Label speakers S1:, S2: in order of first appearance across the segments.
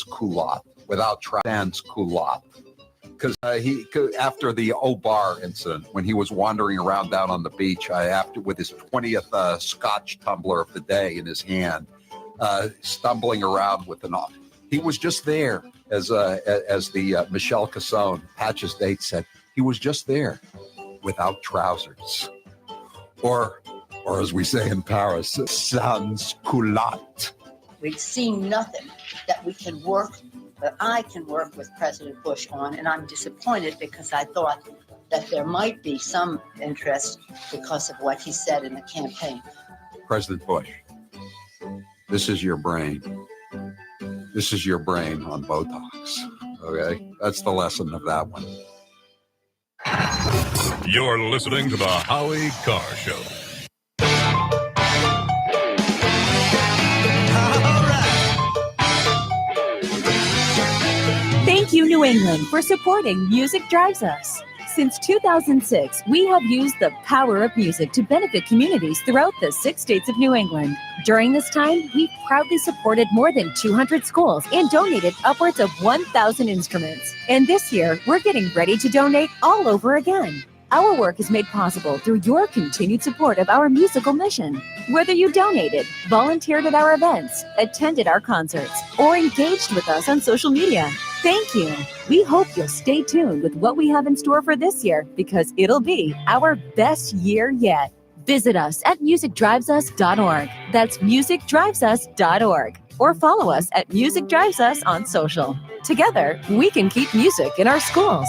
S1: culotte, without sans culotte. Because after the Bar incident, when he was wandering around down on the beach, with his 20th Scotch tumbler of the day in his hand, stumbling around with he was just there, as the Michelle Cassone, Patch's date, said. He was just there, without trousers, or as we say in Paris, sans culotte.
S2: We've seen nothing that I can work with President Bush on, and I'm disappointed because I thought that there might be some interest because of what he said in the campaign.
S1: President Bush, this is your brain. This is your brain on Botox, okay? That's the lesson of that one.
S3: You're listening to the Howie Carr Show.
S4: Thank you, New England, for supporting Music Drives Us. Since 2006, we have used the power of music to benefit communities throughout the 6 states of New England. During this time, we've proudly supported more than 200 schools and donated upwards of 1,000 instruments. And this year, we're getting ready to donate all over again. Our work is made possible through your continued support of our musical mission. Whether you donated, volunteered at our events, attended our concerts, or engaged with us on social media, thank you. We hope you'll stay tuned with what we have in store for this year because it'll be our best year yet. Visit us at musicdrivesus.org. That's musicdrivesus.org. Or follow us at Music Drives Us on social. Together, we can keep music in our schools.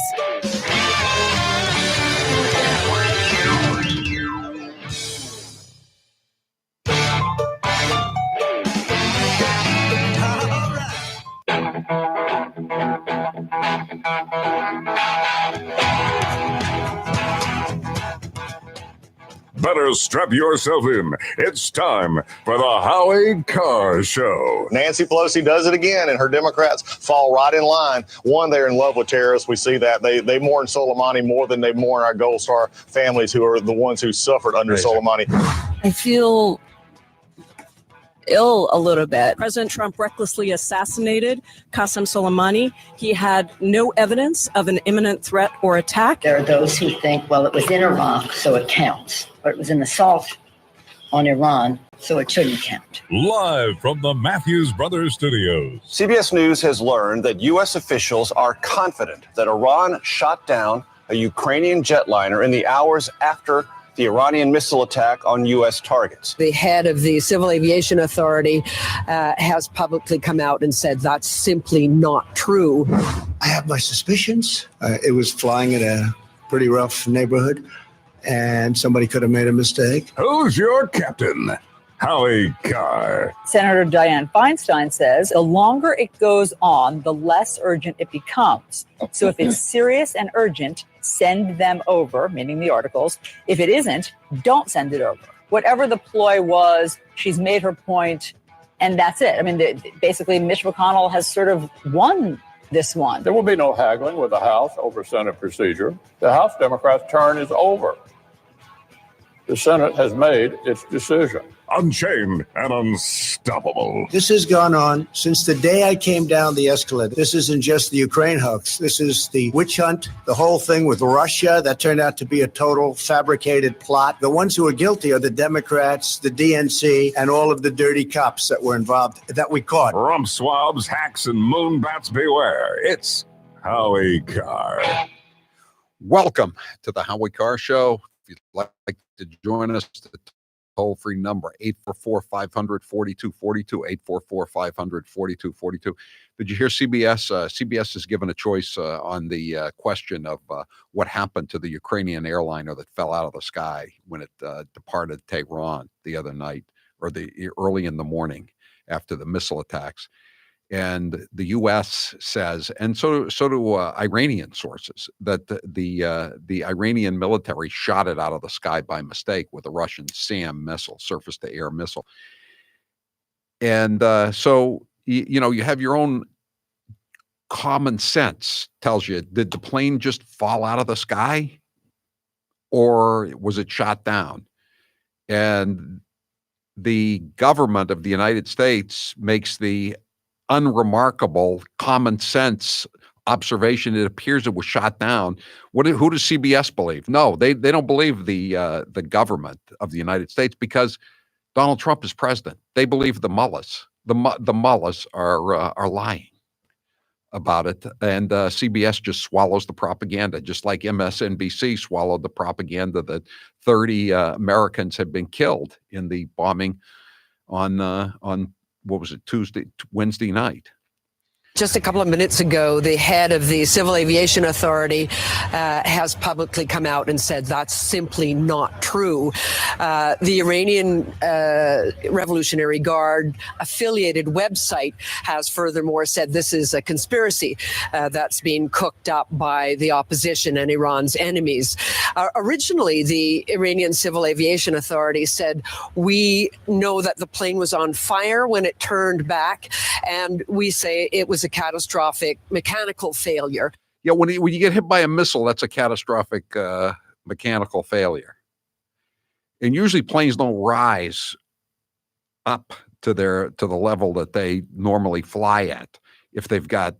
S3: Better strap yourself in. It's time for the Howie Carr Show.
S5: Nancy Pelosi does it again, and her Democrats fall right in line. One, they're in love with terrorists. We see that. They mourn Soleimani more than they mourn our Gold Star families, who are the ones who suffered under Soleimani.
S6: I feel ill a little bit. President Trump recklessly assassinated Qasem Soleimani. He had no evidence of an imminent threat or attack.
S2: There are those who think, well, it was in Iraq, so it counts. Or it was an assault on Iran, so it shouldn't count.
S3: Live from the Matthews Brothers Studios.
S7: CBS News has learned that U.S. officials are confident that Iran shot down a Ukrainian jetliner in the hours after the Iranian missile attack on U.S. targets.
S8: The head of the Civil Aviation Authority has publicly come out and said that's simply not true.
S9: I have my suspicions. It was flying in a pretty rough neighborhood, and somebody could have made a mistake.
S3: Who's your captain? Howie Carr.
S10: Senator Dianne Feinstein says the longer it goes on, the less urgent it becomes. So if it's serious and urgent, send them over, meaning the articles. If it isn't, don't send it over. Whatever the ploy was, she's made her point, and that's it. I mean, basically, Mitch McConnell has sort of won this one.
S11: There will be no haggling with the House over Senate procedure. The House Democrats' turn is over. The Senate has made its decision.
S3: Unchained and unstoppable.
S9: This has gone on since the day I came down the escalator. This isn't just the Ukraine hoax. This is the witch hunt, the whole thing with Russia that turned out to be a total fabricated plot. The ones who are guilty are the Democrats, the DNC, and all of the dirty cops that were involved that we caught.
S3: Rump swabs, hacks, and moonbats beware. It's Howie Carr.
S1: Welcome to the Howie Carr Show. If you'd like to join us, the toll-free number, 844-500-4242, 844-500-4242. Did you hear CBS? CBS has given a choice on the question of what happened to the Ukrainian airliner that fell out of the sky when it departed Tehran the other night, or early in the morning after the missile attacks. And the U.S. says, and so do Iranian sources, that the Iranian military shot it out of the sky by mistake with a Russian SAM missile, surface-to-air missile. And so, you have your own common sense tells you, did the plane just fall out of the sky? Or was it shot down? And the government of the United States makes the unremarkable, common sense observation. It appears it was shot down. Who does CBS believe? No, they don't believe the government of the United States because Donald Trump is president. They believe the mullahs. The mullahs are lying about it, and CBS just swallows the propaganda, just like MSNBC swallowed the propaganda that 30 Americans had been killed in the bombing on what was it, Wednesday night.
S8: Just a couple of minutes ago, the head of the Civil Aviation Authority has publicly come out and said that's simply not true. The Iranian Revolutionary Guard affiliated website has furthermore said this is a conspiracy that's being cooked up by the opposition and Iran's enemies. Originally, the Iranian Civil Aviation Authority said, we know that the plane was on fire when it turned back, and we say it was a catastrophic mechanical failure.
S1: Yeah, when you get hit by a missile, that's a catastrophic mechanical failure. And usually planes don't rise up to the level that they normally fly at if they've got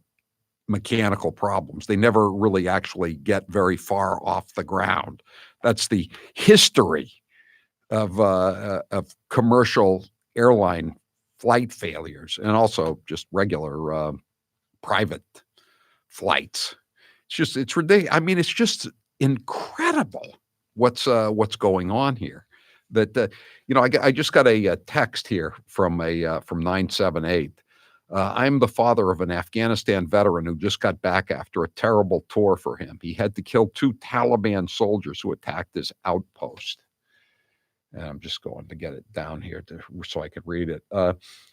S1: mechanical problems. They never really actually get very far off the ground. That's the history of commercial airline flight failures, and also just regular private flights. It's ridiculous. I mean, it's just incredible what's going on here. That I just got a text here from 978. I'm the father of an Afghanistan veteran who just got back after a terrible tour for him. He had to kill 2 Taliban soldiers who attacked his outpost. And I'm just going to get it down here so I could read it.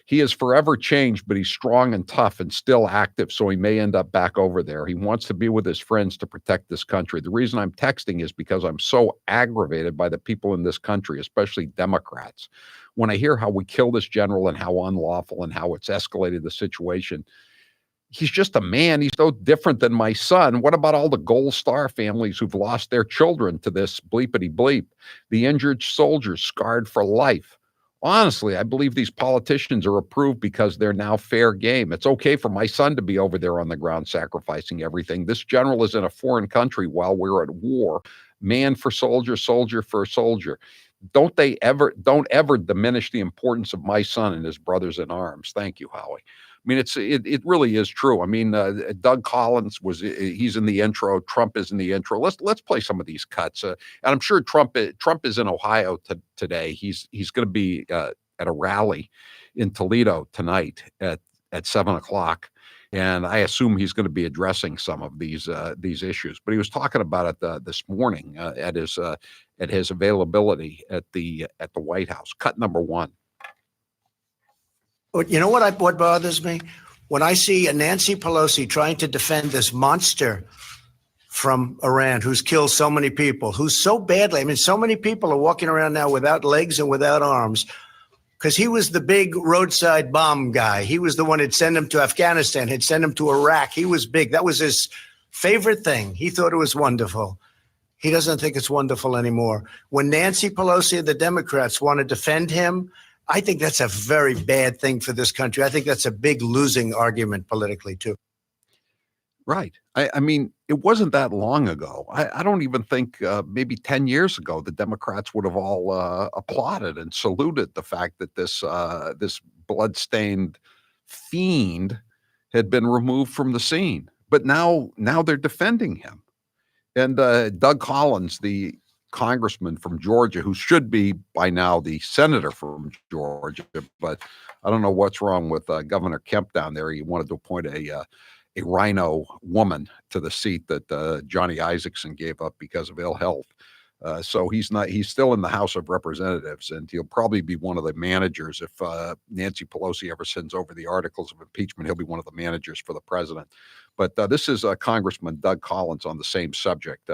S1: He is forever changed, but he's strong and tough and still active, so he may end up back over there. He wants to be with his friends to protect this country. The reason I'm texting is because I'm so aggravated by the people in this country, especially Democrats. When I hear how we kill this general and how unlawful and how it's escalated the situation, he's just a man. He's no different than my son. What about all the Gold Star families who've lost their children to this bleepity bleep? The injured soldiers scarred for life. Honestly, I believe these politicians are approved because they're now fair game. It's okay for my son to be over there on the ground sacrificing everything. This general is in a foreign country while we're at war. Man for soldier, soldier for soldier. Don't ever diminish the importance of my son and his brothers in arms. Thank you, Howie. I mean, it really is true. I mean, Doug Collins he's in the intro. Trump is in the intro. Let's play some of these cuts. And I'm sure Trump is in Ohio today. He's going to be at a rally in Toledo tonight at 7:00. And I assume he's going to be addressing some of these issues. But he was talking about it this morning at his availability at the White House. Cut number 1.
S9: You know what bothers me? When I see a Nancy Pelosi trying to defend this monster from Iran who's killed so many people, who's so badly. I mean, so many people are walking around now without legs and without arms because he was the big roadside bomb guy. He was the one who'd send them to Afghanistan, he'd send them to Iraq. He was big. That was his favorite thing. He thought it was wonderful. He doesn't think it's wonderful anymore. When Nancy Pelosi and the Democrats want to defend him, I think that's a very bad thing for this country. I think that's a big losing argument politically, too.
S1: Right. I mean, it wasn't that long ago. I don't even think maybe 10 years ago, the Democrats would have all applauded and saluted the fact that this bloodstained fiend had been removed from the scene. But now they're defending him. And Doug Collins, the congressman from Georgia, who should be by now the senator from Georgia, but I don't know what's wrong with Governor Kemp down there. He wanted to appoint a rhino woman to the seat that Johnny Isakson gave up because of ill health. So he's still in the House of Representatives, and he'll probably be one of the managers. If Nancy Pelosi ever sends over the articles of impeachment, he'll be one of the managers for the president. But this is Congressman Doug Collins on the same subject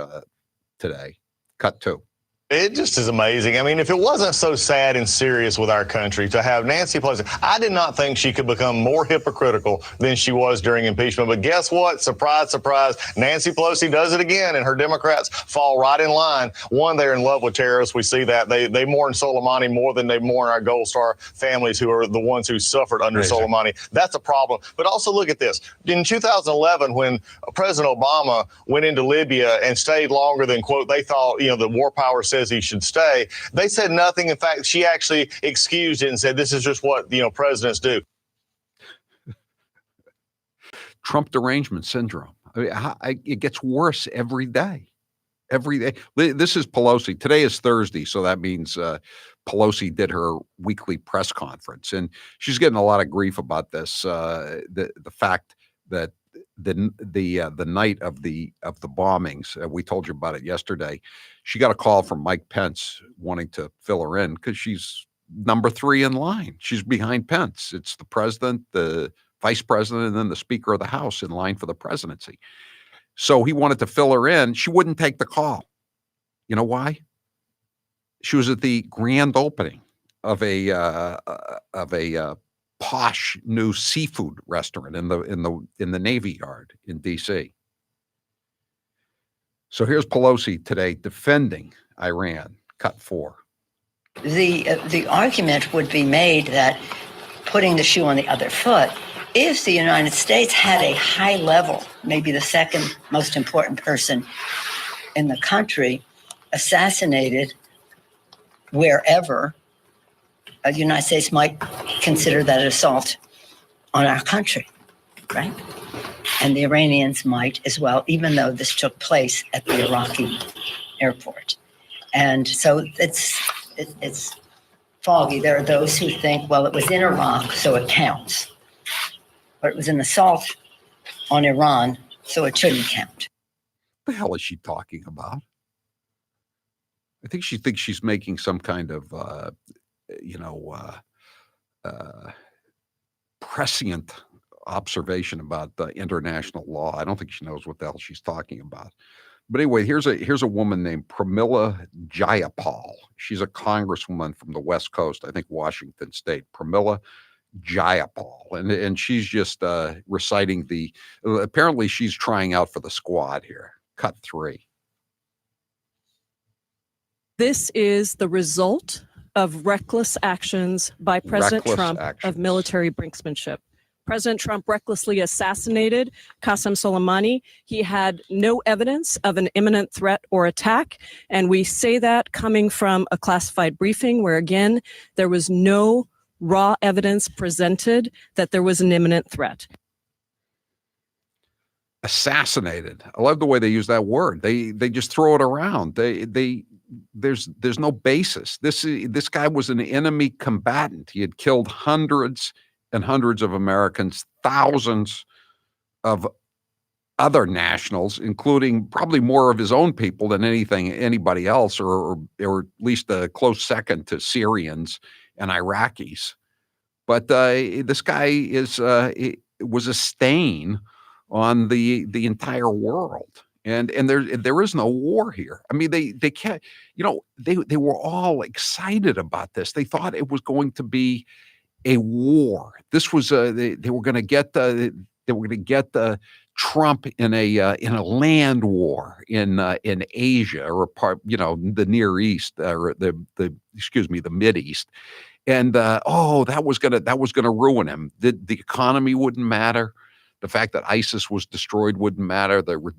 S1: today. Cut 2.
S5: It just is amazing. I mean, if it wasn't so sad and serious with our country to have Nancy Pelosi, I did not think she could become more hypocritical than she was during impeachment. But guess what? Surprise, surprise. Nancy Pelosi does it again, and her Democrats fall right in line. One, they're in love with terrorists. We see that. They mourn Soleimani more than they mourn our Gold Star families, who are the ones who suffered under Soleimani. That's a problem. But also look at this. In 2011, when President Obama went into Libya and stayed longer than, quote, they thought, the war power says he should stay, they said nothing. In fact, she actually excused it and said, this is just what, presidents do.
S1: Trump derangement syndrome. I mean, it gets worse every day. Every day. This is Pelosi. Today is Thursday, so that means Pelosi did her weekly press conference, and she's getting a lot of grief about this. The fact that the night of the bombings, we told you about it yesterday. She got a call from Mike Pence wanting to fill her in because she's number 3 in line. She's behind Pence. It's the president, the vice president, and then the Speaker of the House in line for the presidency. So he wanted to fill her in. She wouldn't take the call. You know why? She was at the grand opening of a posh new seafood restaurant in the Navy Yard in D.C. So here's Pelosi today defending Iran. Cut 4.
S2: The argument would be made that, putting the shoe on the other foot, if the United States had a high level, maybe the second most important person in the country, assassinated wherever, the United States might consider that an assault on our country, right? And the Iranians might as well, even though this took place at the Iraqi airport. And so it's foggy. There are those who think, well, it was in Iraq, so it counts. But it was an assault on Iran, so it shouldn't count.
S1: What the hell is she talking about? I think she thinks she's making some kind of, prescient observation about the international law. I don't think she knows what the hell she's talking about. But anyway, here's a woman named Pramila Jayapal. She's a congresswoman from the West Coast, I think Washington State. Pramila Jayapal, and she's just reciting apparently she's trying out for the squad here. Cut 3.
S6: This is the result of reckless actions by President Trump of military brinksmanship. President Trump recklessly assassinated Qasem Soleimani. He had no evidence of an imminent threat or attack. And we say that coming from a classified briefing where, again, there was no raw evidence presented that there was an imminent threat.
S1: Assassinated. I love the way they use that word. They just throw it around. There's no basis. This guy was an enemy combatant. He had killed hundreds and hundreds of Americans, thousands of other nationals, including probably more of his own people than anybody else, or at least a close second to Syrians and Iraqis. But this guy was a stain on the entire world. And there is no war here. I mean, they can't, they were all excited about this. They thought it was going to be a war. This was they were going to get Trump in a land war in Asia, or part, the Near East, or the Mid East. And that was gonna ruin him. The economy wouldn't matter. The fact that ISIS was destroyed wouldn't matter. The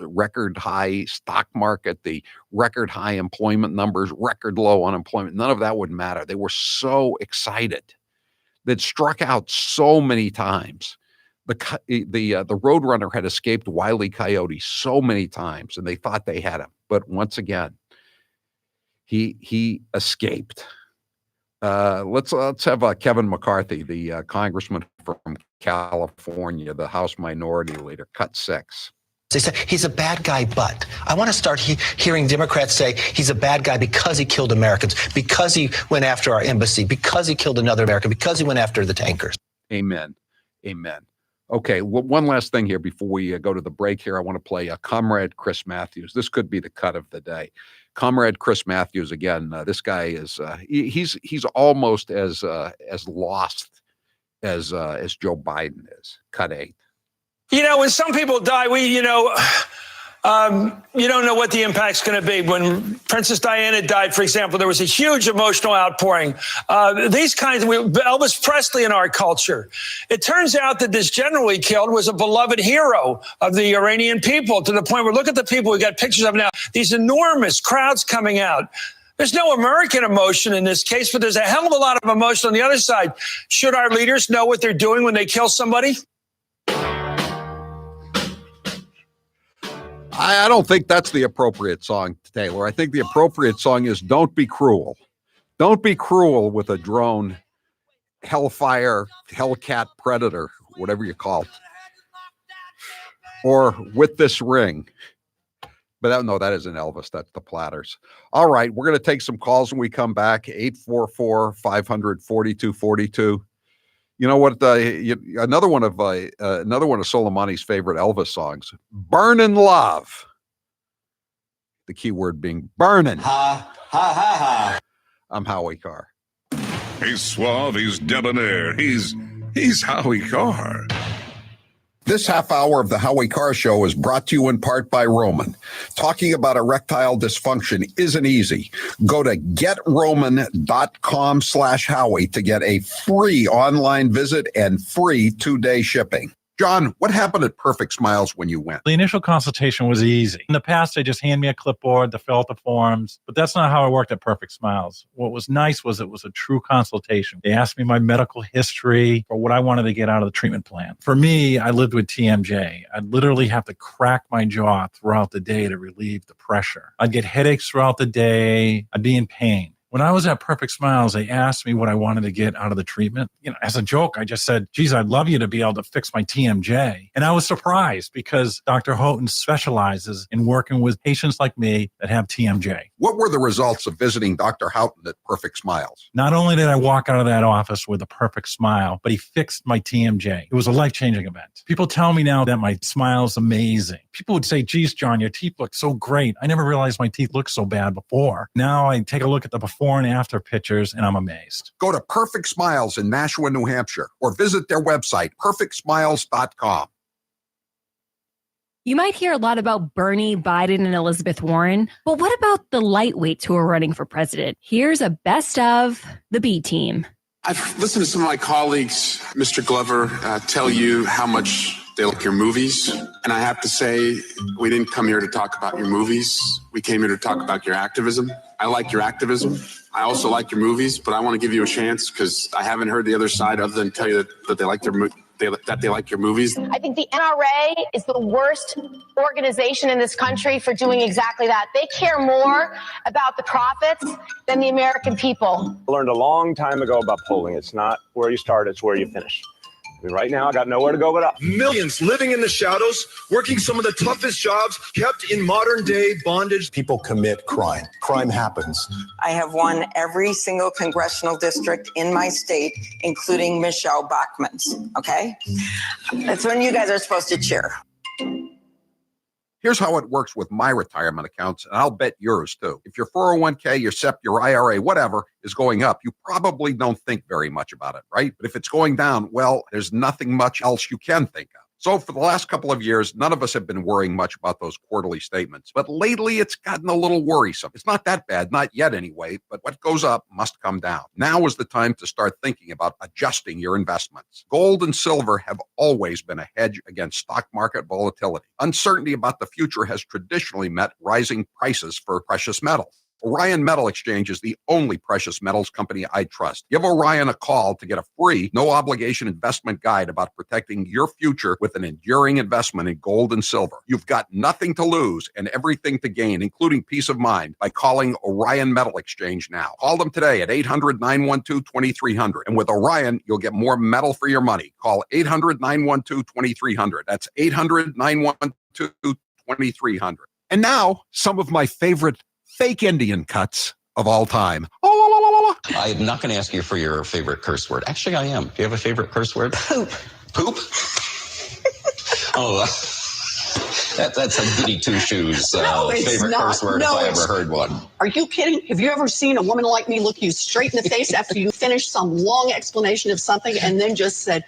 S1: record high stock market, the record high employment numbers, record low unemployment, none of that would matter. They were so excited. They'd struck out so many times. The Roadrunner had escaped Wile E. Coyote so many times, and they thought they had him. But once again, he escaped. Let's have Kevin McCarthy, the congressman from California, the House Minority Leader. Cut 6.
S12: They say he's a bad guy, but I want to start hearing Democrats say he's a bad guy because he killed Americans, because he went after our embassy, because he killed another American, because he went after the tankers.
S1: Amen. Amen. Okay, one last thing here before we go to the break here. I want to play Comrade Chris Matthews. This could be the cut of the day. Comrade Chris Matthews, again, this guy is he's almost as lost as Joe Biden is. Cut 8.
S13: When some people die, you don't know what the impact's going to be. When Princess Diana died, for example, there was a huge emotional outpouring. These kinds of Elvis Presley in our culture. It turns out that this general we killed was a beloved hero of the Iranian people, to the point where look at the people we got pictures of now. These enormous crowds coming out. There's no American emotion in this case, but there's a hell of a lot of emotion on the other side. Should our leaders know what they're doing when they kill somebody?
S1: I don't think that's the appropriate song, Taylor. I think the appropriate song is Don't Be Cruel. Don't be cruel with a drone, Hellfire, Hellcat Predator, whatever you call it. Or With This Ring. But that isn't Elvis. That's the Platters. All right, we're going to take some calls when we come back. 844-500-4242. You know what? Another one of Soleimani's favorite Elvis songs, "Burnin' Love." The key word being burnin'.
S14: Ha ha ha ha.
S1: I'm Howie Carr.
S3: He's suave. He's debonair. He's Howie Carr.
S1: This half hour of the Howie Carr Show is brought to you in part by Roman. Talking about erectile dysfunction isn't easy. Go to getroman.com/Howie to get a free online visit and free 2-day shipping. John, what happened at Perfect Smiles when you went?
S15: The initial consultation was easy. In the past, they just hand me a clipboard to fill out the forms, but that's not how it worked at Perfect Smiles. What was nice was it was a true consultation. They asked me my medical history or what I wanted to get out of the treatment plan. For me, I lived with TMJ. I'd literally have to crack my jaw throughout the day to relieve the pressure. I'd get headaches throughout the day. I'd be in pain. When I was at Perfect Smiles, they asked me what I wanted to get out of the treatment. As a joke, I just said, geez, I'd love you to be able to fix my TMJ. And I was surprised because Dr. Houghton specializes in working with patients like me that have TMJ.
S1: What were the results of visiting Dr. Houghton at Perfect Smiles?
S15: Not only did I walk out of that office with a perfect smile, but he fixed my TMJ. It was a life-changing event. People tell me now that my smile is amazing. People would say, geez, John, your teeth look so great. I never realized my teeth looked so bad before. Now I take a look at the before and after pictures and I'm amazed.
S1: Go to Perfect Smiles in Nashua, New Hampshire, or visit their website, perfectsmiles.com.
S4: You might hear a lot about Bernie, Biden, and Elizabeth Warren, but what about the lightweights who are running for president? Here's a best of the B team.
S16: I've listened to some of my colleagues, Mr. Glover, tell you how much they like your movies. And I have to say, we didn't come here to talk about your movies. We came here to talk about your activism. I like your activism. I also like your movies, but I want to give you a chance because I haven't heard the other side other than tell you that they like that they like your movies.
S17: I think the NRA is the worst organization in this country for doing exactly that. They care more about the profits than the American people.
S18: I learned a long time ago about polling. It's not where you start, it's where you finish. I mean, right now, I got nowhere to go but up.
S19: Millions living in the shadows, working some of the toughest jobs, kept in modern day bondage.
S20: People commit crime. Crime happens.
S21: I have won every single congressional district in my state, including Michelle Bachmann's, okay? That's when you guys are supposed to cheer.
S1: Here's how it works with my retirement accounts, and I'll bet yours too. If your 401k, your SEP, your IRA, whatever is going up, you probably don't think very much about it, right? But if it's going down, well, there's nothing much else you can think of. So for the last couple of years, none of us have been worrying much about those quarterly statements. But lately, it's gotten a little worrisome. It's not that bad, not yet anyway, but what goes up must come down. Now is the time to start thinking about adjusting your investments. Gold and silver have always been a hedge against stock market volatility. Uncertainty about the future has traditionally meant rising prices for precious metals. Orion Metal Exchange is the only precious metals company I trust. Give Orion a call to get a free, no-obligation investment guide about protecting your future with an enduring investment in gold and silver. You've got nothing to lose and everything to gain, including peace of mind, by calling Orion Metal Exchange now. Call them today at 800-912-2300. And with Orion, you'll get more metal for your money. Call 800-912-2300. That's 800-912-2300. And now, some of my favorite fake Indian cuts of all time.
S22: I'm not going to ask you for your favorite curse word. Actually, I am. Do you have a favorite curse word?
S21: Poop.
S22: Poop? Oh, that's a goody two shoes favorite curse word if I ever heard one.
S7: Are you kidding? Have you ever seen a woman like me look you straight in the face after you finished some long explanation of something and then just said,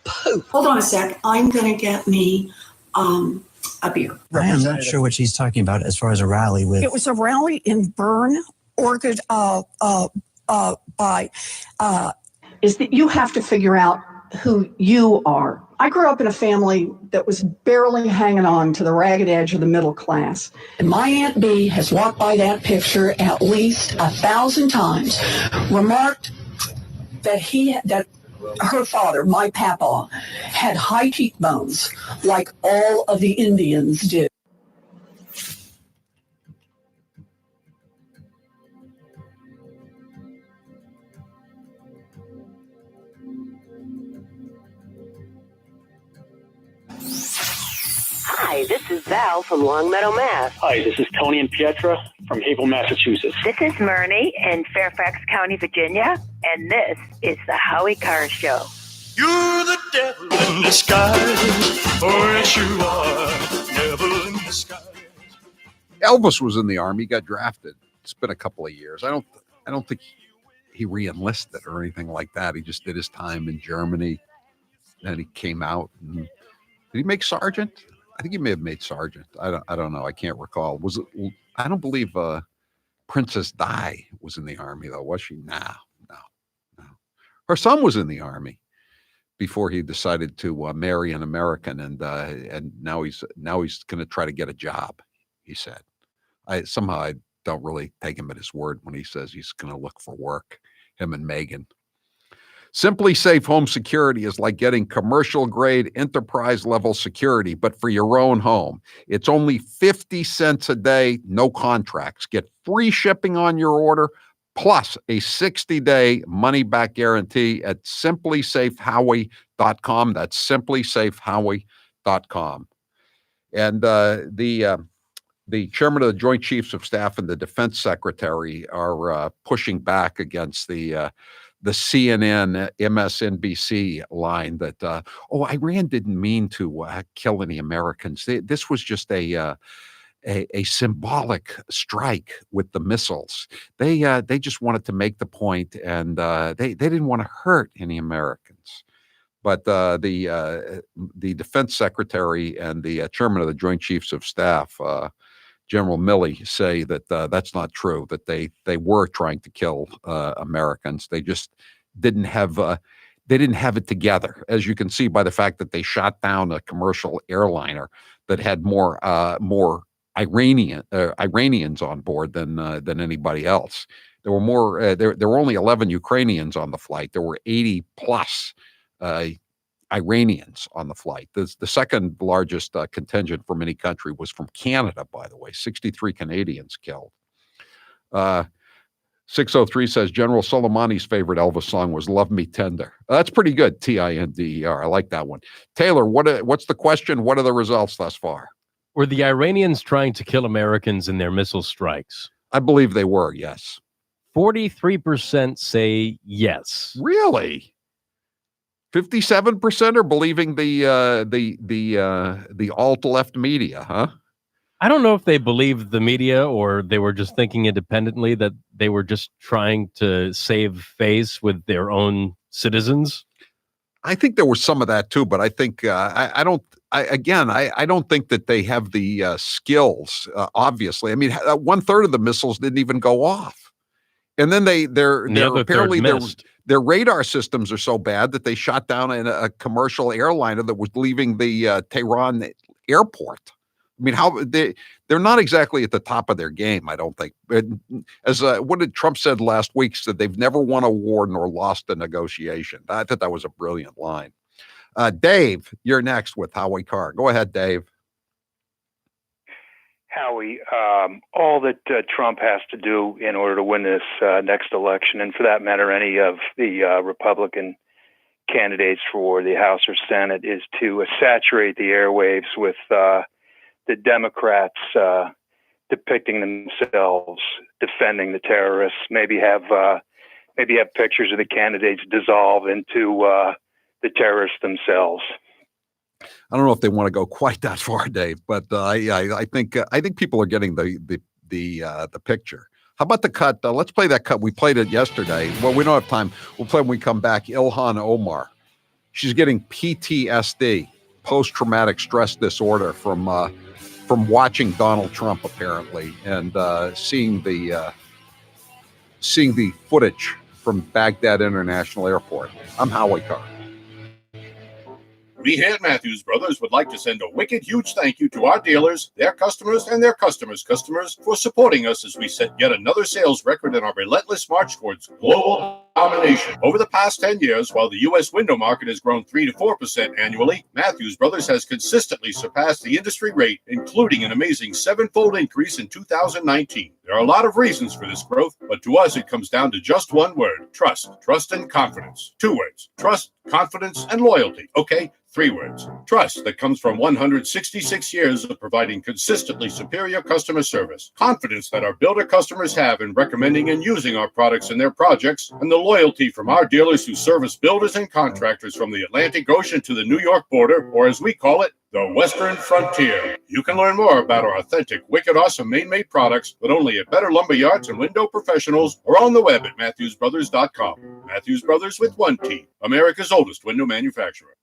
S7: poop? Hold on a sec. I'm going to get me a beer.
S10: I am not sure what she's talking about as far as a rally with.
S7: It was a rally in Bern, Oregon, is that you have to figure out who you are. I grew up in a family that was barely hanging on to the ragged edge of the middle class. And my Aunt Bee has walked by that picture at least 1,000 times, remarked that her father, my papa, had high cheekbones like all of the Indians did.
S23: Hi, this is Val from Longmeadow, Mass.
S24: Hi, this is Tony and Pietra from Haverhill, Massachusetts.
S23: This is Myrnie in Fairfax County, Virginia, and this is the Howie Carr Show.
S25: You're the devil in disguise, or as you are, devil in disguise.
S1: Elvis was in the Army, got drafted. It's been a couple of years. I don't think he re-enlisted or anything like that. He just did his time in Germany. Then he came out. And, did he make sergeant? I think he may have made sergeant. I don't know. I can't recall. Was it? I don't believe Princess Di was in the Army though, was she? No. Her son was in the Army before he decided to marry an American, and now he's going to try to get a job. He said. I don't really take him at his word when he says he's going to look for work. Him and Megan. Simply Safe Home Security is like getting commercial grade enterprise level security, but for your own home. It's only 50 cents a day, no contracts. Get free shipping on your order, plus a 60-day money-back guarantee at simplysafehowie.com. That's simplysafehowie.com. And the chairman of the Joint Chiefs of Staff and the Defense Secretary are pushing back against the CNN, MSNBC line that, Iran didn't mean to kill any Americans. This was just a symbolic strike with the missiles. They just wanted to make the point, and they didn't want to hurt any Americans. But the Defense Secretary and the chairman of the Joint Chiefs of Staff, General Milley, say that that's not true, that they were trying to kill Americans. They just didn't have it together, as you can see by the fact that they shot down a commercial airliner that had more Iranians on board than anybody else. There were more. There were only 11 Ukrainians on the flight. There were 80 plus Iranians on the flight. The second largest contingent from any country was from Canada, by the way, 63 Canadians killed. 603 says General Soleimani's favorite Elvis song was Love Me Tender. That's pretty good, Tinder. I like that one. Taylor, what's the question? What are the results thus far?
S26: Were the Iranians trying to kill Americans in their missile strikes?
S1: I believe they were, yes.
S26: 43% say yes.
S1: Really? 57% are believing the alt-left media, huh?
S26: I don't know if they believed the media or they were just thinking independently that they were just trying to save face with their own citizens.
S1: I think there was some of that too, but I think I don't think that they have the skills. Obviously, I mean, 1/3 of the missiles didn't even go off, and then they're apparently their radar systems are so bad that they shot down a commercial airliner that was leaving the Tehran airport. I mean, they're not exactly at the top of their game, I don't think. As what did Trump said last week? Said they've never won a war nor lost a negotiation. I thought that was a brilliant line. Dave, you're next with Howie Carr. Go ahead, Dave.
S27: Howie, all that Trump has to do in order to win this next election, and for that matter, any of the Republican candidates for the House or Senate, is to saturate the airwaves with the Democrats depicting themselves defending the terrorists. Maybe have pictures of the candidates dissolve into the terrorists themselves.
S1: I don't know if they want to go quite that far, Dave, but I think people are getting the picture. How about the cut? Let's play that cut. We played it yesterday. Well, we don't have time. We'll play when we come back. Ilhan Omar. She's getting PTSD, post-traumatic stress disorder, from watching Donald Trump, apparently, and seeing the footage from Baghdad International Airport. I'm Howie Carr.
S2: We here at Matthews Brothers would like to send a wicked huge thank you to our dealers, their customers, and their customers' customers for supporting us as we set yet another sales record in our relentless march towards global domination. Over the past 10 years, while the U.S. window market has grown 3 to 4% annually, Matthews Brothers has consistently surpassed the industry rate, including an amazing 7-fold increase in 2019. There are a lot of reasons for this growth, but to us it comes down to just one word: trust. Trust and confidence. 2 words: trust, confidence, and loyalty. Okay? 3 words: trust, that comes from 166 years of providing consistently superior customer service. Confidence that our builder customers have in recommending and using our products in their projects. And the loyalty from our dealers who service builders and contractors from the Atlantic Ocean to the New York border, or as we call it, the Western Frontier. You can learn more about our authentic, wicked awesome Maine-made products, but only at Better Lumber Yards and Window Professionals, or on the web at MatthewsBrothers.com. Matthews Brothers with 1 T, America's oldest window manufacturer.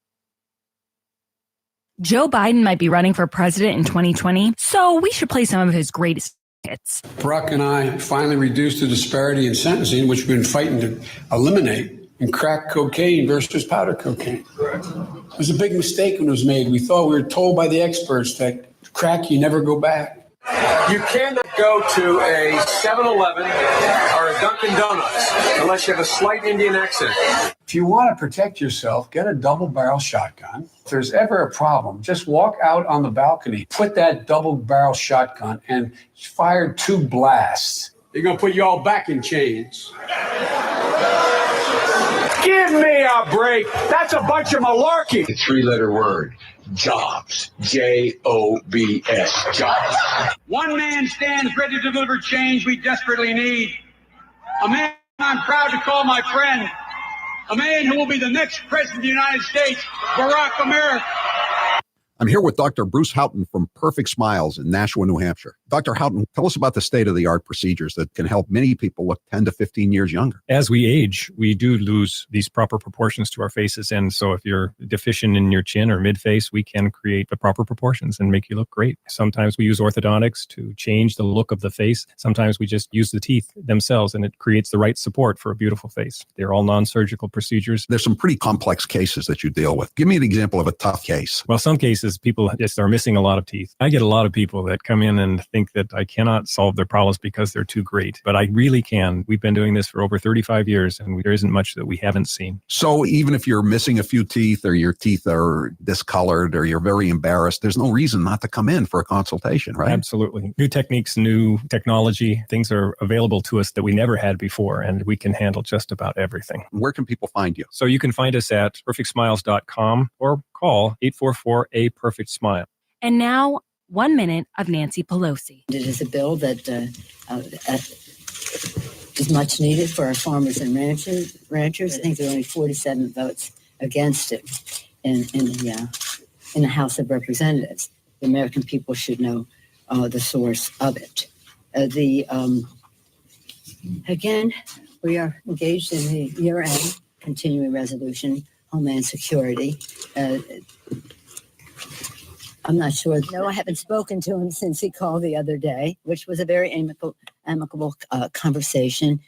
S5: Joe Biden might be running for president in 2020, so we should play some of his greatest hits.
S6: Barack and I finally reduced the disparity in sentencing, which we've been fighting to eliminate, in crack cocaine versus powder cocaine. Correct. It was a big mistake when it was made. We were told by the experts that crack, you never go back.
S8: You cannot go to a 7-Eleven or a Dunkin' Donuts unless you have a slight Indian accent.
S6: If you want to protect yourself, get a double-barrel shotgun. If there's ever a problem, just walk out on the balcony, put that double-barrel shotgun, and fire 2 blasts. They're going to put you all back in chains.
S8: Give me a break. That's a bunch of malarkey.
S9: The 3-letter word, jobs. Jobs. Jobs.
S8: One man stands ready to deliver change we desperately need. A man I'm proud to call my friend. A man who will be the next president of the United States, Barack America.
S1: I'm here with Dr. Bruce Houghton from Perfect Smiles in Nashua, New Hampshire. Dr. Houghton, tell us about the state-of-the-art procedures that can help many people look 10 to 15 years younger.
S11: As we age, we do lose these proper proportions to our faces. And so if you're deficient in your chin or mid-face, we can create the proper proportions and make you look great. Sometimes we use orthodontics to change the look of the face. Sometimes we just use the teeth themselves and it creates the right support for a beautiful face. They're all non-surgical procedures.
S1: There's some pretty complex cases that you deal with. Give me an example of a tough case.
S11: Well, some cases people just are missing a lot of teeth. I get a lot of people that come in and think that I cannot solve their problems because they're too great, but I really can. We've been doing this for over 35 years and there isn't much that we haven't seen.
S1: So even if you're missing a few teeth or your teeth are discolored or you're very embarrassed, there's no reason not to come in for a consultation, right?
S11: Absolutely. New techniques, new technology, things are available to us that we never had before, and we can handle just about everything.
S1: Where can people find you?
S11: So you can find us at perfectsmiles.com or call 844-A-PERFECT-SMILE.
S5: And now, 1 minute of Nancy Pelosi.
S12: It is a bill that is much needed for our farmers and ranchers. I think there are only 47 votes against it in the House of Representatives. The American people should know the source of it. Again, we are engaged in the year-end continuing resolution, Homeland Security. I'm not sure. No, I haven't spoken to him since he called the other day, which was a very amicable conversation.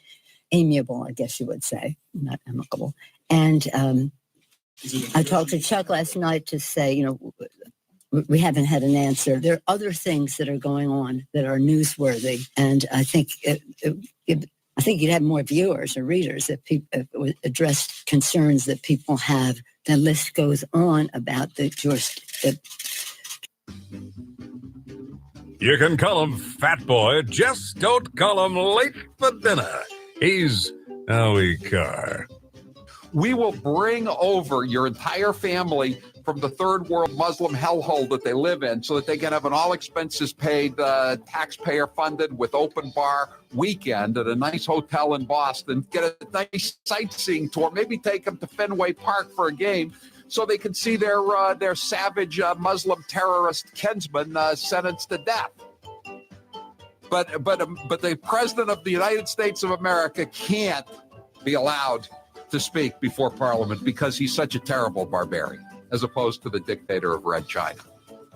S12: Amiable, I guess you would say, not amicable. And I talked to Chuck last night to say, we haven't had an answer. There are other things that are going on that are newsworthy, and I think you'd have more viewers or readers if people address concerns that people have. The list goes on about the
S3: You can call him Fat Boy, just don't call him late for dinner. He's Howie Carr.
S1: We will bring over your entire family from the third world Muslim hellhole that they live in so that they can have an all expenses paid, taxpayer funded with open bar weekend at a nice hotel in Boston, get a nice sightseeing tour, maybe take them to Fenway Park for a game. so they can see their savage Muslim terrorist kinsman sentenced to death. But the president of the United States of America can't be allowed to speak before Parliament because he's such a terrible barbarian, as opposed to the dictator of Red China.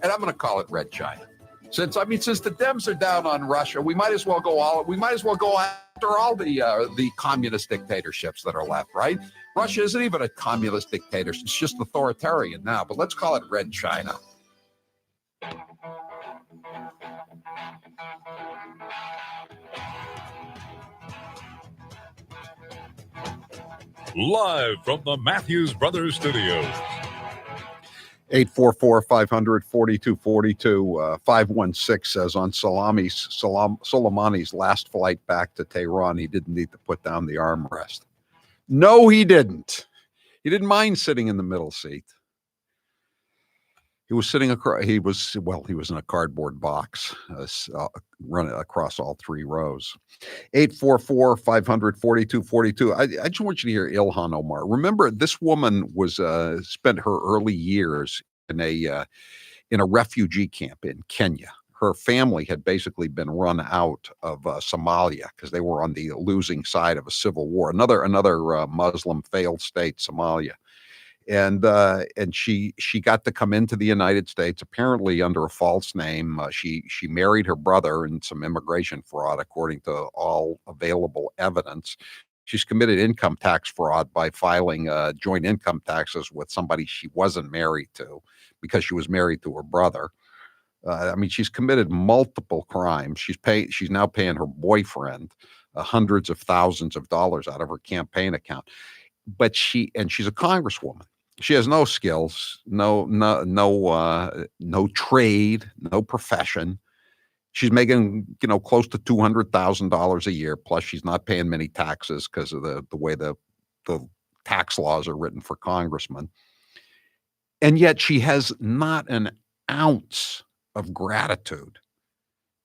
S1: And I'm going to call it Red China. Since the Dems are down on Russia, we might as well go after all the communist dictatorships that are left, right? Russia isn't even a communist dictatorship; it's just authoritarian now. But let's call it Red China.
S3: Live from the Matthews Brothers Studios.
S1: 844-500-4242. 516 says on Soleimani's last flight back to Tehran, he didn't need to put down the armrest. No, he didn't. He didn't mind sitting in the middle seat. He was sitting across. He was in a cardboard box, running across all three rows. 844-500-4242. I just want you to hear Ilhan Omar. Remember, this woman was spent her early years in a refugee camp in Kenya. Her family had basically been run out of Somalia because they were on the losing side of a civil war. Another Muslim failed state, Somalia. And she got to come into the United States apparently under a false name. She married her brother in some immigration fraud, according to all available evidence. She's committed income tax fraud by filing joint income taxes with somebody she wasn't married to because she was married to her brother. She's committed multiple crimes. She's now paying her boyfriend hundreds of thousands of dollars out of her campaign account. But she's a congresswoman. She has no skills, no trade, no profession. She's making, close to $200,000 a year. Plus, she's not paying many taxes because of the way the tax laws are written for congressmen. And yet, she has not an ounce of gratitude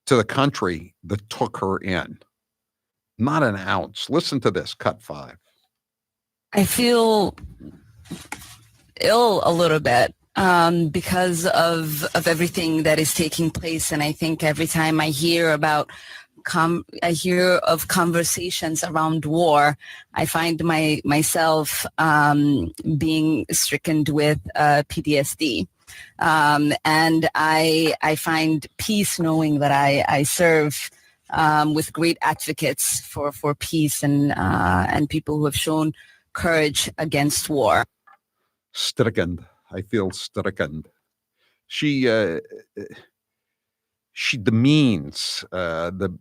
S1: to the country that took her in. Not an ounce. Listen to this. Cut 5.
S4: I feel ill a little bit because of everything that is taking place, and I think every time I hear of conversations around war, I find myself being stricken with PTSD, and I find peace knowing that I serve with great advocates for peace and people who have shown courage against war.
S1: Stricken. I feel stricken. She demeans the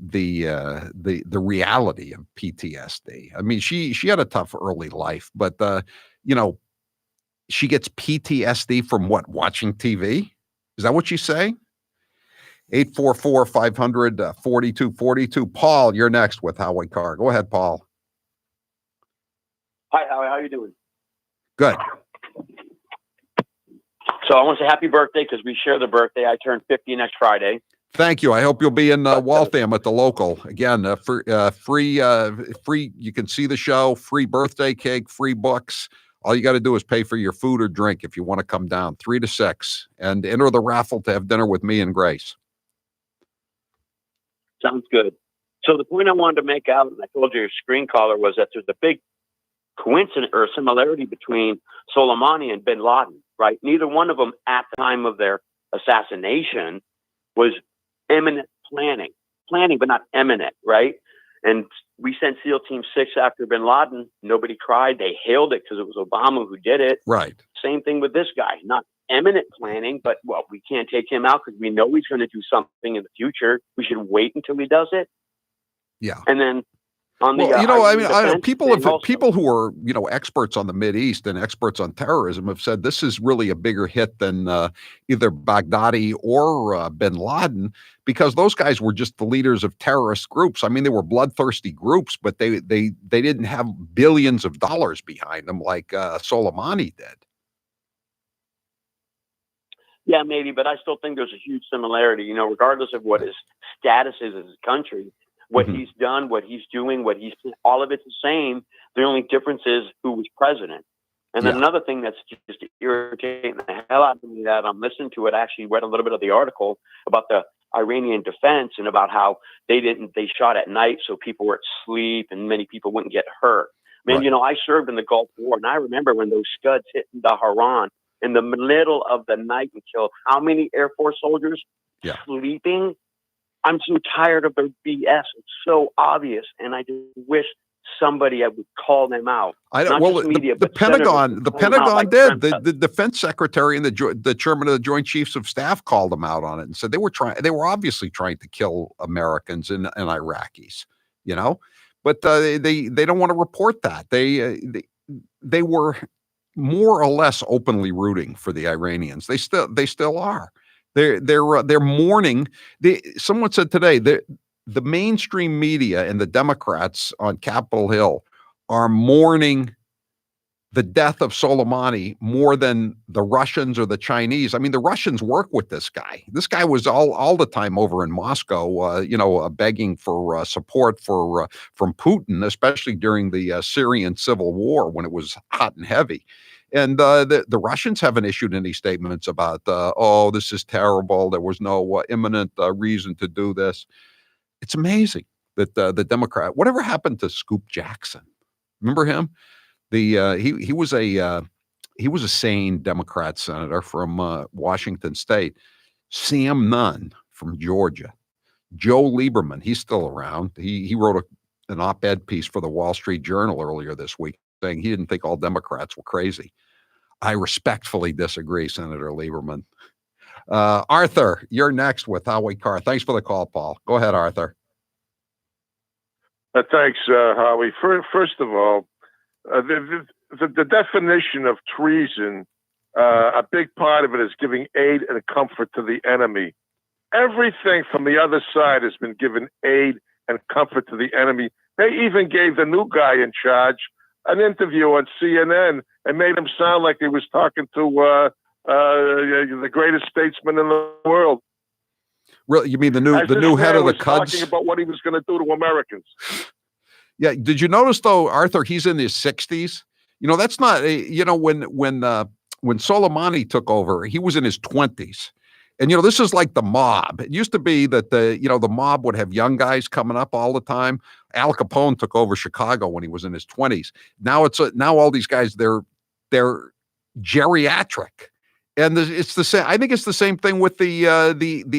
S1: reality of PTSD. I mean, she had a tough early life, but she gets PTSD from what? Watching TV? Is that what you say? 844-500-4242. Paul, you're next with Howie Carr. Go ahead, Paul.
S24: Hi, Howie. How you doing?
S1: Good.
S24: So I want to say happy birthday because we share the birthday. I turn 50 next Friday.
S1: Thank you. I hope you'll be in Waltham at the local. Again, free. You can see the show, free birthday cake, free books. All you got to do is pay for your food or drink if you want to come down, 3 to 6, and enter the raffle to have dinner with me and Grace.
S24: Sounds good. So the point I wanted to make out, and I told you your screen caller, was that there's a big coincidence or similarity between Soleimani and bin Laden, right? Neither one of them at the time of their assassination was imminent planning, but not imminent, right? And we sent SEAL Team 6 after bin Laden. Nobody cried. They hailed it because it was Obama who did it.
S1: Right.
S24: Same thing with this guy. Not imminent planning, but, well, we can't take him out because we know he's going to do something in the future. We should wait until he does it.
S1: Yeah.
S24: And then on the
S1: people who are experts on the Mideast and experts on terrorism have said this is really a bigger hit than either Baghdadi or bin Laden, because those guys were just the leaders of terrorist groups. I mean, they were bloodthirsty groups, but they didn't have billions of dollars behind them like Soleimani did.
S24: Yeah, maybe, but I still think there's a huge similarity. Regardless of what his status is as a country. What he's done, what he's doing, all of it's the same. The only difference is who was president. And then another thing that's just irritating the hell out of me that I'm listening to it, I actually read a little bit of the article about the Iranian defense and about how they shot at night so people were asleep and many people wouldn't get hurt. Man, you know, I served in the Gulf War, and I remember when those Scuds hit the Haran in the middle of the night and killed how many Air Force soldiers sleeping? I'm so tired of their BS. It's so obvious, and I just wish somebody would call them out.
S1: I don't.
S24: Not
S1: Well,
S24: just media,
S1: the
S24: but
S1: Pentagon, the Pentagon did.
S24: Trump
S1: The defense secretary and the chairman of the Joint Chiefs of Staff called them out on it and said they were obviously trying to kill Americans and Iraqis. You know, but they don't want to report that. They were more or less openly rooting for the Iranians. They still are. They're mourning. Someone said today that the mainstream media and the Democrats on Capitol Hill are mourning the death of Soleimani more than the Russians or the Chinese. I mean, the Russians work with this guy. This guy was all the time over in Moscow, begging for support from Putin, especially during the Syrian civil war when it was hot and heavy. And the Russians haven't issued any statements about, this is terrible. There was no imminent reason to do this. It's amazing that the Democrat, whatever happened to Scoop Jackson? Remember him? He was a sane Democrat senator from Washington State. Sam Nunn from Georgia. Joe Lieberman, he's still around. He wrote an op-ed piece for the Wall Street Journal earlier this week saying he didn't think all Democrats were crazy. I respectfully disagree, Senator Lieberman. Arthur, you're next with Howie Carr. Thanks for the call, Paul. Go ahead, Arthur.
S13: Thanks, Howie. First of all, the definition of treason, a big part of it is giving aid and comfort to the enemy. Everything from the other side has been given aid and comfort to the enemy. They even gave the new guy in charge an interview on CNN and made him sound like he was talking to the greatest statesman in the world.
S1: Really, you mean the new head of the Cuds?
S13: Talking about what he was going to do to Americans.
S1: Yeah. Did you notice though, Arthur? He's in his 60s. You know, that's not. When Soleimani took over, he was in his 20s. And, this is like the mob. It used to be that the mob would have young guys coming up all the time. Al Capone took over Chicago when he was in his 20s. Now now all these guys, they're geriatric. And it's the same. I think it's the same thing with the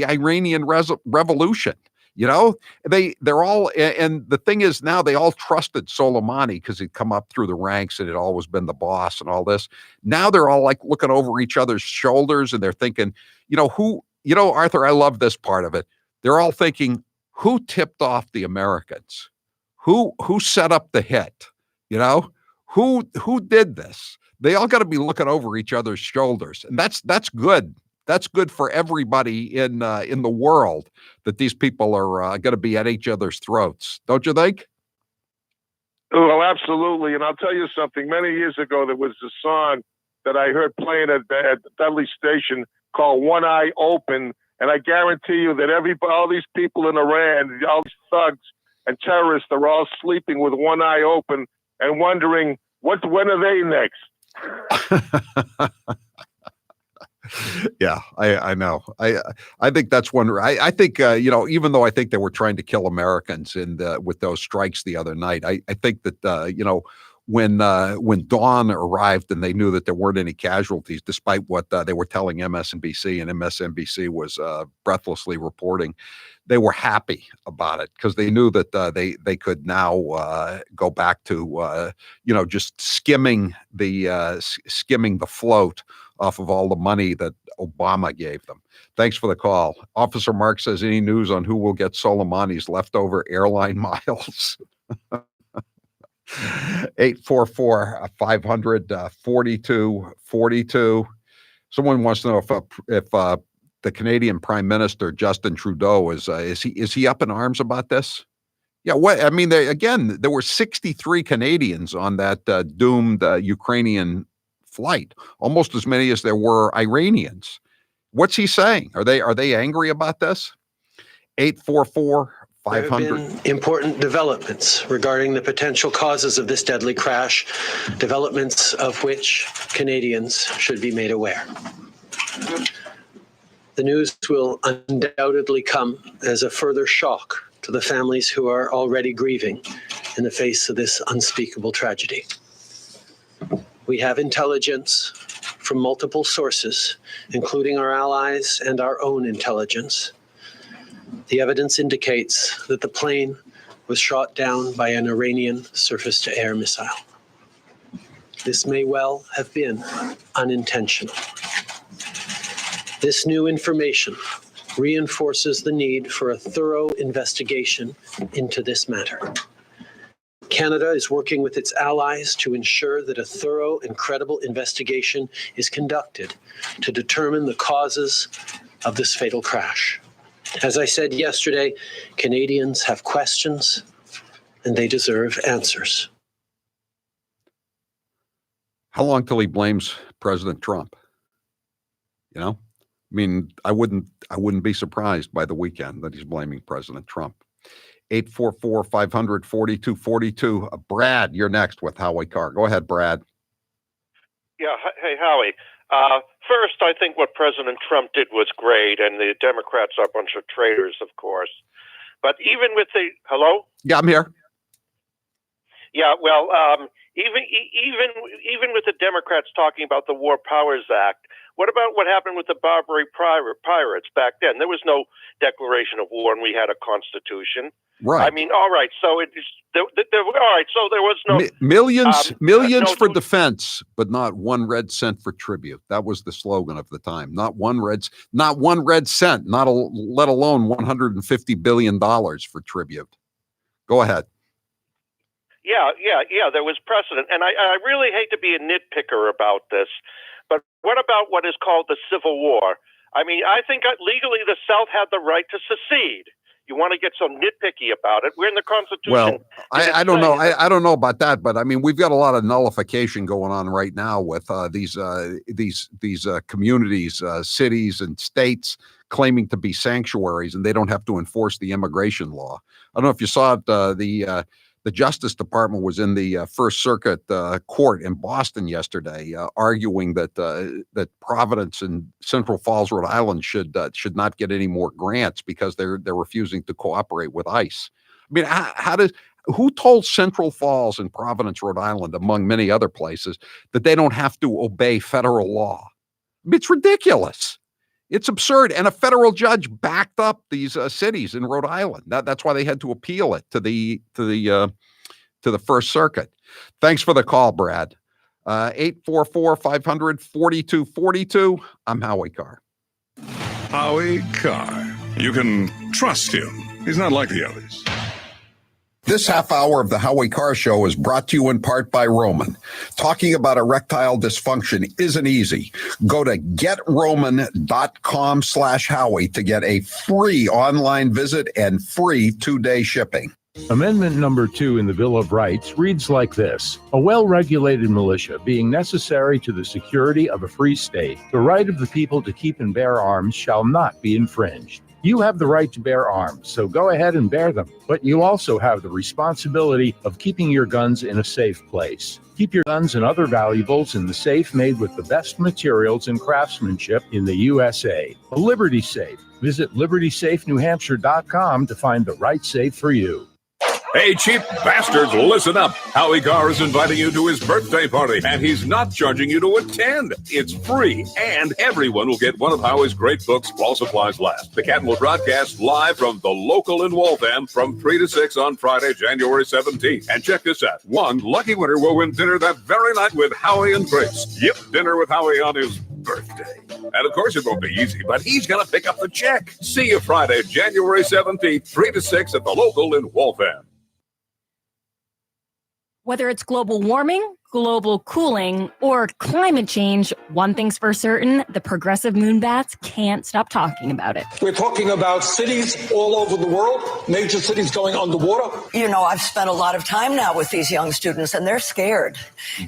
S1: Iranian revolution. They're all, and the thing is now they all trusted Soleimani because he'd come up through the ranks and had always been the boss and all this. Now they're all like looking over each other's shoulders and they're thinking, Arthur, I love this part of it. They're all thinking, who tipped off the Americans? Who set up the hit? Who did this? They all got to be looking over each other's shoulders. And that's good. That's good for everybody in the world that these people are going to be at each other's throats. Don't you think?
S13: Oh, absolutely. And I'll tell you something. Many years ago, there was a song that I heard playing at the Dudley Station called One Eye Open. And I guarantee you that all these people in Iran, all these thugs and terrorists, are all sleeping with one eye open and wondering, when are they next?
S1: Yeah, I know. I think that's one. I think even though I think they were trying to kill Americans with those strikes the other night, I think that when dawn arrived and they knew that there weren't any casualties, despite what they were telling MSNBC, and MSNBC was breathlessly reporting, they were happy about it because they knew that they could now go back to just skimming the float off of all the money that Obama gave them. Thanks for the call. Officer Mark says, any news on who will get Soleimani's leftover airline miles? 844-500-4242. Someone wants to know if the Canadian Prime Minister Justin Trudeau is he up in arms about this? Yeah, there were 63 Canadians on that doomed Ukrainian flight, almost as many as there were Iranians. What's he saying? Are they angry about this? 844-500-4242.
S14: There have been important developments regarding the potential causes of this deadly crash, developments of which Canadians should be made aware. The news will undoubtedly come as a further shock to the families who are already grieving in the face of this unspeakable tragedy. We have intelligence from multiple sources, including our allies and our own intelligence. The evidence indicates that the plane was shot down by an Iranian surface-to-air missile. This may well have been unintentional. This new information reinforces the need for a thorough investigation into this matter. Canada is working with its allies to ensure that a thorough and credible investigation is conducted to determine the causes of this fatal crash. As I said yesterday, Canadians have questions and they deserve answers.
S1: How long till he blames President Trump? You know, I mean, I wouldn't be surprised by the weekend that he's blaming President Trump. 844-500-4242. Brad, you're next with Howie Carr. Go ahead, Brad.
S15: Yeah. Hey, Howie. First, I think what President Trump did was great, and the Democrats are a bunch of traitors, of course. But even with the hello,
S1: yeah, I'm here.
S15: Yeah, well, even with the Democrats talking about the War Powers Act, what about what happened with the Barbary pirates back then? There was no declaration of war, and we had a constitution.
S1: Right.
S15: I mean, all right. So it is. All right. So there was no
S1: millions
S15: no,
S1: for defense, but not one red cent for tribute. That was the slogan of the time. Not one red cent. Let alone $150 billion for tribute. Go ahead.
S15: Yeah. There was precedent, and I really hate to be a nitpicker about this, but what about what is called the Civil War? I mean, I think legally the South had the right to secede. You want to get so nitpicky about it? We're in the Constitution.
S1: Well, I don't know. I don't know about that, but I mean, we've got a lot of nullification going on right now with these communities, cities, and states claiming to be sanctuaries, and they don't have to enforce the immigration law. I don't know if you saw it. The Justice Department was in the First Circuit court in Boston yesterday, arguing that that Providence and Central Falls, Rhode Island, should not get any more grants because they're refusing to cooperate with ICE. I mean, who told Central Falls and Providence, Rhode Island, among many other places, that they don't have to obey federal law? I mean, it's ridiculous. It's absurd. And a federal judge backed up these cities in Rhode Island. That's why they had to appeal it to the First Circuit. Thanks for the call, Brad. 844-500-4242. I'm Howie Carr.
S3: Howie Carr. You can trust him. He's not like the others.
S1: This half hour of the Howie Carr Show is brought to you in part by Roman. Talking about erectile dysfunction isn't easy. Go to getroman.com/Howie to get a free online visit and free 2-day shipping.
S16: Amendment number 2 in the Bill of Rights reads like this: a well-regulated militia being necessary to the security of a free state, the right of the people to keep and bear arms shall not be infringed. You have the right to bear arms, so go ahead and bear them. But you also have the responsibility of keeping your guns in a safe place. Keep your guns and other valuables in the safe made with the best materials and craftsmanship in the USA. A Liberty Safe. Visit LibertySafeNewHampshire.com to find the right safe for you.
S3: Hey, cheap bastards, listen up. Howie Carr is inviting you to his birthday party, and he's not charging you to attend. It's free, and everyone will get one of Howie's great books while supplies last. The Cat will broadcast live from the local in Waltham from 3 to 6 on Friday, January 17th. And check this out. One lucky winner will win dinner that very night with Howie and Grace. Yep, dinner with Howie on his birthday. And of course it won't be easy, but he's going to pick up the check. See you Friday, January 17th, 3 to 6 at the local in Waltham.
S5: Whether it's global warming, global cooling, or climate change, one thing's for certain, the progressive moonbats can't stop talking about it.
S17: We're talking about cities all over the world, major cities going underwater.
S18: You know, I've spent a lot of time now with these young students, and they're scared.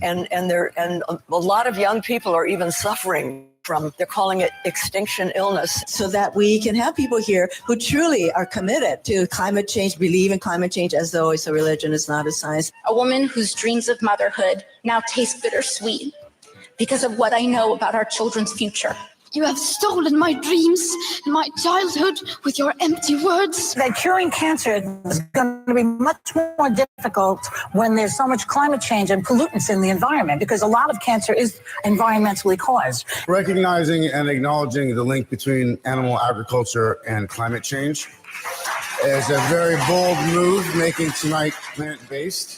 S18: And a lot of young people are even suffering from, they're calling it extinction illness.
S7: So that we can have people here who truly are committed to climate change, believe in climate change as though it's a religion, it's not a science.
S10: A woman whose dreams of motherhood now taste bittersweet because of what I know about our children's future.
S19: You have stolen my dreams and my childhood with your empty words.
S20: That curing cancer is going to be much more difficult when there's so much climate change and pollutants in the environment, because a lot of cancer is environmentally caused.
S21: Recognizing and acknowledging the link between animal agriculture and climate change is a very bold move, making tonight plant-based.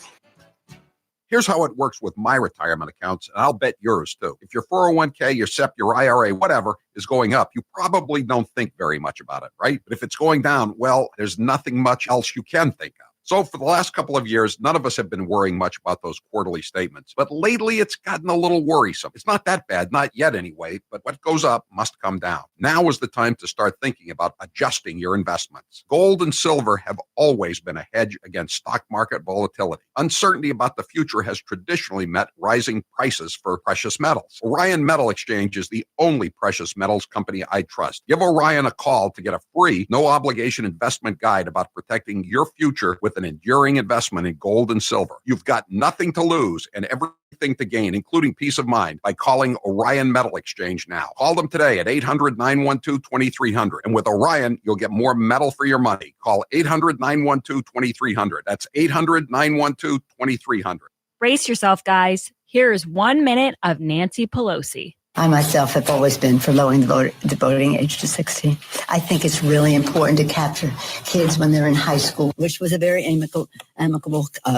S1: Here's how it works with my retirement accounts, and I'll bet yours too. If your 401k, your SEP, your IRA, whatever is going up, you probably don't think very much about it, right? But if it's going down, well, there's nothing much else you can think of. So for the last couple of years, none of us have been worrying much about those quarterly statements. But lately, it's gotten a little worrisome. It's not that bad, not yet anyway, but what goes up must come down. Now is the time to start thinking about adjusting your investments. Gold and silver have always been a hedge against stock market volatility. Uncertainty about the future has traditionally meant rising prices for precious metals. Orion Metal Exchange is the only precious metals company I trust. Give Orion a call to get a free, no-obligation investment guide about protecting your future with an enduring investment in gold and silver. You've got nothing to lose and everything to gain, including peace of mind, by calling Orion Metal Exchange now. Call them today at 800-912-2300. And with Orion, you'll get more metal for your money. Call 800-912-2300. That's 800-912-2300.
S5: Brace yourself, guys. Here's 1 minute of Nancy Pelosi.
S12: I myself have always been for lowering the voting age to 16. I think it's really important to capture kids when they're in high school, which was a very amicable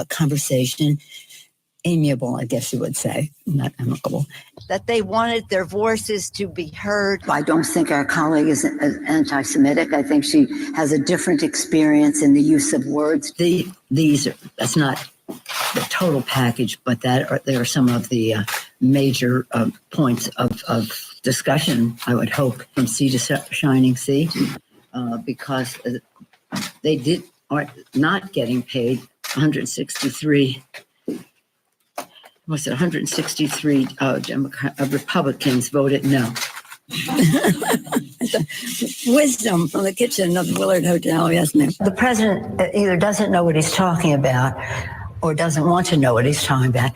S12: conversation. Amiable, I guess you would say, not amicable.
S22: That they wanted their voices to be heard.
S12: I don't think our colleague is anti-Semitic. I think she has a different experience in the use of words. That's not the total package, but there are some of the major points of discussion, I would hope, from sea to shining sea, because they are not getting paid 163. Was it 163 Republicans voted no? Wisdom from the kitchen of the Willard Hotel, yes, ma'am. The president either doesn't know what he's talking about or doesn't want to know what he's talking about.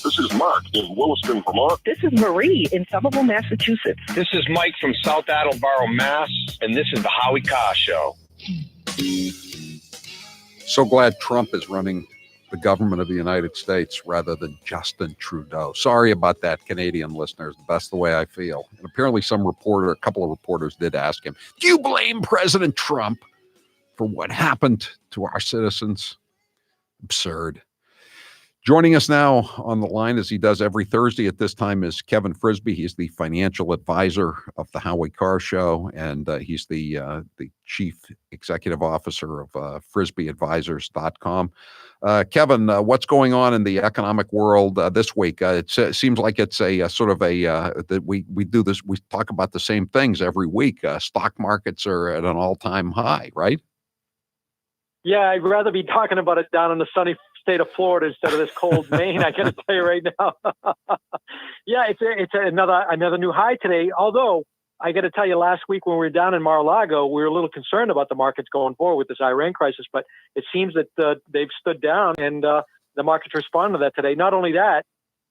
S23: This is Mark in Williston, Vermont.
S28: This is Marie in Somerville, Massachusetts.
S29: This is Mike from South Attleboro, Mass. And this is the Howie Carr Show.
S1: So glad Trump is running the government of the United States rather than Justin Trudeau. Sorry about that, Canadian listeners. That's the way I feel. And apparently a couple of reporters did ask him, do you blame President Trump for what happened to our citizens? Absurd. Joining us now on the line, as he does every Thursday at this time, is Kevin Frisby. He's the financial advisor of the Howie Carr Show, and he's the chief executive officer of FrisbyAdvisors.com. Kevin, what's going on in the economic world this week? It seems like it's a sort of that we do this. We talk about the same things every week. Stock markets are at an all-time high, right?
S30: Yeah, I'd rather be talking about it down in the sunny state of Florida instead of this cold Maine. I got to tell you right now. Yeah, it's another new high today. Although I got to tell you, last week when we were down in Mar-a-Lago, we were a little concerned about the markets going forward with this Iran crisis. But it seems that they've stood down, and the markets respond to that today. Not only that,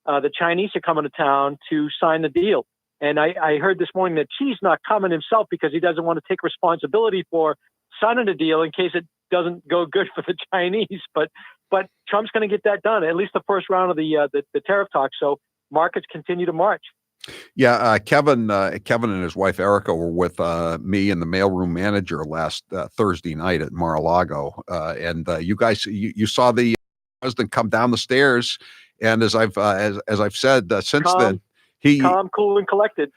S30: the Chinese are coming to town to sign the deal. And I heard this morning that Xi's not coming himself because he doesn't want to take responsibility for signing the deal in case it doesn't go good for the Chinese. But Trump's going to get that done, at least the first round of the tariff talks. So markets continue to march.
S1: Yeah, Kevin and his wife Erica were with me and the mailroom manager last Thursday night at Mar-a-Lago, and you guys, you saw the president come down the stairs, and as I've said since then, he
S30: calm, cool, and collected.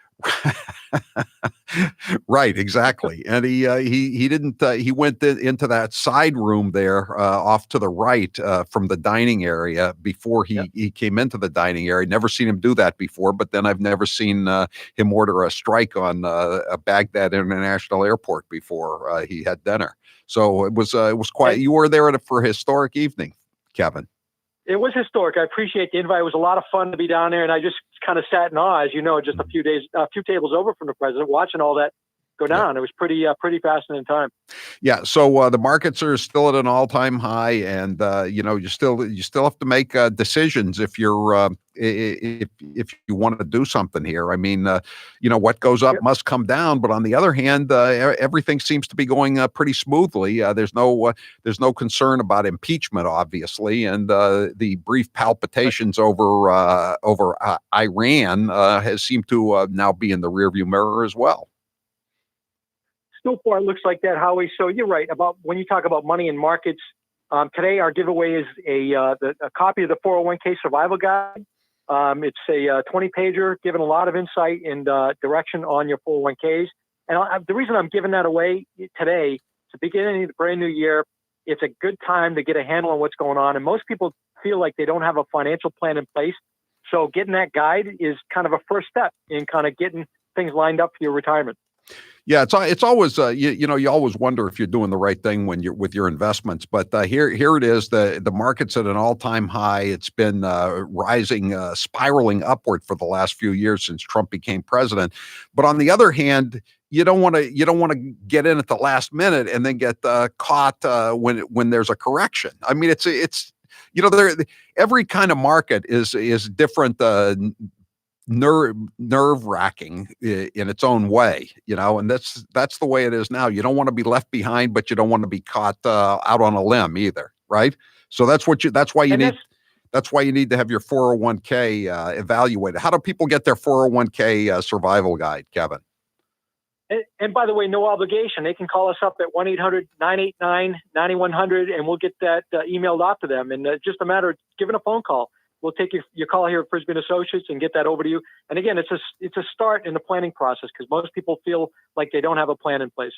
S1: Right, exactly. And he didn't he went into that side room there off to the right from the dining area before he came into the dining area. Never seen him do that before, but then I've never seen him order a strike on a Baghdad International Airport before he had dinner. So it was quite. You were there for a historic evening, Kevin.
S30: It was historic. I appreciate the invite. It was a lot of fun to be down there, and I just kind of sat in awe, as you know, just a few tables over from the president, watching all that go down. It was pretty fascinating time.
S1: Yeah. So the markets are still at an all-time high, and you still have to make decisions if you're if you want to do something here. I mean, what goes up must come down. But on the other hand, everything seems to be going pretty smoothly. There's no concern about impeachment, obviously, and the brief palpitations over Iran has seemed to now be in the rearview mirror as well.
S30: So far, it looks like that, Howie. So you're right about when you talk about money and markets. Today, our giveaway is a copy of the 401k Survival Guide. It's a 20-pager, giving a lot of insight and direction on your 401ks. And the reason I'm giving that away today, it's the beginning of the brand new year. It's a good time to get a handle on what's going on. And most people feel like they don't have a financial plan in place. So getting that guide is kind of a first step in kind of getting things lined up for your retirement.
S1: Yeah, it's always you always wonder if you're doing the right thing when you're with your investments. But here it is. The market's at an all-time high. It's been rising, spiraling upward for the last few years since Trump became president. But on the other hand, you don't want to get in at the last minute and then get caught when there's a correction. I mean, it's every kind of market is different. Nerve-wracking in its own way, and that's the way it is now. You don't want to be left behind, but you don't want to be caught out on a limb either, right? So that's why you need to have your 401k evaluated. How do people get their 401k survival guide, Kevin?
S30: And by the way, no obligation. They can call us up at 1-800-989-9100, and we'll get that emailed out to them. And just a matter of giving a phone call. We'll take your call here at Frisbee & Associates and get that over to you. And again, it's a start in the planning process because most people feel like they don't have a plan in place.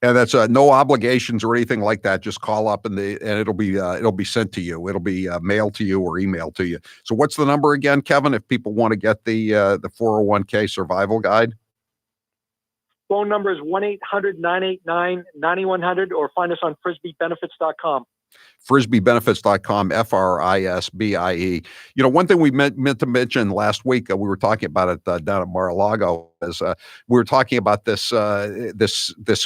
S1: And that's no obligations or anything like that. Just call up and it'll be sent to you. It'll be mailed to you or emailed to you. So what's the number again, Kevin, if people want to get the 401k survival guide?
S30: Phone number is 1-800-989-9100 or find us on frisbeebenefits.com.
S1: Frisbeebenefits.com, FRISBIE. One thing we meant to mention last week, we were talking about it down at Mar-a-Lago, is we were talking about this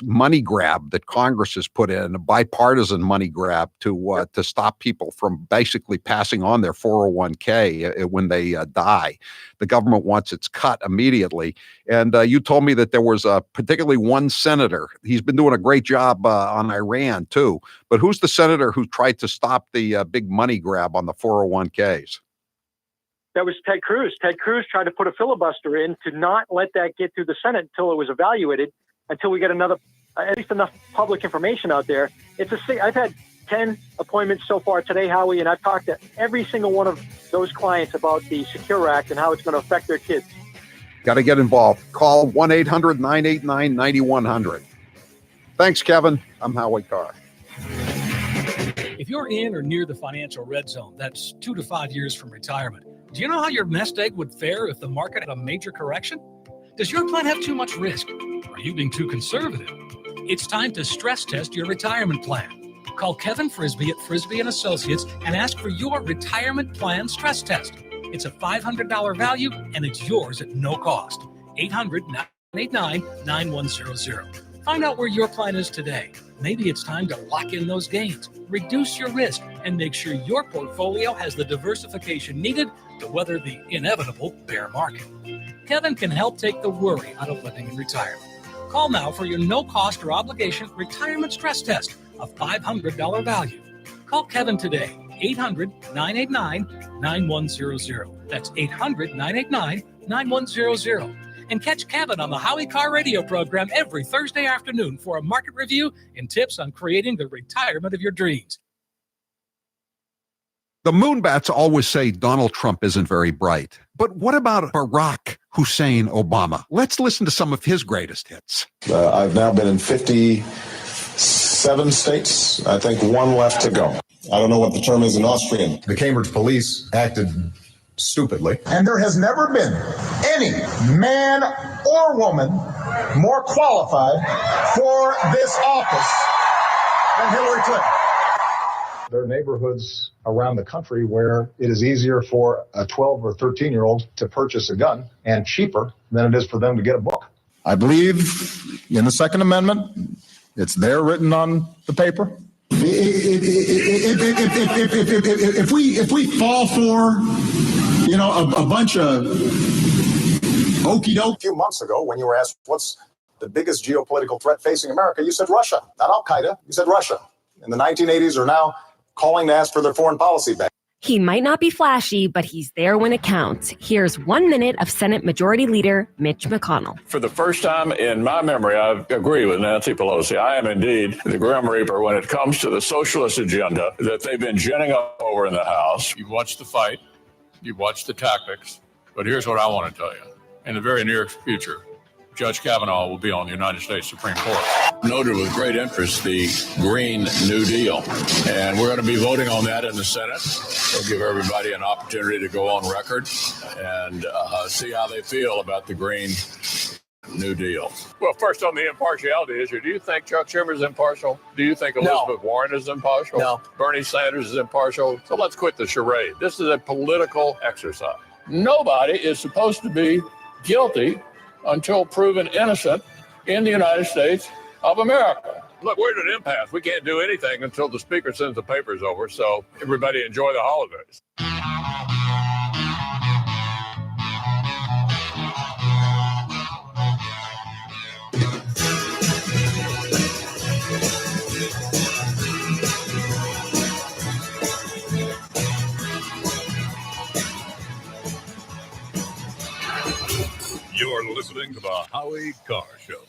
S1: money grab that Congress has put in, a bipartisan money grab to stop people from basically passing on their 401k when they die. The government wants its cut immediately. And you told me that there was particularly one senator. He's been doing a great job on Iran too. But who's the senator who tried to stop the big money grab on the 401ks?
S30: That was Ted Cruz. Ted Cruz tried to put a filibuster in to not let that get through the Senate until it was evaluated, until we get at least enough public information out there. I've had 10 appointments so far today, Howie, and I've talked to every single one of those clients about the Secure Act and how it's going to affect their kids.
S1: Got to get involved. Call 1-800-989-9100. Thanks, Kevin. I'm Howie Carr.
S2: If you're in or near the financial red zone, that's 2 to 5 years from retirement. Do you know how your nest egg would fare if the market had a major correction? Does your plan have too much risk? Are you being too conservative? It's time to stress test your retirement plan. Call Kevin Frisbee at Frisbee & Associates and ask for your retirement plan stress test. It's a $500 value and it's yours at no cost. 800-989-9100. Find out where your plan is today. Maybe it's time to lock in those gains, reduce your risk, and make sure your portfolio has the diversification needed to weather the inevitable bear market. Kevin can help take the worry out of living in retirement. Call now for your no-cost or obligation retirement stress test, a $500 value. Call Kevin today, 800-989-9100. That's 800-989-9100. And catch Kevin on the Howie Carr radio program every Thursday afternoon for a market review and tips on creating the retirement of your dreams.
S1: The Moonbats always say Donald Trump isn't very bright. But what about Barack Hussein Obama. Let's listen to some of his greatest hits.
S4: I've now been in 57 states. I think one left to go. I don't know what the term is in Austrian.
S6: The Cambridge police acted stupidly.
S8: And there has never been any man or woman more qualified for this office than Hillary Clinton.
S6: There are neighborhoods around the country where it is easier for a 12 or 13-year-old to purchase a gun and cheaper than it is for them to get a book.
S4: I believe in the Second Amendment. It's there written on the paper.
S8: If we fall for, a bunch of okey doke.
S6: A few months ago, when you were asked what's the biggest geopolitical threat facing America, you said Russia, not Al-Qaeda. You said Russia. In the 1980s are now calling to ask for their foreign policy back.
S9: He might not be flashy, but he's there when it counts. Here's 1 minute of Senate Majority Leader Mitch McConnell.
S11: For the first time in my memory, I agree with Nancy Pelosi. I am indeed the Grim Reaper when it comes to the socialist agenda that they've been ginning up over in the House.
S13: You've watched the fight. You've watched the tactics. But here's what I want to tell you. In the very near future, Judge Kavanaugh will be on the United States Supreme Court.
S11: Noted with great interest the Green New Deal. And we're going to be voting on that in the Senate. We'll give everybody an opportunity to go on record and see how they feel about the Green New Deal.
S13: Well, first on the impartiality issue, do you think Chuck Schumer is impartial? Do you think Elizabeth Warren is impartial?
S8: No.
S13: Bernie Sanders is impartial? So let's quit the charade. This is a political exercise. Nobody is supposed to be guilty until proven innocent in the United States of America. Look, we're at an impasse. We can't do anything until the speaker sends the papers over, so everybody enjoy the holidays.
S3: You're listening to the Howie Carr Show.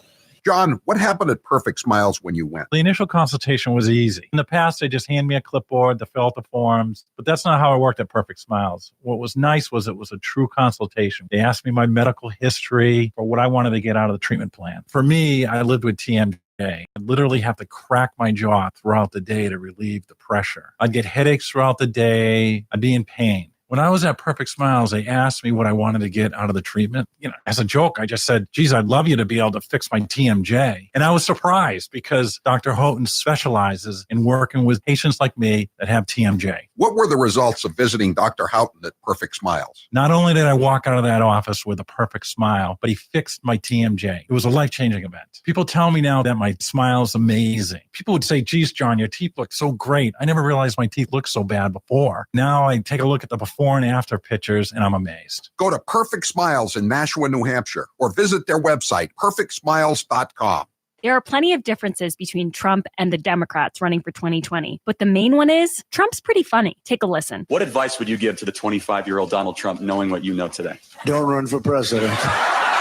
S1: John, what happened at Perfect Smiles when you went?
S24: The initial consultation was easy. In the past, they just hand me a clipboard to fill out the forms, but that's not how it worked at Perfect Smiles. What was nice was it was a true consultation. They asked me my medical history or what I wanted to get out of the treatment plan. For me, I lived with TMJ. I literally have to crack my jaw throughout the day to relieve the pressure. I'd get headaches throughout the day. I'd be in pain. When I was at Perfect Smiles, they asked me what I wanted to get out of the treatment. As a joke, I just said, geez, I'd love you to be able to fix my TMJ. And I was surprised because Dr. Houghton specializes in working with patients like me that have TMJ.
S1: What were the results of visiting Dr. Houghton at Perfect Smiles?
S24: Not only did I walk out of that office with a perfect smile, but he fixed my TMJ. It was a life-changing event. People tell me now that my smile is amazing. People would say, geez, John, your teeth look so great. I never realized my teeth looked so bad before. Now I take a look at the before and after pictures, and I'm amazed.
S1: Go to Perfect Smiles in Nashua, New Hampshire, or visit their website, perfectsmiles.com.
S5: There are plenty of differences between Trump and the Democrats running for 2020, but the main one is Trump's pretty funny. Take a listen.
S25: What advice would you give to the 25-year-old Donald Trump knowing what you know today?
S26: Don't run for president.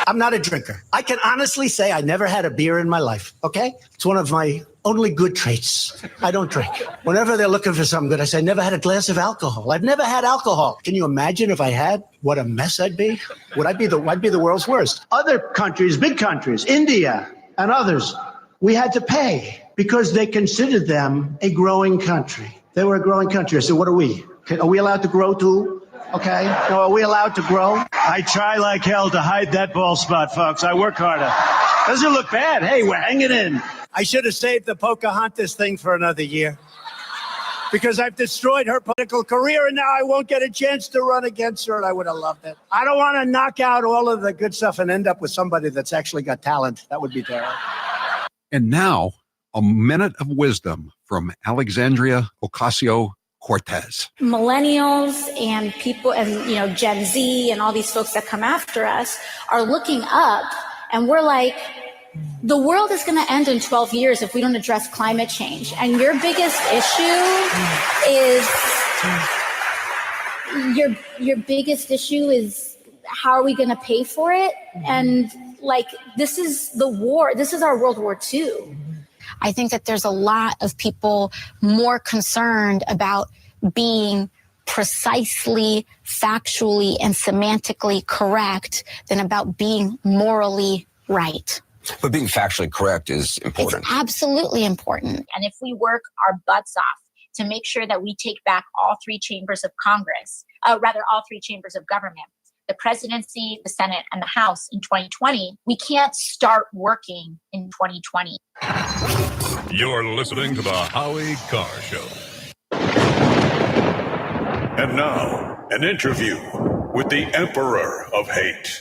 S26: I'm not a drinker. I can honestly say I never had a beer in my life, okay? It's one of my only good traits. I don't drink. Whenever they're looking for something good, I say, I never had a glass of alcohol. I've never had alcohol. Can you imagine if I had? What a mess I'd be. I'd be the world's worst. Other countries, big countries, India and others, we had to pay because they considered them a growing country. They were a growing country. I said, what are we? Are we allowed to grow too? Okay. No, are we allowed to grow?
S27: I try like hell to hide that bald spot, folks. I work harder. Doesn't look bad. Hey, we're hanging in.
S26: I should have saved the Pocahontas thing for another year because I've destroyed her political career and now I won't get a chance to run against her and I would have loved it. I don't want to knock out all of the good stuff and end up with somebody that's actually got talent. That would be terrible.
S1: And now, a minute of wisdom from Alexandria Ocasio-Cortez.
S10: Millennials and people and, Gen Z and all these folks that come after us are looking up and we're like, the world is going to end in 12 years if we don't address climate change. And your biggest issue is your biggest issue is how are we going to pay for it? And this is the war. This is our World War II.
S19: I think that there's a lot of people more concerned about being
S10: precisely, factually, and semantically correct than about being morally right.
S7: But being factually correct is important.
S10: It's absolutely important.
S12: And if we work our butts off to make sure that we take back all three chambers of Congress, all three chambers of government, the presidency, the Senate, and the House in 2020, we can't start working in 2020.
S3: You're listening to the Howie Carr Show. And now, an interview with the Emperor of Hate,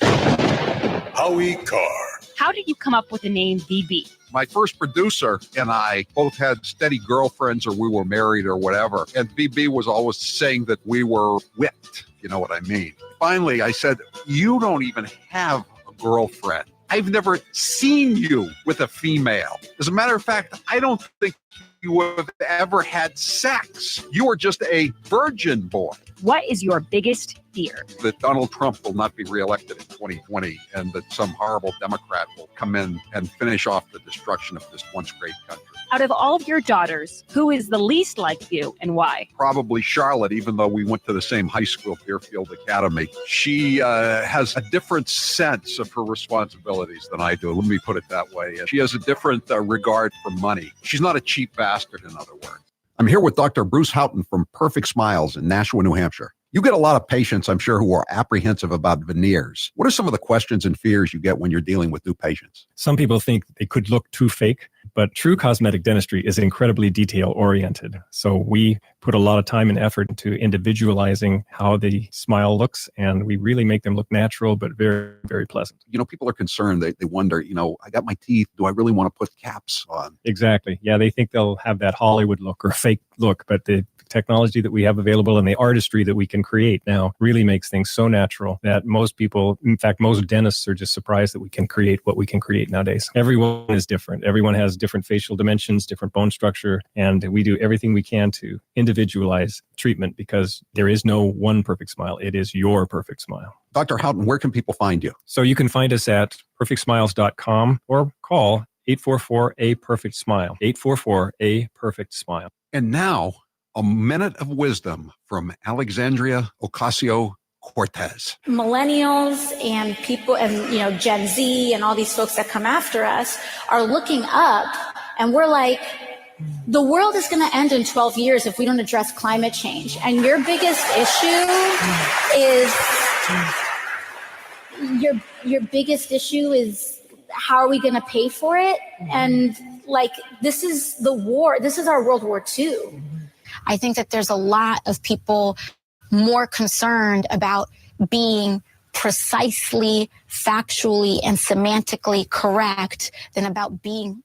S3: Howie Carr.
S5: How did you come up with the name BB?
S1: My first producer and I both had steady girlfriends, or we were married or whatever. And BB was always saying that we were whipped. You know what I mean? Finally, I said, you don't even have a girlfriend. I've never seen you with a female. As a matter of fact, I don't think you have ever had sex. You are just a virgin boy.
S5: What is your biggest fear?
S1: That Donald Trump will not be reelected in 2020 and that some horrible Democrat will come in and finish off the destruction of this once great country.
S5: Out of all of your daughters, who is the least like you and why?
S1: Probably Charlotte, even though we went to the same high school, Deerfield Academy. She has a different sense of her responsibilities than I do. Let me put it that way. She has a different regard for money. She's not a cheap bastard, in other words. I'm here with Dr. Bruce Houghton from Perfect Smiles in Nashua, New Hampshire. You get a lot of patients, I'm sure, who are apprehensive about veneers. What are some of the questions and fears you get when you're dealing with new patients?
S14: Some people think they could look too fake, but true cosmetic dentistry is incredibly detail-oriented. So we put a lot of time and effort into individualizing how the smile looks, and we really make them look natural, but very, very pleasant.
S1: You know, people are concerned. They wonder, I got my teeth. Do I really want to put caps on?
S14: Exactly. Yeah, they think they'll have that Hollywood look or fake look, but the technology that we have available and the artistry that we can create now really makes things so natural that most people, in fact, most dentists are just surprised that we can create what we can create nowadays. Everyone is different. Everyone has different facial dimensions, different bone structure, and we do everything we can to individualize treatment because there is no one perfect smile. It is your perfect smile.
S1: Dr. Houghton, where can people find you?
S14: So you can find us at perfectsmiles.com or call 844-A-PERFECT-SMILE, 844-A-PERFECT-SMILE.
S1: And now, a minute of wisdom from Alexandria Ocasio-Cortez.
S10: Millennials and people and, Gen Z and all these folks that come after us are looking up and we're like, the world is going to end in 12 years if we don't address climate change. And your biggest issue is your biggest issue is how are we going to pay for it? And this is the war. This is our World War II. I think that there's a lot of people more concerned about being precisely, factually, and semantically correct than about being.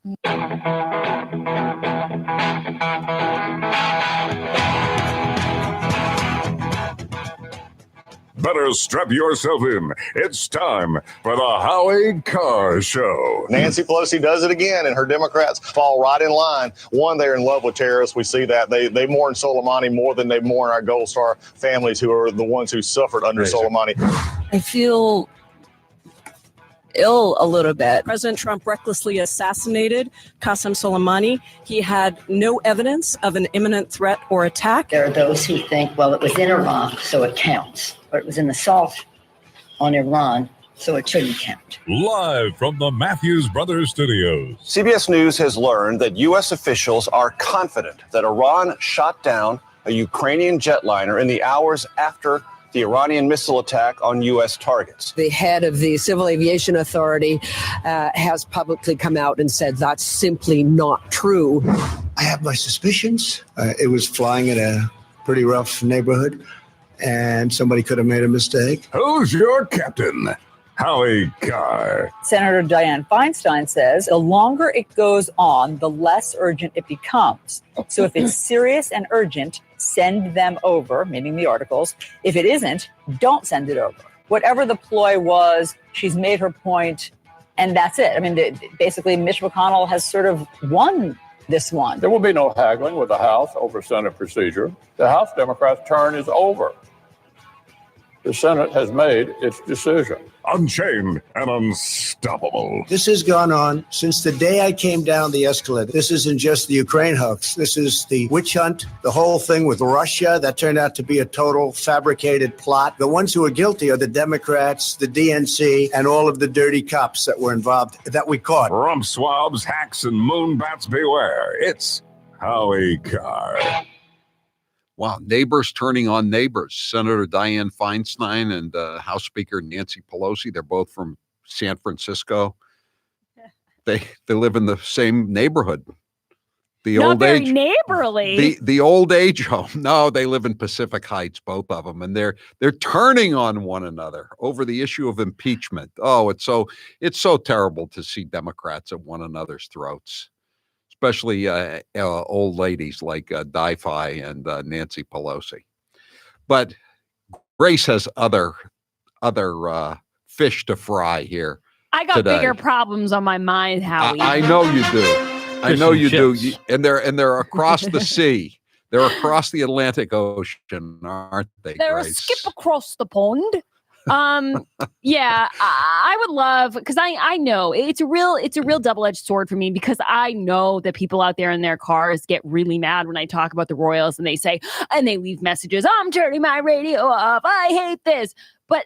S3: Better strap yourself in. It's time for the Howie Carr Show.
S6: Nancy Pelosi does it again, and her Democrats fall right in line. One, they're in love with terrorists. We see that. They mourn Soleimani more than they mourn our Gold Star families, who are the ones who suffered under Soleimani.
S15: I feel ill a little bit. President Trump recklessly assassinated Qasem Soleimani. He had no evidence of an imminent threat or attack.
S16: There are those who think, well, it was in Iraq, so it counts. Or it was an assault on Iran, so it shouldn't count.
S3: Live from the Matthews Brothers Studios.
S17: CBS News has learned that U.S. officials are confident that Iran shot down a Ukrainian jetliner in the hours after the Iranian missile attack on U.S. targets.
S18: The head of the Civil Aviation Authority has publicly come out and said that's simply not true.
S26: I have my suspicions. It was flying in a pretty rough neighborhood, and somebody could have made a mistake.
S3: Who's your captain? Howie Carr.
S20: Senator Dianne Feinstein says the longer it goes on, the less urgent it becomes. So if it's serious and urgent, send them over, meaning the articles. If it isn't, don't send it over. Whatever the ploy was, she's made her point, and that's it. I mean, basically, Mitch McConnell has sort of won this one.
S13: There will be no haggling with the House over Senate procedure. The House Democrats' turn is over. the Senate has made its decision.
S3: Unchained and unstoppable.
S26: This has gone on since the day I came down the escalator. This isn't just the Ukraine hoax. This is the witch hunt, the whole thing with Russia that turned out to be a total fabricated plot. The ones who are guilty are the Democrats, the DNC, and all of the dirty cops that were involved that we caught.
S3: Rump swabs, hacks, and moonbats beware. It's Howie Carr.
S1: Wow, neighbors turning on neighbors. Senator Dianne Feinstein and House Speaker Nancy Pelosi, they're both from San Francisco. They live in the same neighborhood. The
S5: Not
S1: old
S5: very
S1: age
S5: neighborly.
S1: the old age home. No, they live in Pacific Heights, both of them, and they're turning on one another over the issue of impeachment. Oh, it's so terrible to see Democrats at one another's throats. Especially old ladies like Di-Fi and Nancy Pelosi. But Grace has other fish to fry here.
S5: I got
S1: today.
S5: bigger problems on my mind, Howie.
S1: I know you do. I know you do. And they're across the sea. They're across the Atlantic Ocean, aren't they?
S5: They're a
S1: Grace?
S5: skip across the pond. Yeah, I would love, because I know it's a real double-edged sword for me, because I know that people out there in their cars get really mad when I talk about the Royals and they leave messages, I'm turning my radio off, I hate this. But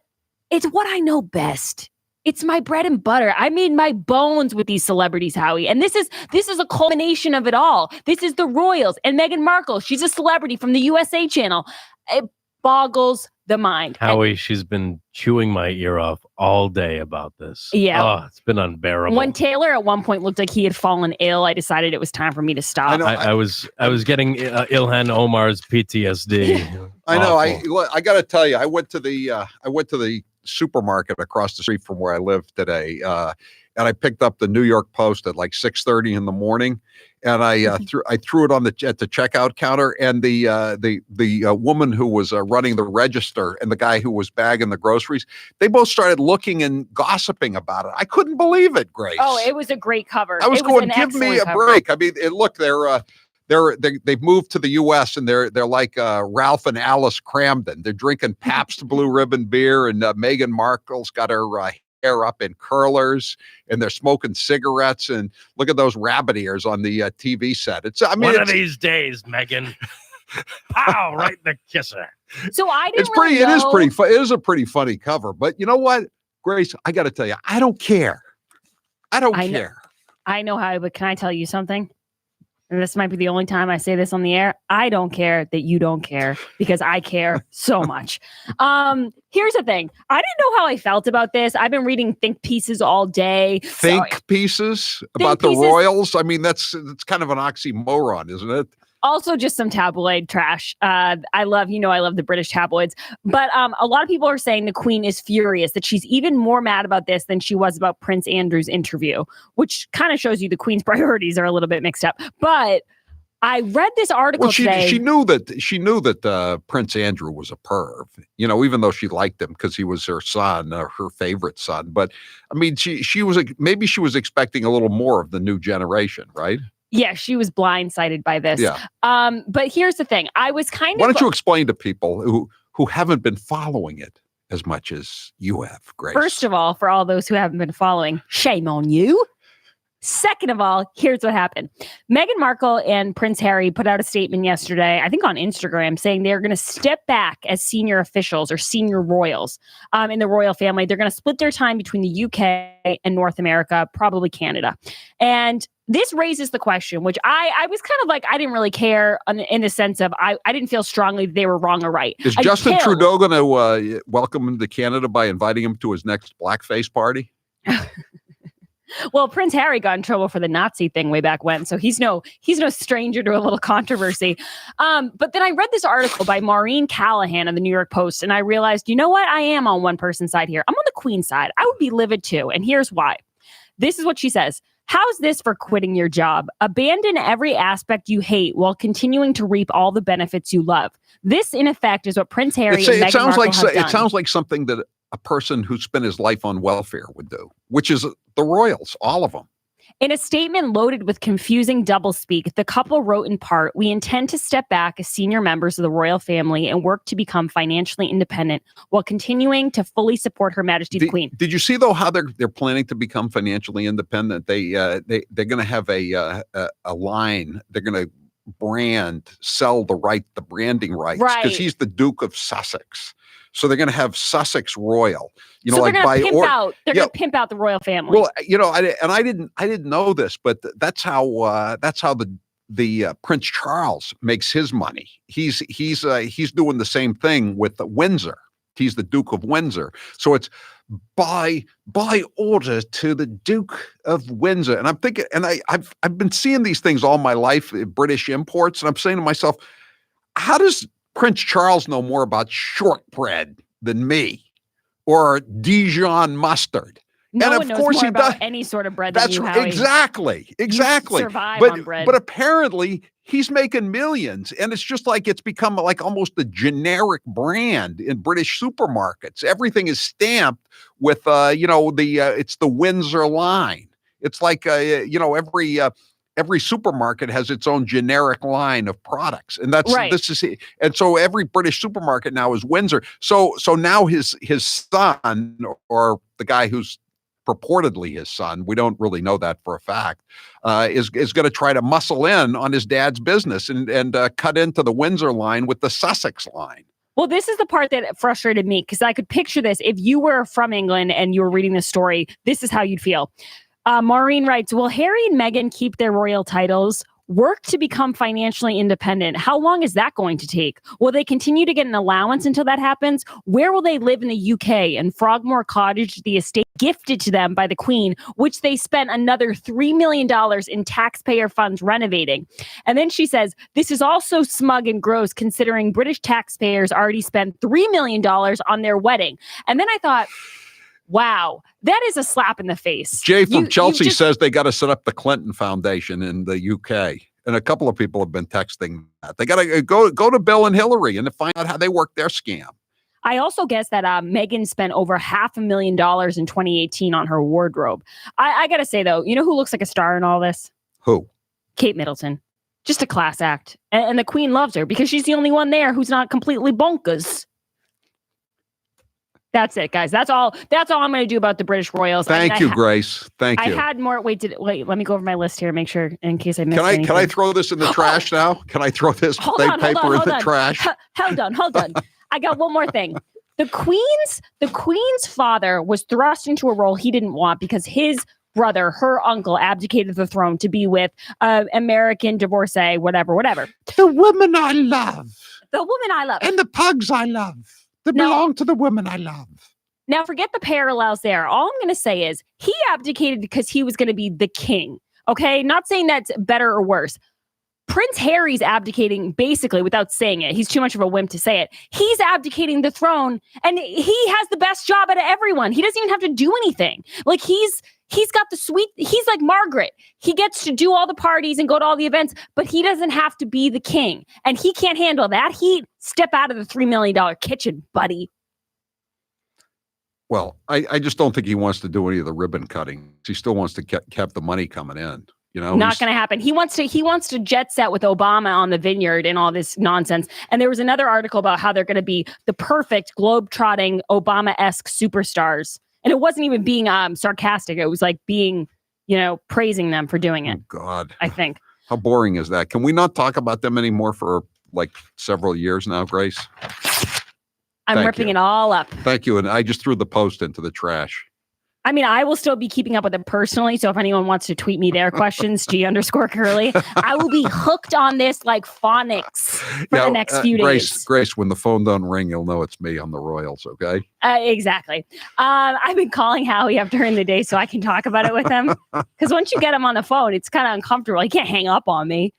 S5: it's what I know best. It's my bread and butter. I made my bones with these celebrities, Howie. And this is a culmination of it all. This is the Royals and Meghan Markle. She's a celebrity from the USA Channel. It boggles the mind.
S2: Howie, she's been chewing my ear off all day about this.
S5: Yeah.
S2: Oh, it's been unbearable.
S5: When Taylor at one point looked like he had fallen ill, I decided it was time for me to stop.
S2: I was getting Ilhan Omar's PTSD.
S1: I know. I got to tell you, I went to the supermarket across the street from where I live today, and I picked up the New York Post at like 6:30 in the morning, and I threw it at the checkout counter, and the woman who was running the register and the guy who was bagging the groceries, they both started looking and gossiping about it. I couldn't believe it, Grace.
S5: Oh, it was a great cover.
S1: I was going, give me a
S5: cover.
S1: break. I mean, look, they've moved to the U.S. and they're like Ralph and Alice Cramden. They're drinking Pabst Blue Ribbon beer, and Meghan Markle's got her hair up in curlers, and they're smoking cigarettes. And look at those rabbit ears on the TV set.
S2: One of these days, Meghan. Pow! Right in the kisser.
S5: So I didn't.
S1: It is pretty. It is a pretty funny cover. But you know what, Grace? I got to tell you, I don't care. I don't care.
S5: I know how, but can I tell you something? And this might be the only time I say this on the air. I don't care that you don't care, because I care so much. Here's the thing. I didn't know how I felt about this. I've been reading think pieces all day.
S1: Pieces about the Royals? I mean, that's kind of an oxymoron, isn't it?
S5: Also just some tabloid trash. I love the British tabloids. But a lot of people are saying the Queen is furious, that she's even more mad about this than she was about Prince Andrew's interview, which kind of shows you the Queen's priorities are a little bit mixed up. But I read this article today.
S1: She knew that Prince Andrew was a perv, even though she liked him because he was her son, her favorite son. But I mean, she was expecting a little more of the new generation, right?
S5: Yeah, she was blindsided by this.
S1: Yeah.
S5: But here's the thing. I was kind of...
S1: Why don't you explain to people who haven't been following it as much as you have, Grace?
S5: First of all, for all those who haven't been following, shame on you. Second of all, here's what happened. Meghan Markle and Prince Harry put out a statement yesterday, I think on Instagram, saying they're going to step back as senior officials or senior royals in the royal family. They're going to split their time between the UK and North America, probably Canada. And this raises the question, which I was kind of like, I didn't really care in the sense of I didn't feel strongly that they were wrong or right.
S1: Is Justin Trudeau going to welcome him to Canada by inviting him to his next blackface party?
S5: Well, Prince Harry got in trouble for the Nazi thing way back when, so he's no stranger to a little controversy. But then I read this article by Maureen Callahan of the New York Post, and I realized, you know what? I am on one person's side here. I'm on the Queen's side. I would be livid too, and here's why. This is what she says. How's this for quitting your job? Abandon every aspect you hate while continuing to reap all the benefits you love. This, in effect, is what Prince Harry and Meghan Markle have done.
S1: It sounds like something that a person who spent his life on welfare would do, which is the royals, all of them.
S5: In a statement loaded with confusing doublespeak, the couple wrote in part, "We intend to step back as senior members of the royal family and work to become financially independent while continuing to fully support Her Majesty the Queen."
S1: Did you see though how they're planning to become financially independent? They're going to have a line. They're going to sell the branding rights because he's the Duke of Sussex. So they're going to have Sussex Royal. You know,
S5: so
S1: like
S5: they're
S1: by
S5: going to pimp out the royal family.
S1: Well, you know, I didn't know this, but that's how the Prince Charles makes his money. He's doing the same thing with the Windsor. He's the Duke of Windsor. So it's by order to the Duke of Windsor. And I'm thinking, and I've been seeing these things all my life, British imports, and I'm saying to myself, how does Prince Charles know more about shortbread than me or Dijon mustard?
S5: No
S1: and
S5: one
S1: of
S5: knows
S1: course
S5: more
S1: he
S5: about
S1: does.
S5: any sort of bread than you, Howie.
S1: Exactly.
S5: You survive on bread.
S1: But apparently he's making millions, and it's just like it's become like almost a generic brand in British supermarkets. Everything is stamped with it's the Windsor line. It's like every supermarket has its own generic line of products, and and so every British supermarket now is Windsor. So now his son, or the guy who's purportedly his son, we don't really know that for a fact, is going to try to muscle in on his dad's business and cut into the Windsor line with the Sussex line.
S5: Well, this is the part that frustrated me, because I could picture this. If you were from England and you were reading this story, this is how you'd feel. Maureen writes, will Harry and Meghan keep their royal titles? Work to become financially independent. How long is that going to take? Will they continue to get an allowance until that happens? Where will they live in the UK? And Frogmore Cottage, the estate gifted to them by the Queen, which they spent another $3 million in taxpayer funds renovating. And then she says, this is also smug and gross considering British taxpayers already spent $3 million on their wedding. And then I thought, wow, that is a slap in the face.
S1: Jay from Chelsea says they got to set up the Clinton Foundation in the UK. And a couple of people have been texting that. They got to go to Bill and Hillary and find out how they work their scam.
S5: I also guess that Meghan spent over $500,000 in 2018 on her wardrobe. I got to say, though, you know who looks like a star in all this?
S1: Who?
S5: Kate Middleton. Just a class act. And the Queen loves her because she's the only one there who's not completely bonkers. That's it, guys. That's all I'm going to do about the British royals.
S1: Thank you, Grace. Thank you.
S5: I had more. Wait, let me go over my list here, make sure in case I missed anything.
S1: Can I throw this in the trash now? Can I throw this paper in the trash?
S5: Hold on. I got one more thing. The Queen's father was thrust into a role he didn't want because his brother, her uncle, abdicated the throne to be with American divorcee, whatever.
S1: The woman I love.
S5: And
S1: the pugs I love. They belong to the woman I love.
S5: Now, forget the parallels there. All I'm going to say is he abdicated because he was going to be the king. Okay? Not saying that's better or worse. Prince Harry's abdicating basically without saying it. He's too much of a wimp to say it. He's abdicating the throne, and he has the best job out of everyone. He doesn't even have to do anything. Like he's got he's like Margaret. He gets to do all the parties and go to all the events, but he doesn't have to be the king. And he can't handle that heat. Step out of the $3 million kitchen, buddy.
S1: Well, I just don't think he wants to do any of the ribbon cutting. He still wants to keep the money coming in. You know,
S5: not going to happen. He wants to jet set with Obama on the vineyard and all this nonsense. And there was another article about how they're going to be the perfect globe-trotting Obama-esque superstars. And it wasn't even being sarcastic. It was like being, praising them for doing it.
S1: Oh, God.
S5: I think.
S1: How boring is that? Can we not talk about them anymore for like several years now, Grace?
S5: I'm ripping it all up.
S1: Thank you. And I just threw the post into the trash.
S5: I mean, I will still be keeping up with them personally. So if anyone wants to tweet me their questions, G_Curly, I will be hooked on this like phonics for the next few days.
S1: Grace, when the phone don't ring, you'll know it's me on the Royals. Okay.
S5: Exactly. I've been calling Howie up during the day so I can talk about it with him. Because once you get him on the phone, it's kind of uncomfortable. He can't hang up on me.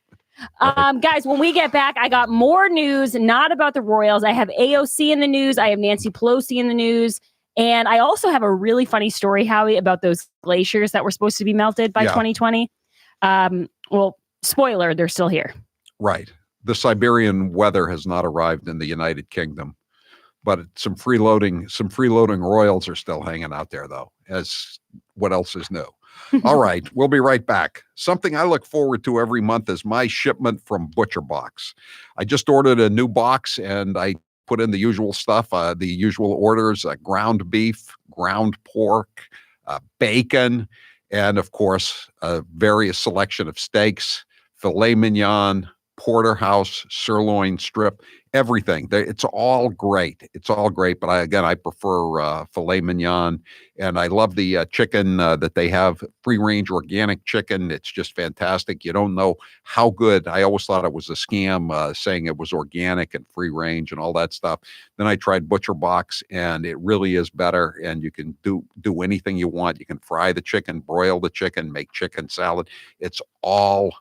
S5: Guys, when we get back, I got more news, not about the Royals. I have AOC in the news. I have Nancy Pelosi in the news. And I also have a really funny story, Howie, about those glaciers that were supposed to be melted by 2020. Well, spoiler, they're still here.
S1: Right. The Siberian weather has not arrived in the United Kingdom, but some freeloading royals are still hanging out there, though, as what else is new. All right, we'll be right back. Something I look forward to every month is my shipment from Butcher Box. I just ordered a new box and I put in the usual stuff, the usual orders, ground beef, ground pork, bacon, and of course, a various selection of steaks, filet mignon, porterhouse, sirloin strip, everything. It's all great. It's all great. But I prefer filet mignon, and I love the chicken that they have, free-range organic chicken. It's just fantastic. You don't know how good. I always thought it was a scam saying it was organic and free-range and all that stuff. Then I tried Butcher Box, and it really is better. And you can do anything you want. You can fry the chicken, broil the chicken, make chicken salad. It's all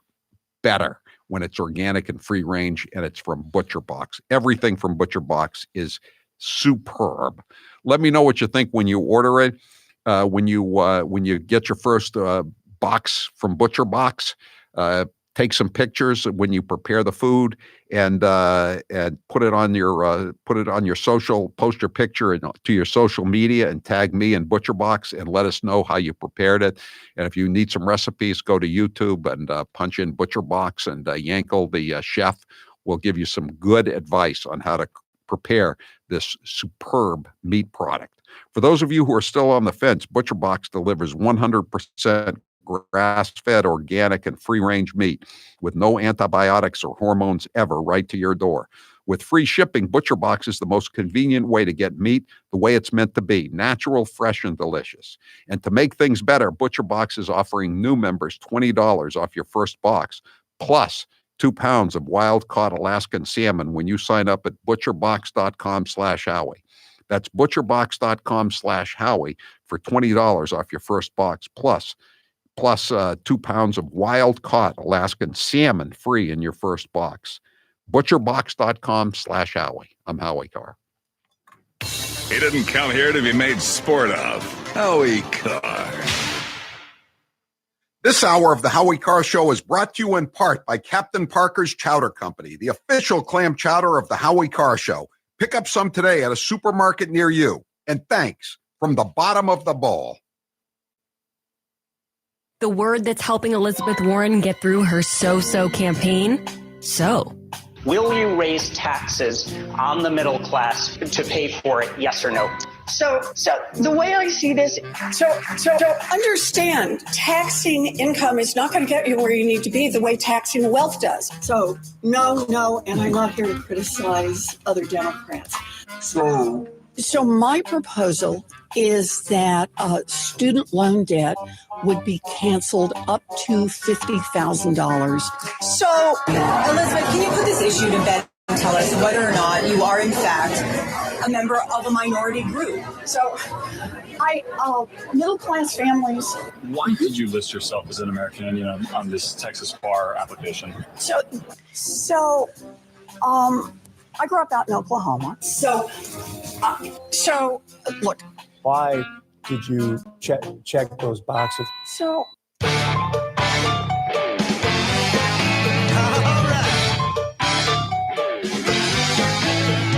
S1: better when it's organic and free range, and it's from Butcher Box. Everything from Butcher Box is superb. Let me know what you think when you order it. When you get your first box from Butcher Box, take some pictures when you prepare the food, and put it on your social. Post your picture to your social media and tag me and Butcher Box and let us know how you prepared it. And if you need some recipes, go to YouTube and punch in Butcher Box, and Yankel, the chef, will give you some good advice on how to prepare this superb meat product. For those of you who are still on the fence, Butcher Box delivers 100% grass-fed, organic, and free-range meat with no antibiotics or hormones ever, right to your door. With free shipping, Butcher Box is the most convenient way to get meat the way it's meant to be, natural, fresh, and delicious. And to make things better, Butcher Box is offering new members $20 off your first box, plus 2 pounds of wild-caught Alaskan salmon when you sign up at butcherbox.com/Howie. That's butcherbox.com/Howie for $20 off your first box, plus 2 pounds of wild-caught Alaskan salmon free in your first box. Butcherbox.com/Howie. I'm Howie Carr.
S3: He didn't come here to be made sport of. Howie Carr.
S1: This hour of the Howie Carr Show is brought to you in part by Captain Parker's Chowder Company, the official clam chowder of the Howie Carr Show. Pick up some today at a supermarket near you. And thanks from the bottom of the bowl.
S4: The word that's helping Elizabeth Warren get through her so-so campaign? So.
S8: Will you raise taxes on the middle class to pay for it, yes or no?
S9: So the way I see this, so understand, taxing income is not going to get you where you need to be the way taxing wealth does. So no, and I'm not here to criticize other Democrats. So my proposal is that student loan debt would be canceled up to $50,000.
S20: So, Elizabeth, can you put this issue to bed and tell us whether or not you are, in fact, a member of a minority group?
S9: So, middle-class families.
S24: Why did you list yourself as an American Indian on this Texas bar application?
S9: So, I grew up out in Oklahoma. So look.
S11: Why did you check those boxes?
S9: So.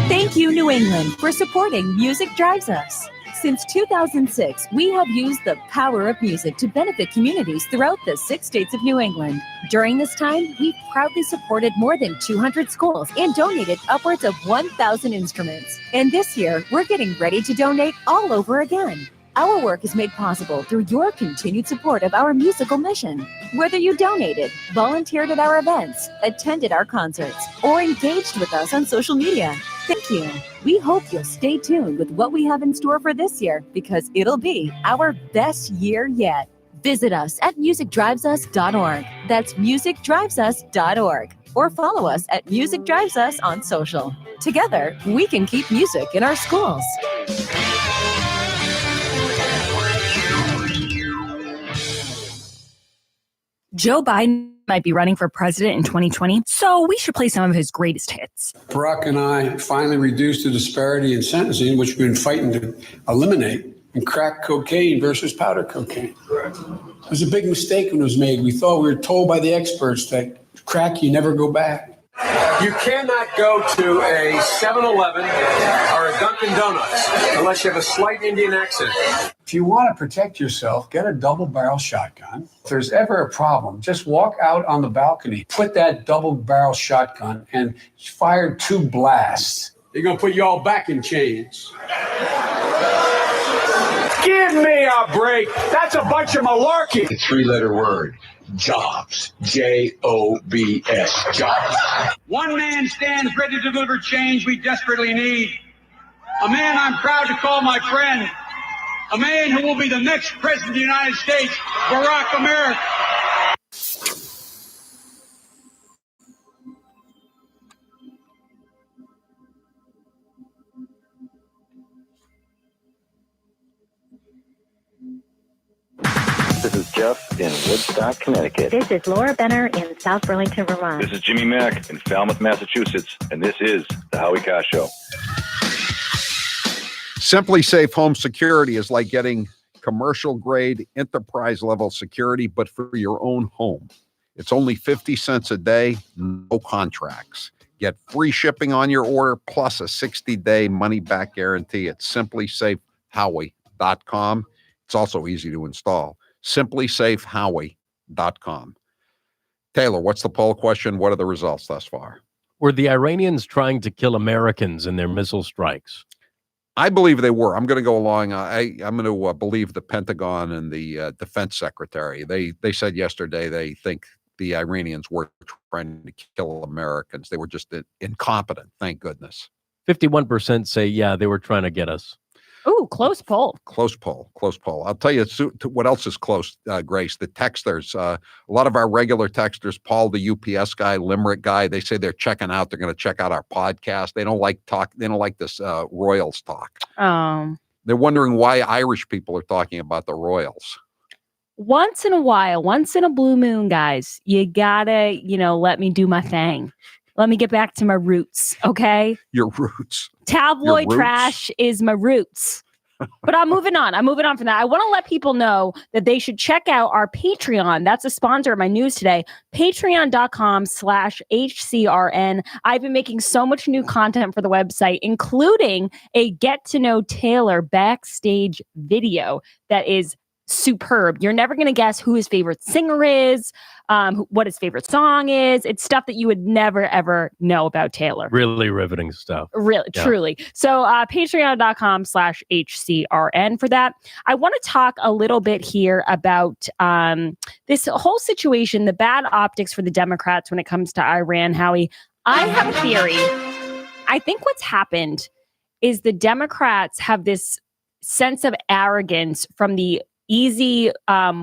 S21: Thank you, New England, for supporting Music Drives Us. Since 2006, we have used the power of music to benefit communities throughout the 6 states of New England. During this time, we've proudly supported more than 200 schools and donated upwards of 1,000 instruments. And this year, we're getting ready to donate all over again. Our work is made possible through your continued support of our musical mission. Whether you donated, volunteered at our events, attended our concerts, or engaged with us on social media, thank you. We hope you'll stay tuned with what we have in store for this year, because it'll be our best year yet. Visit us at musicdrivesus.org. That's musicdrivesus.org. Or follow us at Music Drives Us on social. Together, we can keep music in our schools. Joe Biden might be running for president in 2020, so we should play some of his greatest hits.
S22: Barack and I finally reduced the disparity in sentencing, which we've been fighting to eliminate, in crack cocaine versus powder cocaine. Correct. It was a big mistake when it was made. We thought we were told by the experts that crack, you never go back. You cannot go to a 7-Eleven or a Dunkin' Donuts unless you have a slight Indian accent. If you want to protect yourself, get a double-barrel shotgun. If there's ever a problem, just walk out on the balcony, put that double-barrel shotgun, and fire 2 blasts. They're going to put you all back in chains. Give me a break. That's a bunch of malarkey.
S7: The 3-letter word, jobs. J-O-B-S, jobs.
S12: One man stands ready to deliver change we desperately need. A man I'm proud to call my friend. A man who will be the next president of the United States, Barack America.
S14: This is Jeff in Woodstock, Connecticut.
S19: This is Laura Benner in South Burlington, Vermont.
S14: This is Jimmy Mack in Falmouth, Massachusetts, and this is the Howie Carr Show.
S1: Simply Safe Home Security is like getting commercial grade, enterprise level security, but for your own home. It's only 50 cents a day, no contracts. Get free shipping on your order plus a 60-day money-back guarantee at simplysafehowie.com. It's also easy to install. simplysafehowie.com. Taylor, what's the poll question? What are the results thus far?
S2: Were the Iranians trying to kill Americans in their missile strikes?
S1: I believe they were. I'm going to go along. I'm going to believe the Pentagon and the defense secretary. They said yesterday they think the Iranians were trying to kill Americans. They were just incompetent. Thank goodness.
S2: 51% say, yeah, they were trying to get us.
S5: Ooh, close poll.
S1: Close poll. I'll tell you what else is close, Grace. The texters, a lot of our regular texters, Paul, the UPS guy, Limerick guy, they say they're checking out. They're going to check out our podcast. They don't like talk. They don't like this Royals talk. They're wondering why Irish people are talking about the Royals.
S5: Once in a while, once in a blue moon, guys, you gotta, let me do my thing. Let me get back to my roots, okay?
S1: Your roots.
S5: Tabloid trash is my roots. But I'm moving on. From that. I want to let people know that they should check out our Patreon. That's a sponsor of my news today. Patreon.com/HCRN. I've been making so much new content for the website, including a Get to Know Taylor backstage video that is superb. You're never going to guess who his favorite singer is, what his favorite song is. It's stuff that you would never, ever know about Taylor.
S2: Really riveting stuff.
S5: Really, yeah. Truly. So patreon.com/HCRN for that. I want to talk a little bit here about this whole situation, the bad optics for the Democrats when it comes to Iran, Howie. I have a theory. I think what's happened is the Democrats have this sense of arrogance from the easy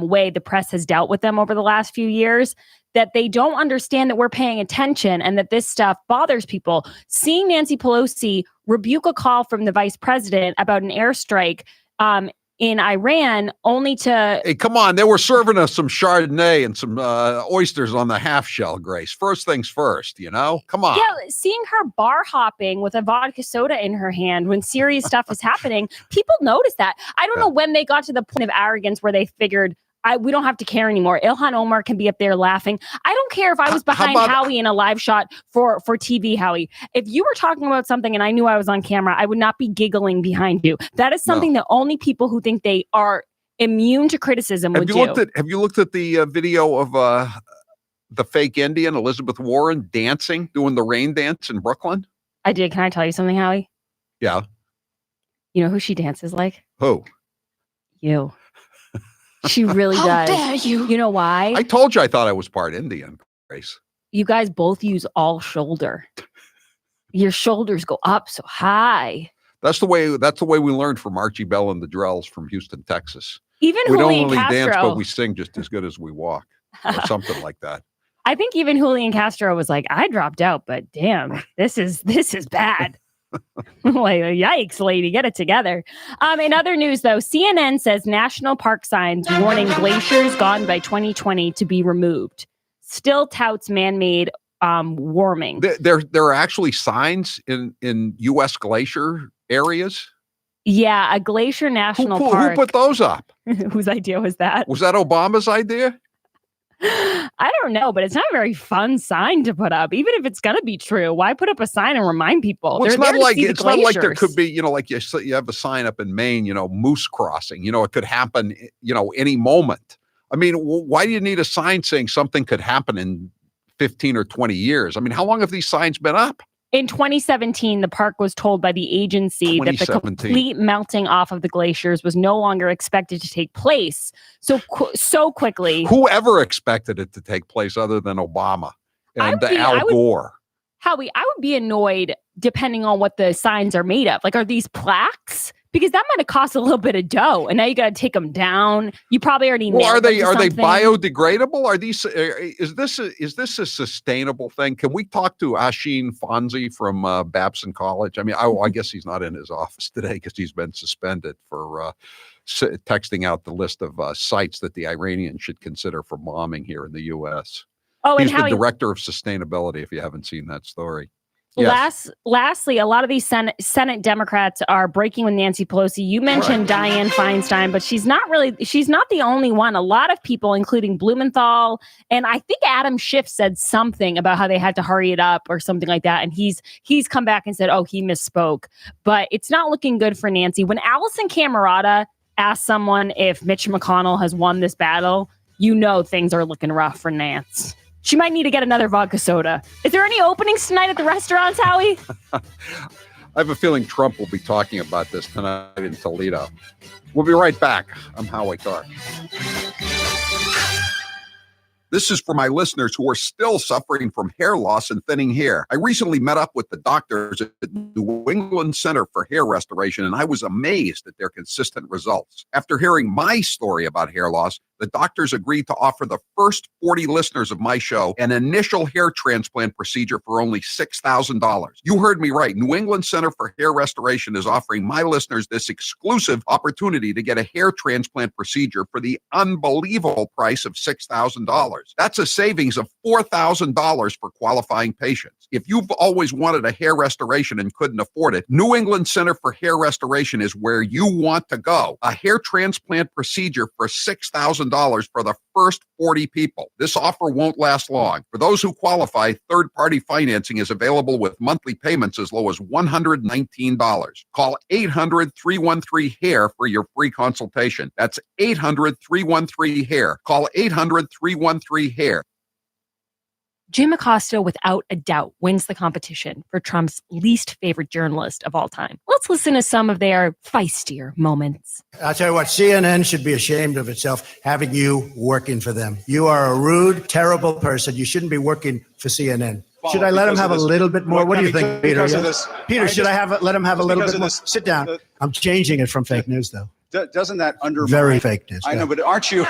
S5: way the press has dealt with them over the last few years, that they don't understand that we're paying attention and that this stuff bothers people. Seeing Nancy Pelosi rebuke a call from the vice president about an airstrike in Iran only to...
S1: Hey, come on. They were serving us some Chardonnay and some oysters on the half shell, Grace. First things first, Come on.
S5: Yeah, seeing her bar hopping with a vodka soda in her hand when serious stuff is happening, people notice that. I don't know when they got to the point of arrogance where they figured, we don't have to care anymore. Ilhan Omar can be up there laughing. I don't care if I was behind Howie in a live shot for TV, Howie. If you were talking about something and I knew I was on camera, I would not be giggling behind you. That is something that only people who think they are immune to criticism would do.
S1: Have you looked at the video of the fake Indian, Elizabeth Warren, doing the rain dance in Brooklyn?
S5: I did. Can I tell you something, Howie?
S1: Yeah.
S5: You know who she dances like?
S1: Who?
S5: You. She really does. How dare you? You know why?
S1: I told you I thought I was part Indian, Grace.
S5: You guys both use all shoulder. Your shoulders go up so high.
S1: That's the way we learned from Archie Bell and the Drells from Houston, Texas.
S5: Even
S1: we
S5: Julian
S1: don't only
S5: Castro,
S1: dance, but we sing just as good as we walk, or something like that.
S5: I think even Julian Castro was like, I dropped out, but damn, this is bad. Like, yikes, lady, get it together. In other news, though, CNN says national park signs warning glaciers gone by 2020 to be removed. Still touts man-made warming.
S1: There are actually signs in U.S. glacier areas.
S5: Yeah, a glacier national park.
S1: Who put those up?
S5: Whose idea was that?
S1: Was that Obama's idea?
S5: I don't know, but it's not a very fun sign to put up, even if it's going to be true. Why put up a sign and remind people?
S1: Well, it's not like there
S5: glaciers.
S1: could be, like you have a sign up in Maine, moose crossing. It could happen, any moment. I mean, why do you need a sign saying something could happen in 15 or 20 years? I mean, how long have these signs been up?
S5: In 2017, the park was told by the agency that the complete melting off of the glaciers was no longer expected to take place so quickly.
S1: Whoever expected it to take place other than Obama and Al Gore?
S5: Howie, I would be annoyed depending on what the signs are made of. Like, are these plaques? Because that might have cost a little bit of dough, and now you got to take them down. You probably already know.
S1: Are they biodegradable? Are these? Is this a sustainable thing? Can we talk to Asheen Fonzie from Babson College? I mean, I guess he's not in his office today because he's been suspended for texting out the list of sites that the Iranians should consider for bombing here in the U.S.
S5: Oh,
S1: he's
S5: and
S1: the director of sustainability. If you haven't seen that story.
S5: Yes. Lastly, a lot of these Senate Democrats are breaking with Nancy Pelosi. You mentioned Dianne Feinstein, but she's not the only one. A lot of people, including Blumenthal, and I think Adam Schiff said something about how they had to hurry it up or something like that. And he's come back and said, oh, he misspoke. But it's not looking good for Nancy. When Allison Camerata asked someone if Mitch McConnell has won this battle, things are looking rough for Nance. She might need to get another vodka soda. Is there any openings tonight at the restaurants, Howie?
S1: I have a feeling Trump will be talking about this tonight in Toledo. We'll be right back. I'm Howie Carr. This is for my listeners who are still suffering from hair loss and thinning hair. I recently met up with the doctors at the New England Center for Hair Restoration, and I was amazed at their consistent results. After hearing my story about hair loss, the doctors agreed to offer the first 40 listeners of my show an initial hair transplant procedure for only $6,000. You heard me right. New England Center for Hair Restoration is offering my listeners this exclusive opportunity to get a hair transplant procedure for the unbelievable price of $6,000. That's a savings of $4,000 for qualifying patients. If you've always wanted a hair restoration and couldn't afford it, New England Center for Hair Restoration is where you want to go. A hair transplant procedure for $6,000 for the first 40 people. This offer won't last long. For those who qualify, third-party financing is available with monthly payments as low as $119. Call 800-313-HAIR for your free consultation. That's 800-313-HAIR. Call 800-313-HAIR.
S4: Jim Acosta, without a doubt, wins the competition for Trump's least favorite journalist of all time. Let's listen to some of their feistier moments.
S26: I'll tell you what, CNN should be ashamed of itself having you working for them. You are a rude, terrible person. You shouldn't be working for CNN. Should I let him have a little bit more? What do you think, Peter? Peter, should I let him have a little bit more? Sit down. I'm changing it from fake news, though.
S6: Doesn't that undermine?
S26: Very fake news.
S6: I know, but aren't you?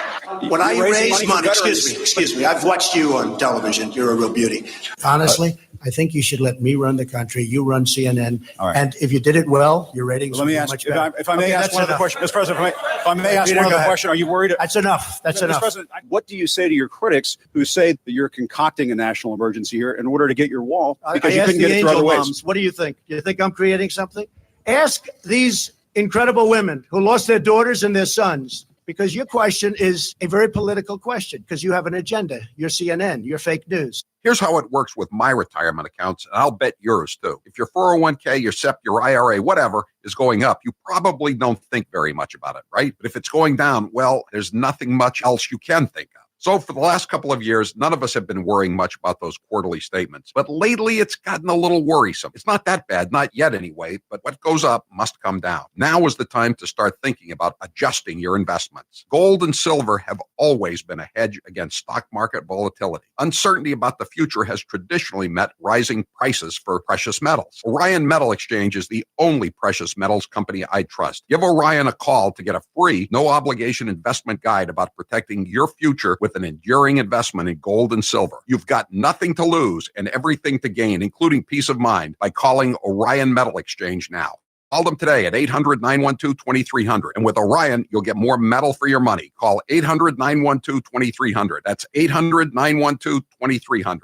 S26: When I raise money, excuse me. I've watched you on television. You're a real beauty. Honestly, I think you should let me run the country. You run CNN.
S6: All right.
S26: And if you did it well, your ratings would be much better.
S6: If I may ask one other question, Mr. President, if I may ask one other question, are you worried?
S26: That's enough. That's enough.
S6: Mr. President, what do you say to your critics who say that you're concocting a national emergency here in order to get your wall because you couldn't get it through other ways?
S26: What do you think? Do you think I'm creating something? Ask these incredible women who lost their daughters and their sons, because your question is a very political question, because you have an agenda. You're CNN. You're fake news.
S1: Here's how it works with my retirement accounts, and I'll bet yours too. If your 401k, your SEP, your IRA, whatever is going up, you probably don't think very much about it, right? But if it's going down, well, there's nothing much else you can think of. So for the last couple of years, none of us have been worrying much about those quarterly statements. But lately, it's gotten a little worrisome. It's not that bad, not yet anyway, but what goes up must come down. Now is the time to start thinking about adjusting your investments. Gold and silver have always been a hedge against stock market volatility. Uncertainty about the future has traditionally meant rising prices for precious metals. Orion Metal Exchange is the only precious metals company I trust. Give Orion a call to get a free, no-obligation investment guide about protecting your future with an enduring investment in gold and silver. You've got nothing to lose and everything to gain, including peace of mind, by calling Orion Metal Exchange now. Call them today at 800-912-2300. And with Orion, you'll get more metal for your money. Call 800-912-2300. That's 800-912-2300.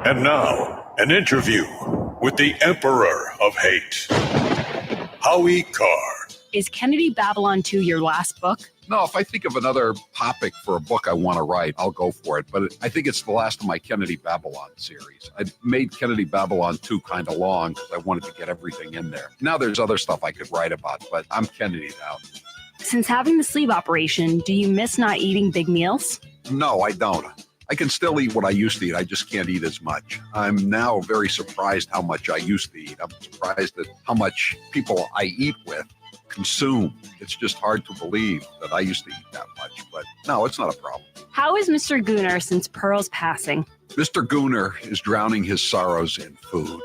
S3: And now, an interview with the Emperor of Hate, Howie Carr.
S4: Is Kennedy Babylon 2 your last book?
S1: No, if I think of another topic for a book I want to write, I'll go for it. But I think it's the last of my Kennedy Babylon series. I made Kennedy Babylon 2 kind of long because I wanted to get everything in there. Now there's other stuff I could write about, but I'm Kennedy now.
S4: Since having the sleeve operation, do you miss not eating big meals?
S1: No, I don't. I can still eat what I used to eat. I just can't eat as much. I'm now very surprised how much I used to eat. I'm surprised at how much people I eat with consume. It's just hard to believe that I used to eat that much, but no, it's not a problem.
S4: How is Mr. Gooner since Pearl's passing?
S1: Mr. Gooner is drowning his sorrows in food.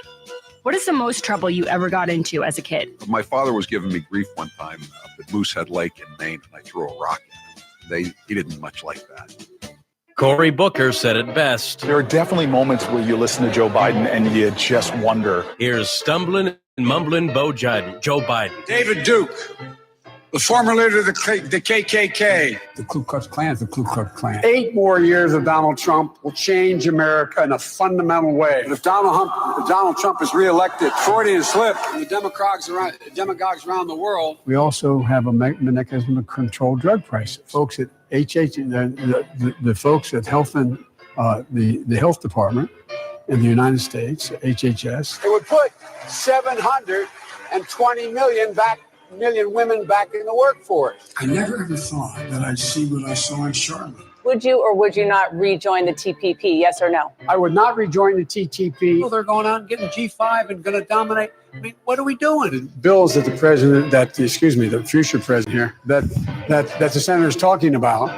S4: What is the most trouble you ever got into as a kid?
S1: My father was giving me grief one time up at Moosehead Lake in Maine, and I threw a rock at him. He didn't much like that.
S2: Cory Booker said it best.
S10: There are definitely moments where you listen to Joe Biden and you just wonder.
S2: Here's stumbling and mumbling Joe Biden.
S12: David Duke, the former leader of the KKK. The Ku Klux Klan is the Ku Klux Klan. 8 more years of Donald Trump will change America in a fundamental way. If Donald Trump is reelected, Freudian slip, and the demagogues around the world. We also have a mechanism to control drug prices. Folks at the folks at Health and the Health Department in the United States, HHS, it would put 720 million women back in the workforce. I never ever thought that I'd see what I saw in Charlotte.
S20: Would you or would you not rejoin the TPP? Yes or no?
S12: I would not rejoin the TTP. Well, they're going out and getting G5 and going to dominate. I mean, what are we doing? Bills that the future president here, that the senator's talking about.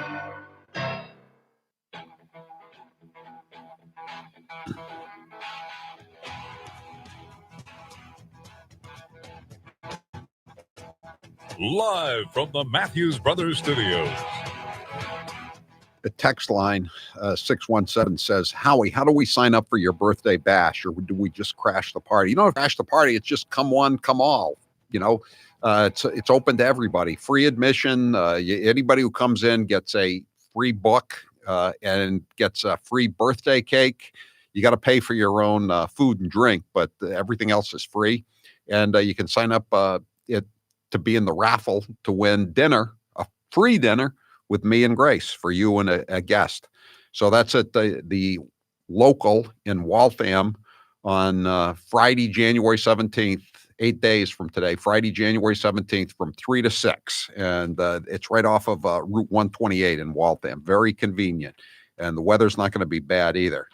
S3: Live from the Matthews Brothers Studios.
S1: The text line 617 says, Howie, how do we sign up for your birthday bash, or do we just crash the party? You don't crash the party. It's just come one, come all. It's open to everybody. Free admission. Anybody who comes in gets a free book and gets a free birthday cake. You got to pay for your own food and drink, but everything else is free. And you can sign up to be in the raffle to win dinner, a free dinner with me and Grace for you and a guest. So that's at the local in Waltham on Friday, January 17th, 8 days from today, Friday, January 17th from 3 to 6. And it's right off of Route 128 in Waltham. Very convenient. And the weather's not going to be bad either.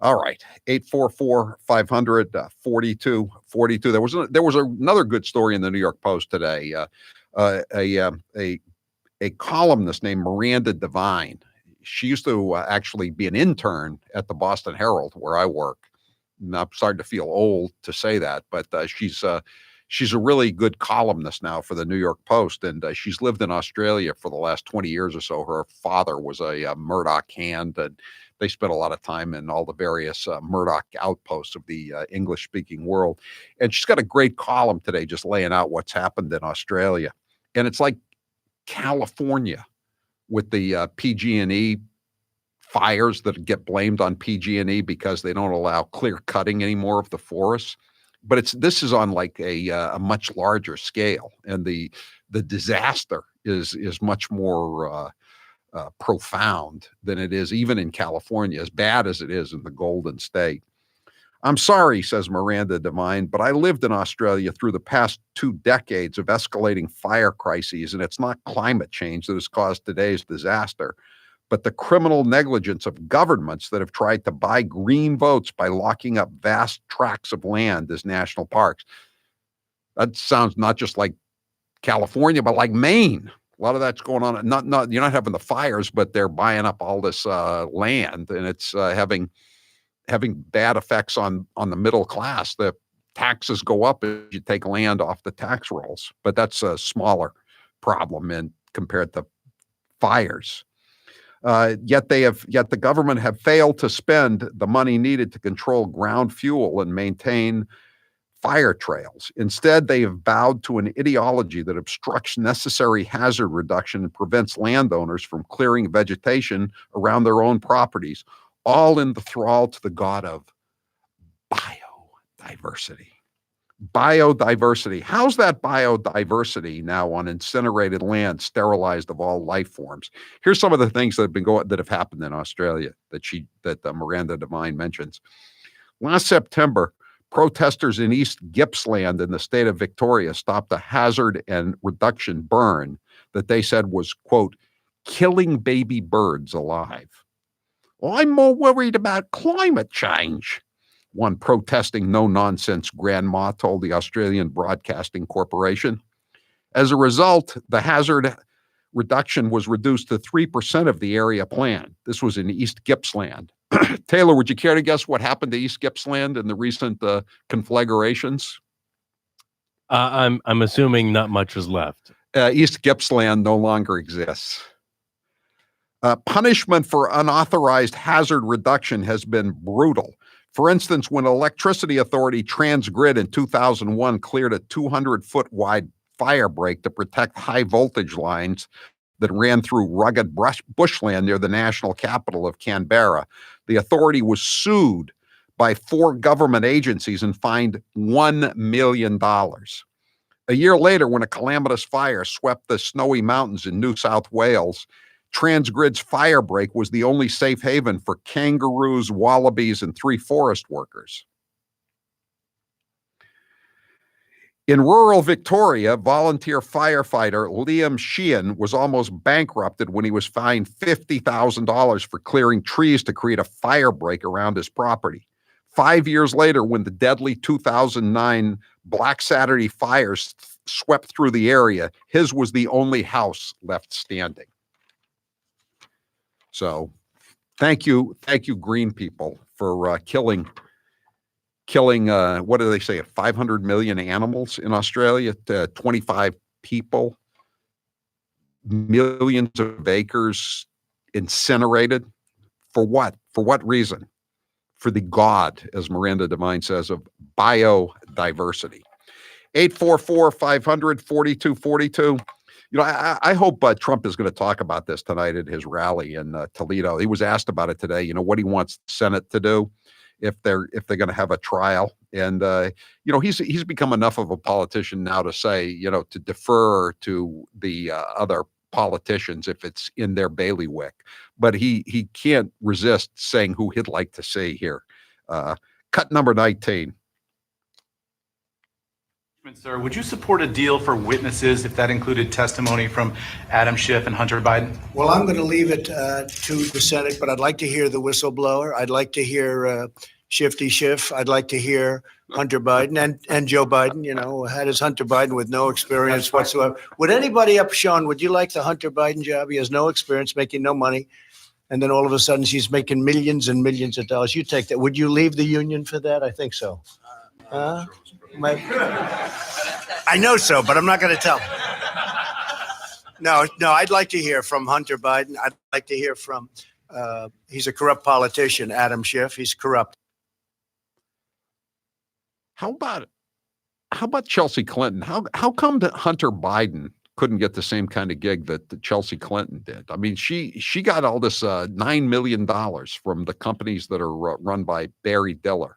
S1: All right, 844-500-4242. There was another good story in the New York Post today. A columnist named Miranda Devine. She used to actually be an intern at the Boston Herald, where I work. And I'm starting to feel old to say that, but she's a really good columnist now for the New York Post, and she's lived in Australia for the last 20 years or so. Her father was a Murdoch hand, and they spent a lot of time in all the various Murdoch outposts of the English-speaking world. And she's got a great column today just laying out what's happened in Australia. And it's like California with the PG&E fires that get blamed on PG&E because they don't allow clear cutting anymore of the forests. But this is on like a much larger scale, and the disaster is much more profound than it is even in California, as bad as it is in the Golden State. I'm sorry, says Miranda Devine, but I lived in Australia through the past 2 decades of escalating fire crises, and it's not climate change that has caused today's disaster, but the criminal negligence of governments that have tried to buy green votes by locking up vast tracts of land as national parks. That sounds not just like California, but like Maine. A lot of that's going on. Not you're not having the fires, but they're buying up all this land, and it's having bad effects on the middle class. The taxes go up if you take land off the tax rolls, but that's a smaller problem compared to fires. Yet the government have failed to spend the money needed to control ground fuel and maintain fire trails. Instead, they have bowed to an ideology that obstructs necessary hazard reduction and prevents landowners from clearing vegetation around their own properties, all in the thrall to the god of biodiversity. Biodiversity. How's that biodiversity now on incinerated land, sterilized of all life forms? Here's some of the things that have happened in Australia that Miranda Devine mentions. Last September, protesters in East Gippsland in the state of Victoria stopped a hazard and reduction burn that they said was, quote, killing baby birds alive. Well, I'm more worried about climate change, one protesting no-nonsense grandma told the Australian Broadcasting Corporation. As a result, the hazard reduction was reduced to 3% of the area planned. This was in East Gippsland. Taylor, would you care to guess what happened to East Gippsland in the recent conflagrations?
S2: I'm assuming not much is left.
S1: East Gippsland no longer exists. Punishment for unauthorized hazard reduction has been brutal. For instance, when Electricity Authority Transgrid in 2001 cleared a 200-foot wide fire break to protect high voltage lines that ran through rugged bushland near the national capital of Canberra, the authority was sued by 4 government agencies and fined $1 million. A year later, when a calamitous fire swept the snowy mountains in New South Wales, Transgrid's fire break was the only safe haven for kangaroos, wallabies, and 3 forest workers. In rural Victoria, volunteer firefighter Liam Sheehan was almost bankrupted when he was fined $50,000 for clearing trees to create a fire break around his property. 5 years later, when the deadly 2009 Black Saturday fires swept through the area, his was the only house left standing. So thank you, green people, for killing what do they say, 500 million animals in Australia, 25 people, millions of acres incinerated. For what? For what reason? For the God, as Miranda Devine says, of biodiversity. 844-500-4242. You know, I hope Trump is going to talk about this tonight at his rally in Toledo. He was asked about it today, you know, what he wants the Senate to do if they're going to have a trial. And, you know, he's become enough of a politician now to say, you know, to defer to the other politicians if it's in their bailiwick. But he can't resist saying who he'd like to see here. Cut number 19.
S15: Sir, would you support a deal for witnesses if that included testimony from Adam Schiff and Hunter Biden?
S26: Well, I'm going to leave it to the Senate, but I'd like to hear the whistleblower. I'd like to hear Shifty Schiff. I'd like to hear Hunter Biden and Joe Biden. You know, how does Hunter Biden with no experience whatsoever? Would anybody Sean, would you like the Hunter Biden job? He has no experience, making no money. And then all of a sudden she's making millions and millions of dollars. You take that. Would you leave the union for that? I think so. I know so, but I'm not going to tell. No, I'd like to hear from Hunter Biden. I'd like to hear from, he's a corrupt politician, Adam Schiff. He's corrupt.
S1: How about Chelsea Clinton? How come that Hunter Biden couldn't get the same kind of gig that Chelsea Clinton did? I mean, she got all this $9 million from the companies that are run by Barry Diller,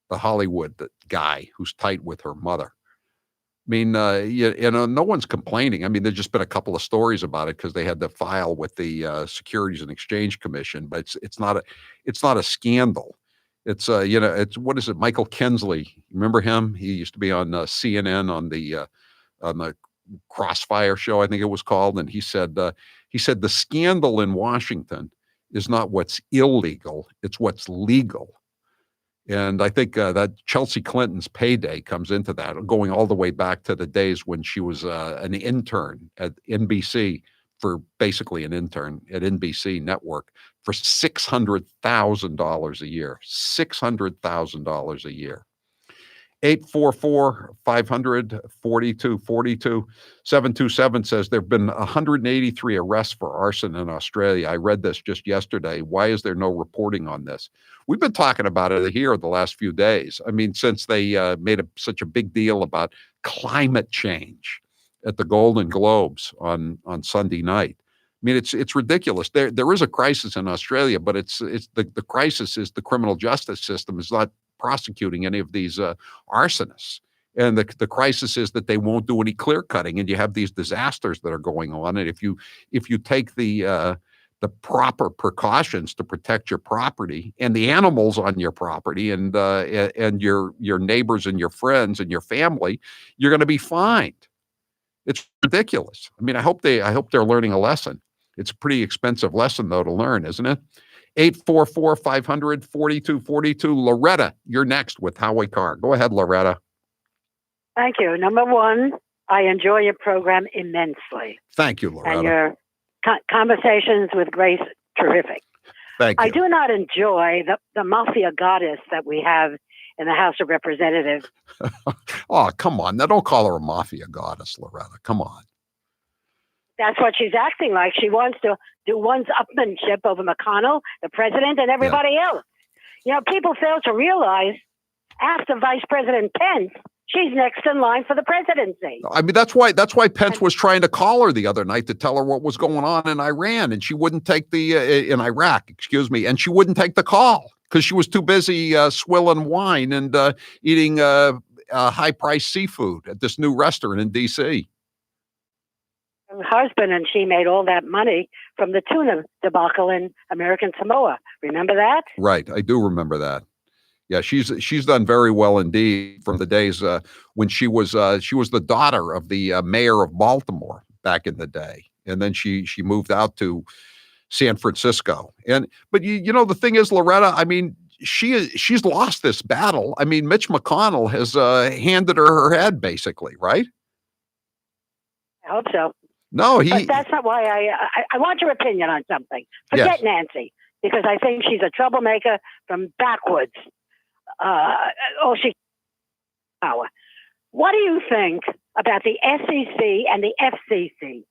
S1: the Hollywood guy who's tight with her mother. I mean, you know, no one's complaining. I mean, there's just been a couple of stories about it because they had to file with the Securities and Exchange Commission, but it's not a scandal. It's you know, it's what is it? Michael Kinsley, remember him? He used to be on CNN on the Crossfire show, I think it was called, and he said the scandal in Washington is not what's illegal, it's what's legal. And I think that Chelsea Clinton's payday comes into that, going all the way back to the days when she was an intern at NBC, for basically an intern at NBC Network for $600,000 a year. $600,000 a year. 844-500-4242. 727 says there have been 183 arrests for arson in Australia. I read this just yesterday. Why is there no reporting on this? We've been talking about it here the last few days. I mean, since they made such a big deal about climate change at the Golden Globes on Sunday night. I mean, it's ridiculous. There is a crisis in Australia, but it's the crisis is the criminal justice system is not prosecuting any of these arsonists. And the crisis is that they won't do any clear cutting, and you have these disasters that are going on. And if you take the proper precautions to protect your property and the animals on your property and your neighbors and your friends and your family, you're going to be fined. It's ridiculous. I mean, I hope they're learning a lesson. It's a pretty expensive lesson though to learn, isn't it? 844-500-4242. Loretta, you're next with Howie Carr. Go ahead, Loretta.
S13: Thank you. Number one, I enjoy your program immensely.
S1: Thank you, Loretta.
S13: And your conversations with Grace, terrific.
S1: Thank you.
S13: I do not enjoy the mafia goddess that we have in the House of Representatives.
S1: Oh, come on. Now, don't call her a mafia goddess, Loretta. Come on.
S13: That's what she's acting like. She wants to do one-upmanship over McConnell, the president, and everybody else. You know, people fail to realize after Vice President Pence, she's next in line for the presidency.
S1: I mean, that's why Pence was trying to call her the other night to tell her what was going on in Iran, and she wouldn't take in Iraq, excuse me, and she wouldn't take the call because she was too busy swilling wine and eating high-priced seafood at this new restaurant in D.C.
S13: Her husband and she made all that money from the tuna debacle in American Samoa. Remember that?
S1: Right, I do remember that. Yeah, she's done very well indeed from the days when she was the daughter of the mayor of Baltimore back in the day, and then she moved out to San Francisco. But you know the thing is, Loretta, I mean she's lost this battle. I mean Mitch McConnell has handed her head basically, right?
S13: I hope so.
S1: No,
S13: but that's not why I want your opinion on something. Forget Nancy, because I think she's a troublemaker from backwoods. Power. What do you think about the SEC and the FCC?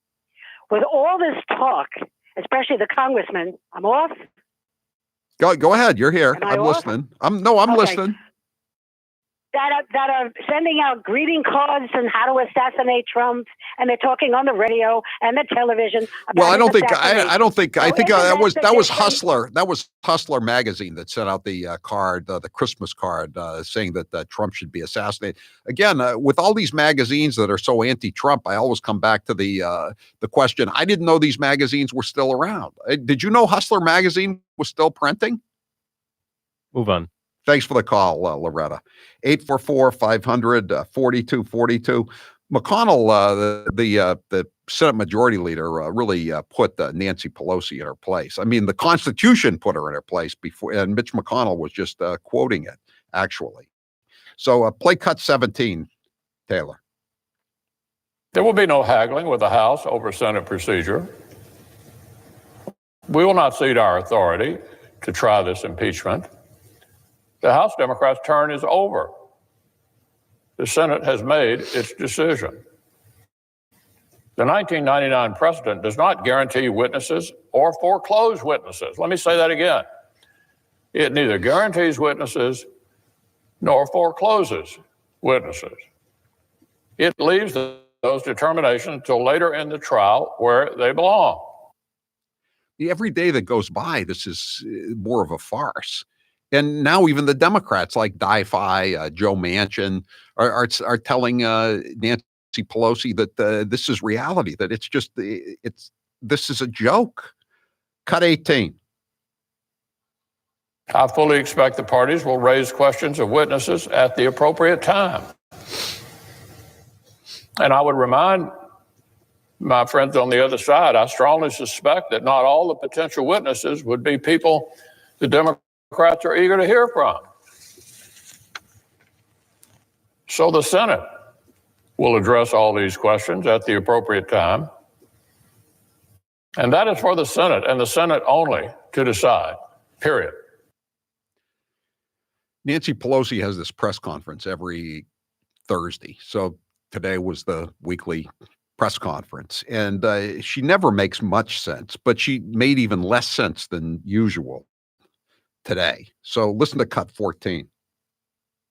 S13: With all this talk, especially the congressman, I'm off.
S1: Go ahead. You're here.
S13: I'm
S1: listening. I'm listening.
S13: That are sending out greeting cards and how to assassinate Trump, and they're talking on the radio and the television.
S1: Well, I think that was Hustler. That was Hustler magazine that sent out the card, the Christmas card, saying that Trump should be assassinated. Again, with all these magazines that are so anti-Trump, I always come back to the question. I didn't know these magazines were still around. Did you know Hustler magazine was still printing?
S2: Move on.
S1: Thanks for the call, Loretta. 844-500-4242. McConnell, the Senate Majority Leader, really put Nancy Pelosi in her place. I mean, the Constitution put her in her place before, and Mitch McConnell was just quoting it, actually. So play cut 17, Taylor.
S16: There will be no haggling with the House over Senate procedure. We will not cede our authority to try this impeachment. The House Democrats' turn is over. The Senate has made its decision. The 1999 precedent does not guarantee witnesses or foreclose witnesses. Let me say that again. It neither guarantees witnesses nor forecloses witnesses. It leaves those determinations until later in the trial where they belong.
S1: Every day that goes by, this is more of a farce. And now even the Democrats like Di-Fi, Joe Manchin are telling Nancy Pelosi that this is reality, that this is a joke. Cut 18.
S16: I fully expect the parties will raise questions of witnesses at the appropriate time. And I would remind my friends on the other side, I strongly suspect that not all the potential witnesses would be people the Democrats are eager to hear from. So the Senate will address all these questions at the appropriate time. And that is for the Senate and the Senate only to decide, period.
S1: Nancy Pelosi has this press conference every Thursday. So today was the weekly press conference. And she never makes much sense, but she made even less sense than usual today. So listen to cut 14.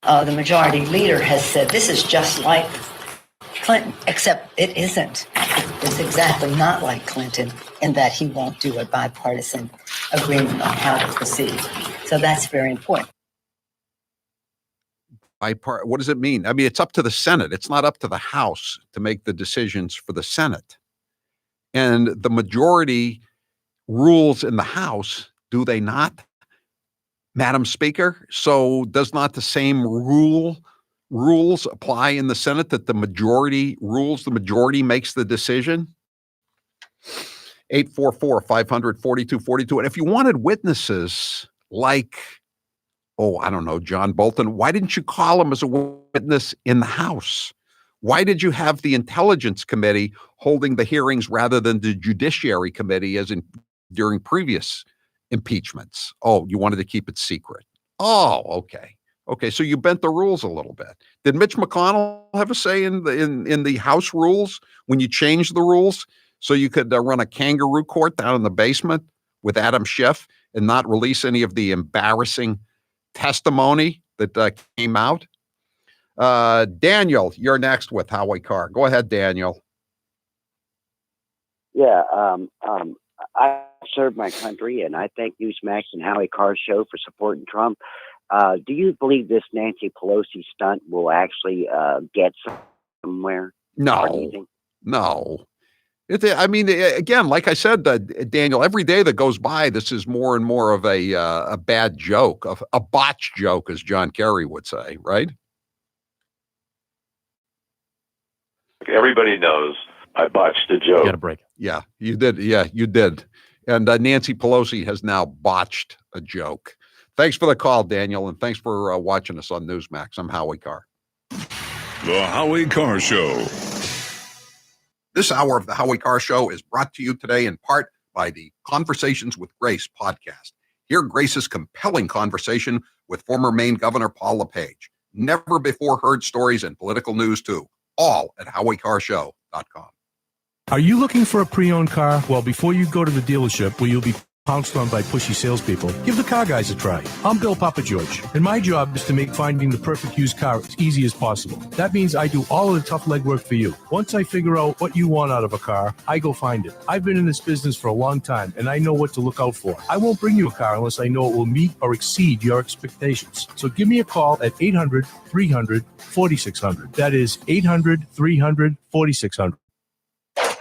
S17: The majority leader has said this is just like Clinton, except it isn't. It's exactly not like Clinton in that he won't do a bipartisan agreement on how to proceed. So that's very important.
S1: what does it mean? I mean, it's up to the Senate. It's not up to the House to make the decisions for the Senate. And the majority rules in the House, do they not, Madam Speaker? So does not the same rules apply in the Senate, that the majority rules, the majority makes the decision? 844-500-4242. And if you wanted witnesses like, I don't know, John Bolton, why didn't you call him as a witness in the House? Why did you have the Intelligence Committee holding the hearings rather than the Judiciary Committee during previous impeachments? Oh, you wanted to keep it secret. Oh, okay. Okay, so you bent the rules a little bit. Did Mitch McConnell have a say in the House rules when you changed the rules so you could run a kangaroo court down in the basement with Adam Schiff and not release any of the embarrassing testimony that came out? Daniel, you're next with Howie Carr. Go ahead, Daniel.
S8: Yeah, I serve my country, and I thank Newsmax and Howie Carr show for supporting Trump. Do you believe this Nancy Pelosi stunt will actually get somewhere?
S1: No. I mean, again, like I said, Daniel, every day that goes by, this is more and more of a bad joke, a botched joke, as John Kerry would say, right?
S14: Everybody knows I botched the joke.
S2: Get a break.
S1: Yeah, you did. Yeah, you did. And Nancy Pelosi has now botched a joke. Thanks for the call, Daniel, and thanks for watching us on Newsmax. I'm Howie Carr.
S3: The Howie Carr Show.
S1: This hour of the Howie Carr Show is brought to you today in part by the Conversations with Grace podcast. Hear Grace's compelling conversation with former Maine Governor Paul LePage. Never before heard stories and political news too. All at HowieCarrShow.com.
S11: Are you looking for a pre-owned car? Well, before you go to the dealership where you'll be pounced on by pushy salespeople, give the Car Guys a try. I'm Bill Papa George, and my job is to make finding the perfect used car as easy as possible. That means I do all of the tough legwork for you. Once I figure out what you want out of a car, I go find it. I've been in this business for a long time, and I know what to look out for. I won't bring you a car unless I know it will meet or exceed your expectations. So give me a call at 800-300-4600. That is 800-300-4600.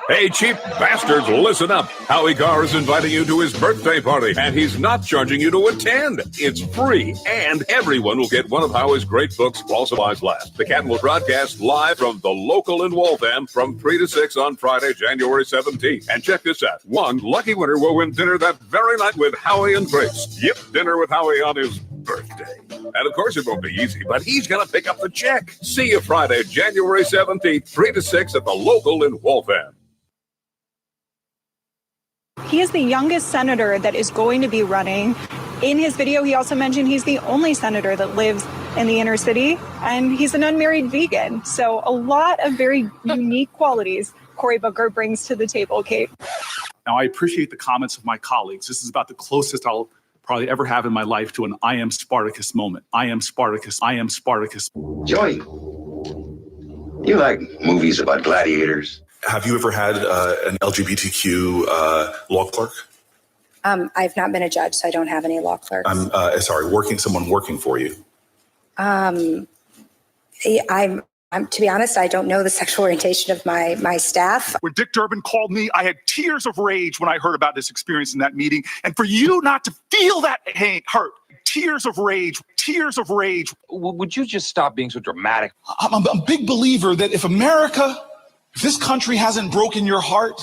S3: Hey, cheap bastards, listen up. Howie Carr is inviting you to his birthday party, and he's not charging you to attend. It's free, and everyone will get one of Howie's great books while supplies last. The Cat will broadcast live from the local in Waltham from 3 to 6 on Friday, January 17th. And check this out. One lucky winner will win dinner that very night with Howie and Grace. Yep, dinner with Howie on his birthday. And of course it won't be easy, but he's going to pick up the check. See you Friday, January 17th, 3 to 6 at the local in Waltham.
S18: He is the youngest senator that is going to be running. In his video, he also mentioned he's the only senator that lives in the inner city, and he's an unmarried vegan. So a lot of very unique qualities Cory Booker brings to the table, Kate.
S10: Now, I appreciate the comments of my colleagues. This is about the closest I'll probably ever have in my life to an I am Spartacus moment. I am Spartacus. I am Spartacus.
S7: Joey, you like movies about gladiators?
S23: Have you ever had an LGBTQ law clerk?
S24: I've not been a judge, so I don't have any law clerks.
S23: Someone working for you.
S24: I'm to be honest, I don't know the sexual orientation of my staff.
S10: When Dick Durbin called me, I had tears of rage when I heard about this experience in that meeting. And for you not to feel that hurt, tears of rage.
S25: Would you just stop being so dramatic?
S22: I'm a big believer that if this country hasn't broken your heart,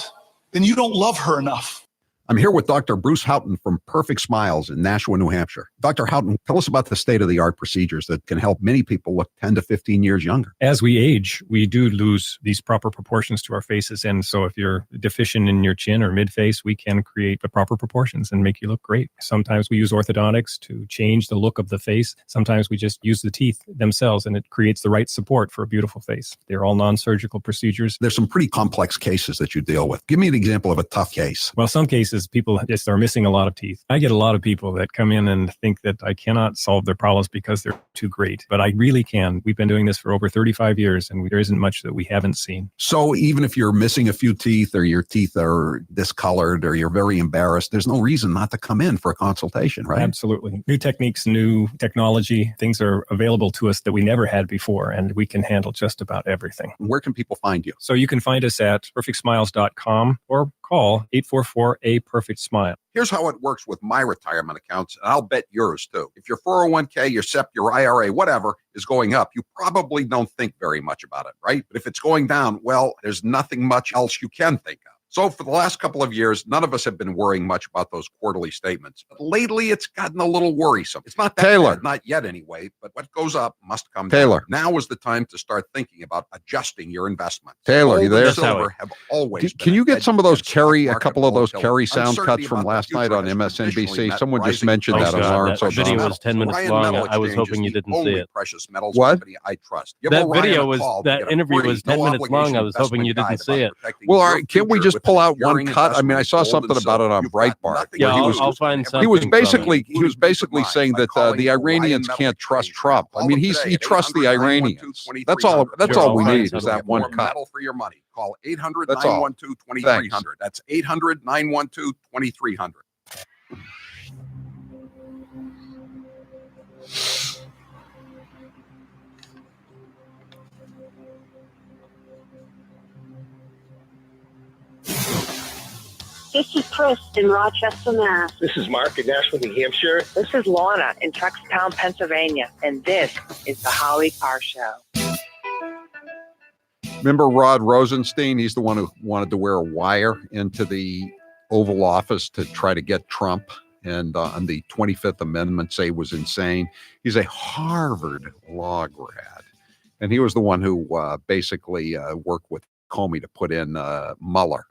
S22: then you don't love her enough.
S1: I'm here with Dr. Bruce Houghton from Perfect Smiles in Nashua, New Hampshire. Dr. Houghton, tell us about the state-of-the-art procedures that can help many people look 10 to 15 years younger.
S27: As we age, we do lose these proper proportions to our faces. And so if you're deficient in your chin or mid-face, we can create the proper proportions and make you look great. Sometimes we use orthodontics to change the look of the face. Sometimes we just use the teeth themselves, and it creates the right support for a beautiful face. They're all non-surgical procedures.
S1: There's some pretty complex cases that you deal with. Give me an example of a tough case.
S27: Well, some cases is people just are missing a lot of teeth. I get a lot of people that come in and think that I cannot solve their problems because they're too great, but I really can. We've been doing this for over 35 years and there isn't much that we haven't seen.
S1: So even if you're missing a few teeth or your teeth are discolored or you're very embarrassed, there's no reason not to come in for a consultation, right?
S27: Absolutely. New techniques, new technology, things are available to us that we never had before, and we can handle just about everything.
S1: Where can people find you?
S27: So you can find us at perfectsmiles.com or call 844-A-PERFECT-SMILE.
S1: Here's how it works with my retirement accounts, and I'll bet yours too. If your 401k, your SEP, your IRA, whatever is going up, you probably don't think very much about it, right? But if it's going down, well, there's nothing much else you can think of. So for the last couple of years, none of us have been worrying much about those quarterly statements. But lately, it's gotten a little worrisome. It's not that bad, not yet anyway, but what goes up must come down. Now is the time to start thinking about adjusting your investment.
S4: Taylor, you there?
S1: Silver have always
S4: Can you get some of those a couple of those Kerry sound cuts from last night on MSNBC? Someone just mentioned that on Lawrence.
S2: That video was 10 minutes long. I was hoping you didn't see it.
S1: Precious metals
S4: what?
S1: Company I trust.
S2: That video was, that interview was 10 minutes long. I was hoping you didn't see it.
S4: Well, all right, can't we just pull out one cut? I mean, I saw something about it on Breitbart.
S2: Yeah, I'll find something.
S4: He was basically saying that the Iranians can't trust Trump. I mean, he trusts the Iranians. That's all we need is that one cut.
S1: For your money. Call 800-912-2300. That's 800-912-2300.
S13: This is Chris in Rochester, Mass.
S5: This is Mark in Nashville, New Hampshire.
S6: This is Lorna in Truxtown, Pennsylvania. And this is the Howie Carr Show.
S1: Remember Rod Rosenstein? He's the one who wanted to wear a wire into the Oval Office to try to get Trump and on the 25th Amendment say was insane. He's a Harvard law grad. And he was the one who basically worked with Comey to put in Mueller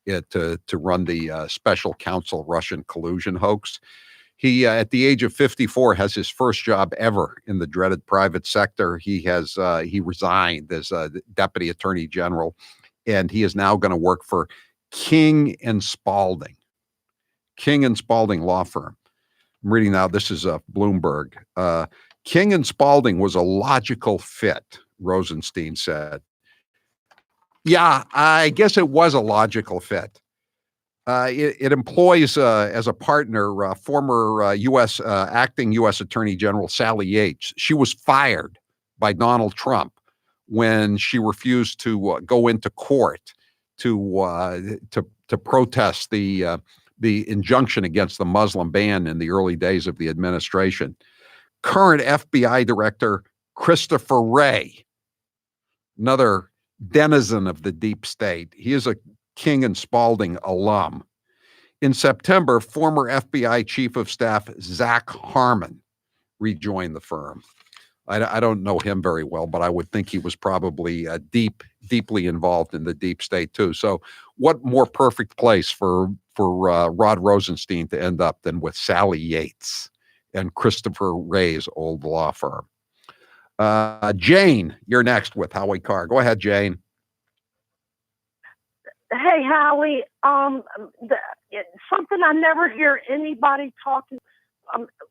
S1: to run the special counsel Russian collusion hoax. He, at the age of 54, has his first job ever in the dreaded private sector. He resigned as deputy attorney general, and he is now going to work for King and Spalding law firm. I'm reading now. This is Bloomberg. King and Spalding was a logical fit, Rosenstein said. Yeah, I guess it was a logical fit. It employs as a partner former acting U.S. Attorney General Sally Yates. She was fired by Donald Trump when she refused to go into court to protest the injunction against the Muslim ban in the early days of the administration. Current FBI Director Christopher Wray, another denizen of the deep state. He is a King and Spalding alum. In September, former FBI Chief of Staff Zach Harmon rejoined the firm. I don't know him very well, but I would think he was probably deeply involved in the deep state too. So what more perfect place for Rod Rosenstein to end up than with Sally Yates and Christopher Wray's old law firm. Jane, you're next with Howie Carr. Go ahead, Jane.
S9: Hey, Howie. Something I never hear anybody talking.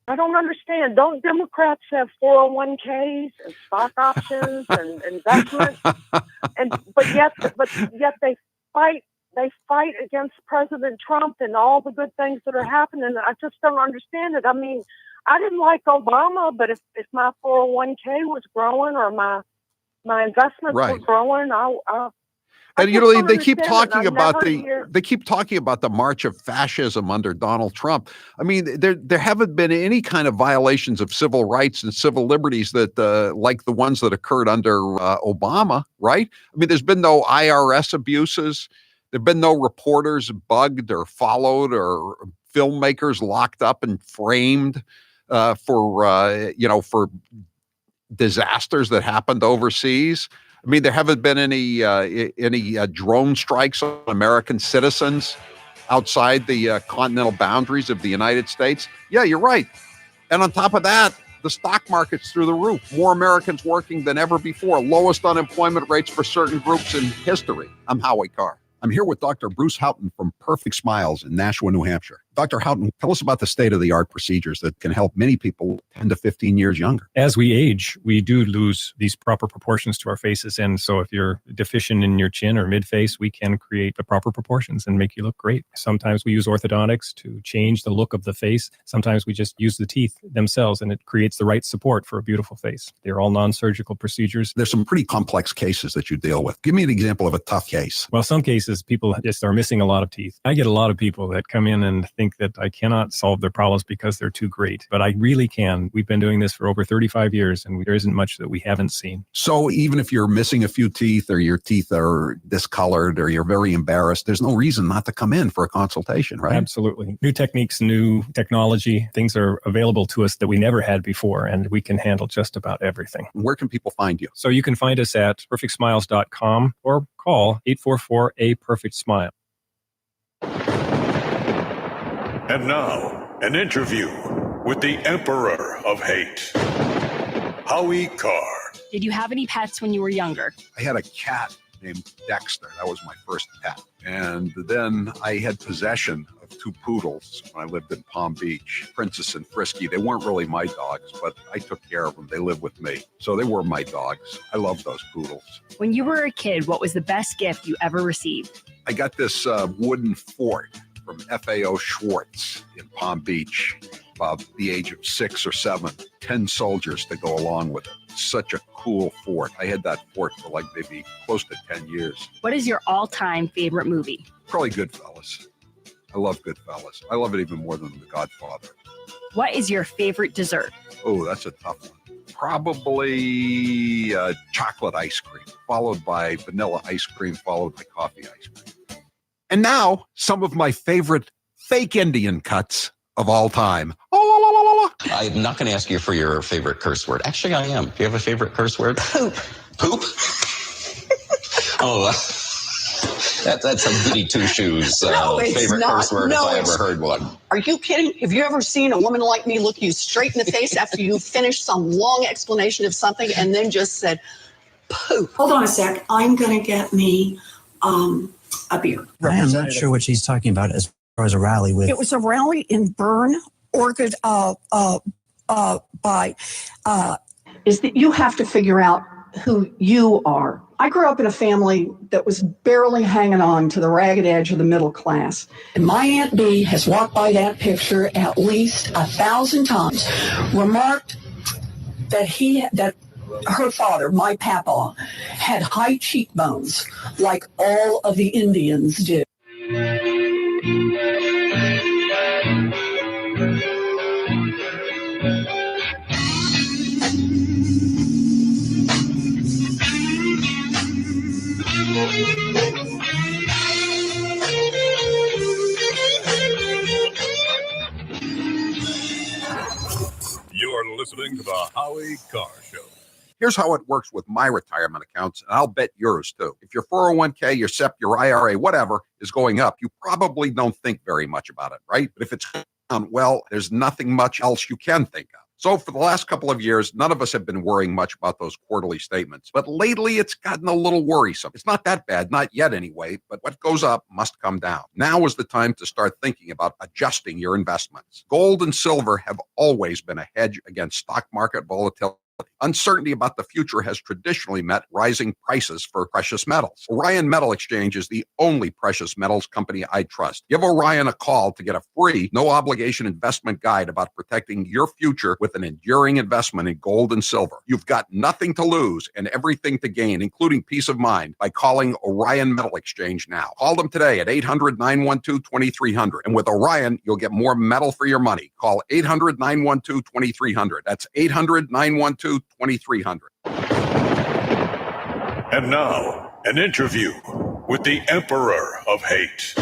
S9: I don't understand. Don't Democrats have 401ks and stock options and investments? But yet they fight. They fight against President Trump and all the good things that are happening. I just don't understand it. I mean, I didn't like Obama, but if my 401k was growing or my investments were growing,
S1: and they keep talking about the march of fascism under Donald Trump. I mean, there haven't been any kind of violations of civil rights and civil liberties that like the ones that occurred under Obama, right? I mean, there's been no IRS abuses. There've been no reporters bugged or followed or filmmakers locked up and framed for disasters that happened overseas. I mean, there haven't been any drone strikes on American citizens outside the continental boundaries of the United States. Yeah, you're right. And on top of that, the stock market's through the roof. More Americans working than ever before. Lowest unemployment rates for certain groups in history. I'm Howie Carr. I'm here with Dr. Bruce Houghton from Perfect Smiles in Nashua, New Hampshire. Dr. Houghton, tell us about the state-of-the-art procedures that can help many people 10 to 15 years younger.
S27: As we age, we do lose these proper proportions to our faces. And so if you're deficient in your chin or mid-face, we can create the proper proportions and make you look great. Sometimes we use orthodontics to change the look of the face. Sometimes we just use the teeth themselves, and it creates the right support for a beautiful face. They're all non-surgical procedures.
S1: There's some pretty complex cases that you deal with. Give me an example of a tough case.
S27: Well, some cases, people just are missing a lot of teeth. I get a lot of people that come in and think that I cannot solve their problems because they're too great, but I really can. We've been doing this for over 35 years, and there isn't much that we haven't seen.
S1: So even if you're missing a few teeth, or your teeth are discolored, or you're very embarrassed, there's no reason not to come in for a consultation, right?
S27: Absolutely. New techniques, new technology, things are available to us that we never had before, and we can handle just about everything.
S1: Where can people find you?
S27: So you can find us at perfectsmiles.com or call 844-A-PERFECT-SMILE.
S3: And now, an interview with the Emperor of Hate, Howie Carr.
S12: Did you have any pets when you were younger?
S1: I had a cat named Dexter. That was my first pet. And then I had possession of two poodles when I lived in Palm Beach, Princess and Frisky. They weren't really my dogs, but I took care of them. They lived with me. So they were my dogs. I love those poodles.
S12: When you were a kid, what was the best gift you ever received?
S1: I got this wooden fort from FAO Schwartz in Palm Beach, about the age of 6 or 7, 10 soldiers to go along with it. Such a cool fort. I had that fort for like maybe close to 10 years.
S12: What is your all-time favorite movie?
S1: Probably Goodfellas. I love Goodfellas. I love it even more than The Godfather.
S12: What is your favorite dessert?
S1: Oh, that's a tough one. Probably chocolate ice cream, followed by vanilla ice cream, followed by coffee ice cream. And now, some of my favorite fake Indian cuts of all time.
S15: I'm not going to ask you for your favorite curse word. Actually, I am. Do you have a favorite curse word?
S16: Poop.
S15: Poop? Oh, that's a goody two-shoes favorite curse word if I ever heard one.
S16: Are you kidding? Have you ever seen a woman like me look you straight in the face after you finished some long explanation of something and then just said, poop?
S19: Hold on a sec. I'm going to get me a beer.
S20: I'm not sure what she's talking about as far as a rally with.
S19: It was a rally in Bern, Oregon, is that you have to figure out who you are. I grew up in a family that was barely hanging on to the ragged edge of the middle class. And my Aunt Bee has walked by that picture at least 1,000 times, remarked that her father, my papa, had high cheekbones like all of the Indians did.
S3: You're listening to the Howie Carr Show.
S1: Here's how it works with my retirement accounts, and I'll bet yours too. If your 401k, your SEP, your IRA, whatever, is going up, you probably don't think very much about it, right? But if it's down, well, there's nothing much else you can think of. So for the last couple of years, none of us have been worrying much about those quarterly statements. But lately, it's gotten a little worrisome. It's not that bad, not yet anyway, but what goes up must come down. Now is the time to start thinking about adjusting your investments. Gold and silver have always been a hedge against stock market volatility. Uncertainty about the future has traditionally meant rising prices for precious metals. Orion Metal Exchange is the only precious metals company I trust. Give Orion a call to get a free, no-obligation investment guide about protecting your future with an enduring investment in gold and silver. You've got nothing to lose and everything to gain, including peace of mind, by calling Orion Metal Exchange now. Call them today at 800-912-2300. And with Orion, you'll get more metal for your money. Call 800-912-2300. That's 800-912-2300.
S3: And now, an interview with the Emperor of Hate,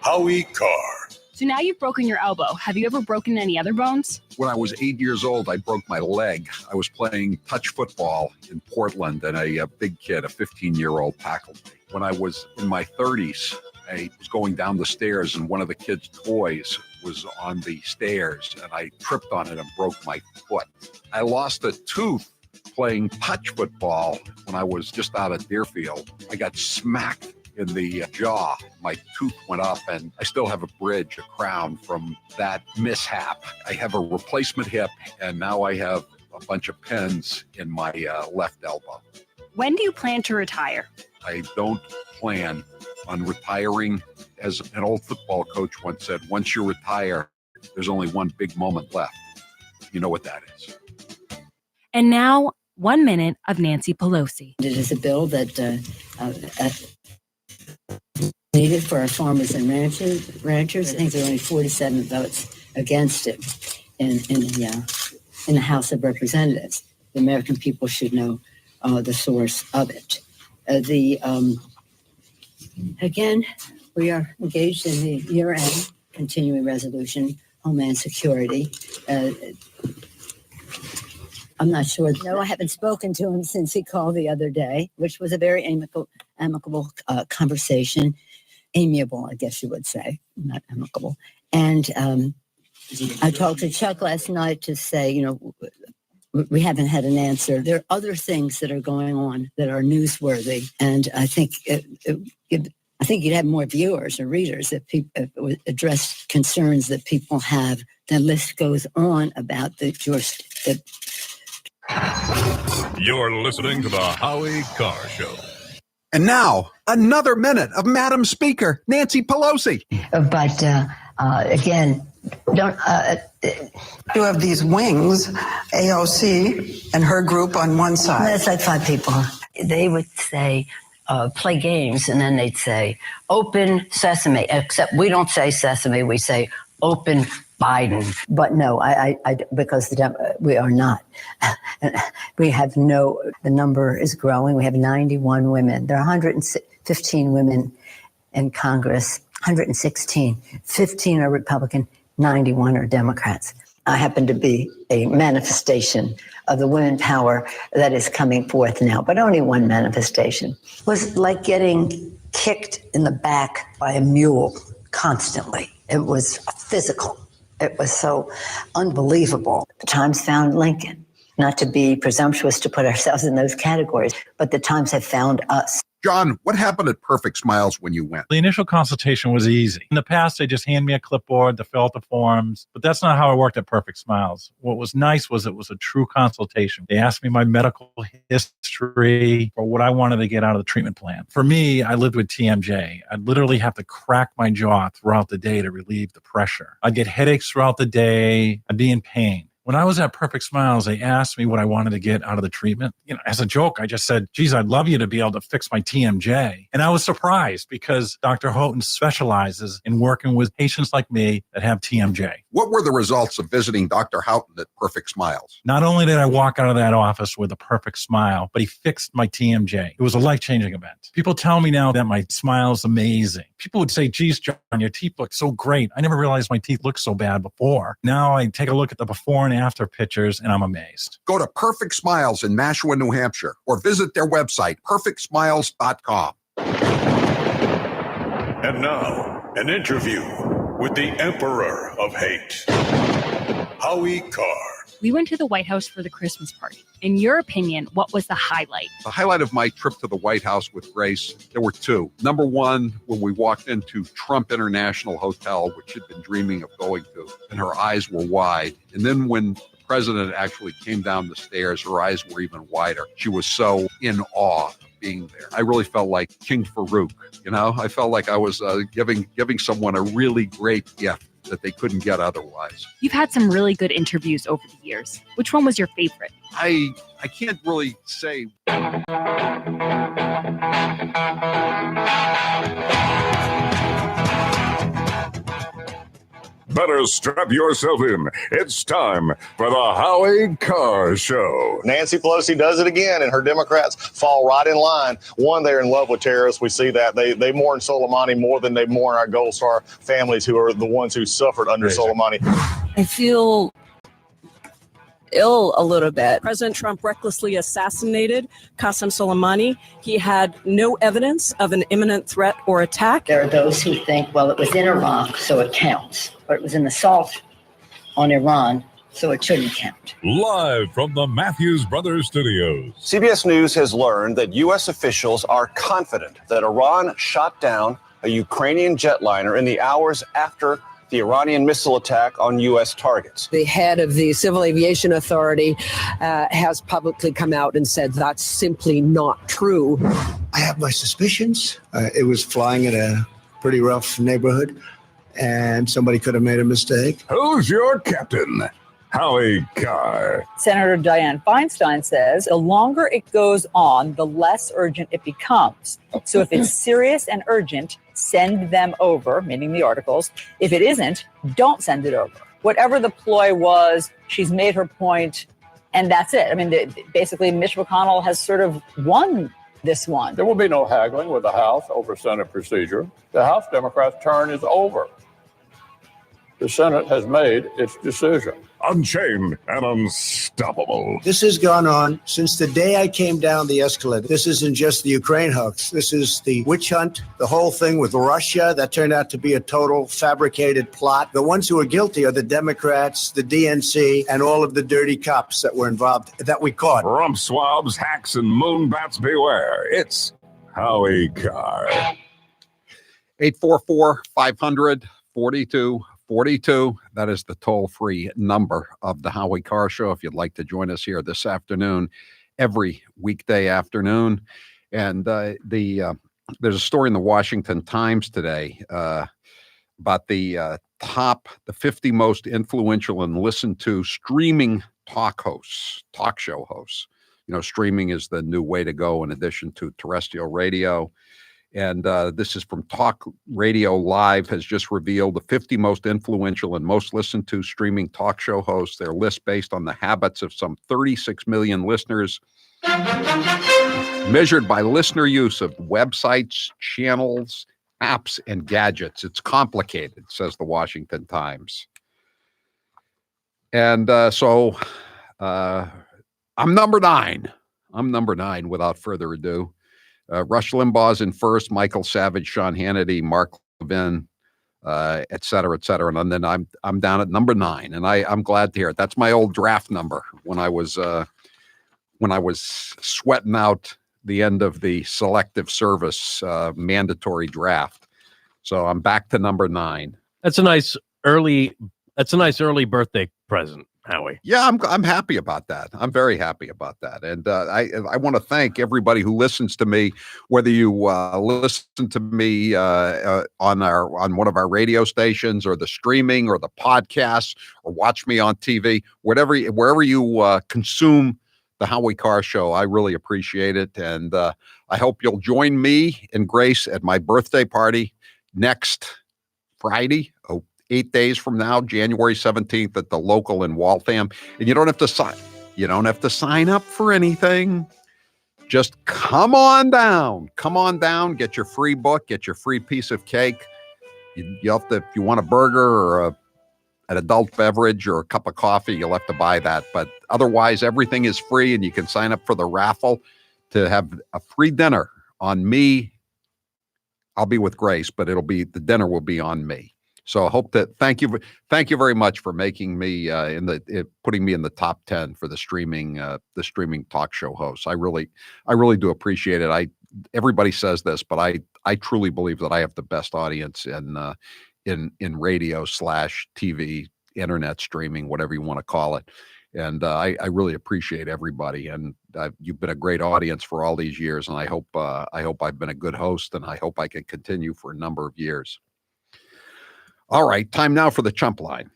S3: Howie Carr.
S12: So now you've broken your elbow. Have you ever broken any other bones?
S1: When I was 8 years old, I broke my leg. I was playing touch football in Portland, and a big kid, a 15-year-old, tackled me. When I was in my 30s, I was going down the stairs, and one of the kids' toys was on the stairs, and I tripped on it and broke my foot. I lost a tooth playing touch football when I was just out of Deerfield. I got smacked in the jaw. My tooth went up, and I still have a bridge, a crown from that mishap. I have a replacement hip, and now I have a bunch of pins in my left elbow.
S12: When do you plan to retire?
S1: I don't plan on retiring. As an old football coach once said, once you retire, there's only one big moment left. You know what that is.
S12: And now, 1 minute of Nancy Pelosi.
S8: It is a bill that needed for our farmers and ranchers. I think there are only 47 votes against it in the House of Representatives. The American people should know the source of it. Again, we are engaged in the year-end continuing resolution, Homeland Security. I'm not sure. No, I haven't spoken to him since he called the other day, which was a very amicable conversation. Amiable, I guess you would say, not amicable. And I talked to Chuck last night to say, we haven't had an answer. There are other things that are going on that are newsworthy, and I think you'd have more viewers or readers if people address concerns that people have. The list goes on about
S3: You're listening to the Howie Carr Show.
S4: And now, another minute of Madam Speaker, Nancy Pelosi.
S8: But again,
S19: You have these wings, AOC and her group on one side.
S8: That's like 5 people. They would say, play games, and then they'd say, open sesame, except we don't say sesame, we say open Biden. But no, because we are not. We have the number is growing. We have 91 women. There are 115 women in Congress, 116. 15 are Republican, 91 are Democrats. I happen to be a manifestation of the women power that is coming forth now, but only one manifestation. It was like getting kicked in the back by a mule constantly. It was physical. It was so unbelievable. The Times found Lincoln. Not to be presumptuous to put ourselves in those categories, but the Times have found us.
S1: John, what happened at Perfect Smiles when you went?
S11: The initial consultation was easy. In the past, they just hand me a clipboard to fill out the forms, but that's not how I worked at Perfect Smiles. What was nice was it was a true consultation. They asked me my medical history or what I wanted to get out of the treatment plan. For me, I lived with TMJ. I'd literally have to crack my jaw throughout the day to relieve the pressure. I'd get headaches throughout the day. I'd be in pain. When I was at Perfect Smiles, they asked me what I wanted to get out of the treatment. As a joke, I just said, geez, I'd love you to be able to fix my TMJ. And I was surprised because Dr. Houghton specializes in working with patients like me that have TMJ.
S1: What were the results of visiting Dr. Houghton at Perfect Smiles?
S11: Not only did I walk out of that office with a perfect smile, but he fixed my TMJ. It was a life-changing event. People tell me now that my smile is amazing. People would say, geez, John, your teeth look so great. I never realized my teeth looked so bad before. Now I take a look at the before and after pictures and I'm amazed.
S1: Go to Perfect Smiles in Nashua, New Hampshire, or visit their website, perfectsmiles.com.
S3: And now, an interview with the Emperor of Hate, Howie Carr.
S12: We went to the White House for the Christmas party. In your opinion, what was the highlight?
S1: The highlight of my trip to the White House with Grace, there were 2. Number 1, when we walked into Trump International Hotel, which she'd been dreaming of going to, and her eyes were wide. And then when the president actually came down the stairs, her eyes were even wider. She was so in awe of being there. I really felt like King Farouk, I felt like I was giving someone a really great gift that they couldn't get otherwise.
S12: You've had some really good interviews over the years. Which one was your favorite?
S1: I can't really say.
S3: Better strap yourself in. It's time for the Howie Carr Show.
S14: Nancy Pelosi does it again, and her Democrats fall right in line. One, they're in love with terrorists. We see that. They mourn Soleimani more than they mourn our Gold Star families, who are the ones who suffered under Soleimani.
S17: I feel ill a little bit. President Trump recklessly assassinated Qasem Soleimani. He had no evidence of an imminent threat or attack.
S8: There are those who think, well, it was in Iraq, so it counts. Or it was an assault on Iran, so it shouldn't count.
S3: Live from the Matthews Brothers Studios.
S7: CBS News has learned that U.S. officials are confident that Iran shot down a Ukrainian jetliner in the hours after the Iranian missile attack on U.S. targets.
S10: The head of the Civil Aviation Authority has publicly come out and said that's simply not true.
S18: I have my suspicions. It was flying in a pretty rough neighborhood, and somebody could have made a mistake.
S3: Who's your captain? Howie Carr.
S21: Senator Dianne Feinstein says the longer it goes on, the less urgent it becomes. So if it's serious and urgent, send them over, meaning the articles. If it isn't, don't send it over. Whatever the ploy was, she's made her point, and that's it. I mean, basically, Mitch McConnell has sort of won this one.
S23: There will be no haggling with the House over Senate procedure. The House Democrats' turn is over. The Senate has made its decision.
S3: Unchained and unstoppable.
S18: This has gone on since the day I came down the escalator. This isn't just the Ukraine hoax. This is the witch hunt, the whole thing with Russia that turned out to be a total fabricated plot. The ones who are guilty are the Democrats, the DNC, and all of the dirty cops that were involved that we caught.
S3: Rump swabs, hacks, and moonbats beware. It's Howie Carr.
S1: 844-500-4242. That is the toll-free number of the Howie Carr Show if you'd like to join us here this afternoon, every weekday afternoon. And there's a story in the Washington Times today about the 50 most influential and listened to streaming talk show hosts. You know, streaming is the new way to go in addition to terrestrial radio. And this is from Talk Radio Live, has just revealed the 50 most influential and most listened to streaming talk show hosts. Their list based on the habits of some 36 million listeners, measured by listener use of websites, channels, apps, and gadgets. It's complicated, says the Washington Times. And so I'm number 9. I'm number 9 without further ado. Rush Limbaugh's in first, Michael Savage, Sean Hannity, Mark Levin, et cetera, et cetera. And then I'm down at number 9, and I'm glad to hear it. That's my old draft number when I was sweating out the end of the selective service mandatory draft. So I'm back to number 9.
S2: That's a nice early birthday present, Howie.
S1: Yeah, I'm happy about that. I'm very happy about that. And I want to thank everybody who listens to me, whether you listen to me on one of our radio stations or the streaming or the podcasts or watch me on TV, wherever you consume the Howie Carr Show. I really appreciate it. And I hope you'll join me and Grace at my birthday party next Friday, 8 days from now, January 17th at the local in Waltham. And you don't have to sign up for anything. Just come on down, get your free book, get your free piece of cake. You have to, if you want a burger or an adult beverage or a cup of coffee, you'll have to buy that. But otherwise, everything is free, and you can sign up for the raffle to have a free dinner on me. I'll be with Grace, but the dinner will be on me. So I hope that thank you very much for making me putting me in the top 10 for the streaming talk show hosts. I really do appreciate it. Everybody says this, but I truly believe that I have the best audience in radio / TV, internet streaming, whatever you want to call it. And I really appreciate everybody. And you've been a great audience for all these years. And I hope I've been a good host, and I hope I can continue for a number of years. All right, time now for the chump line.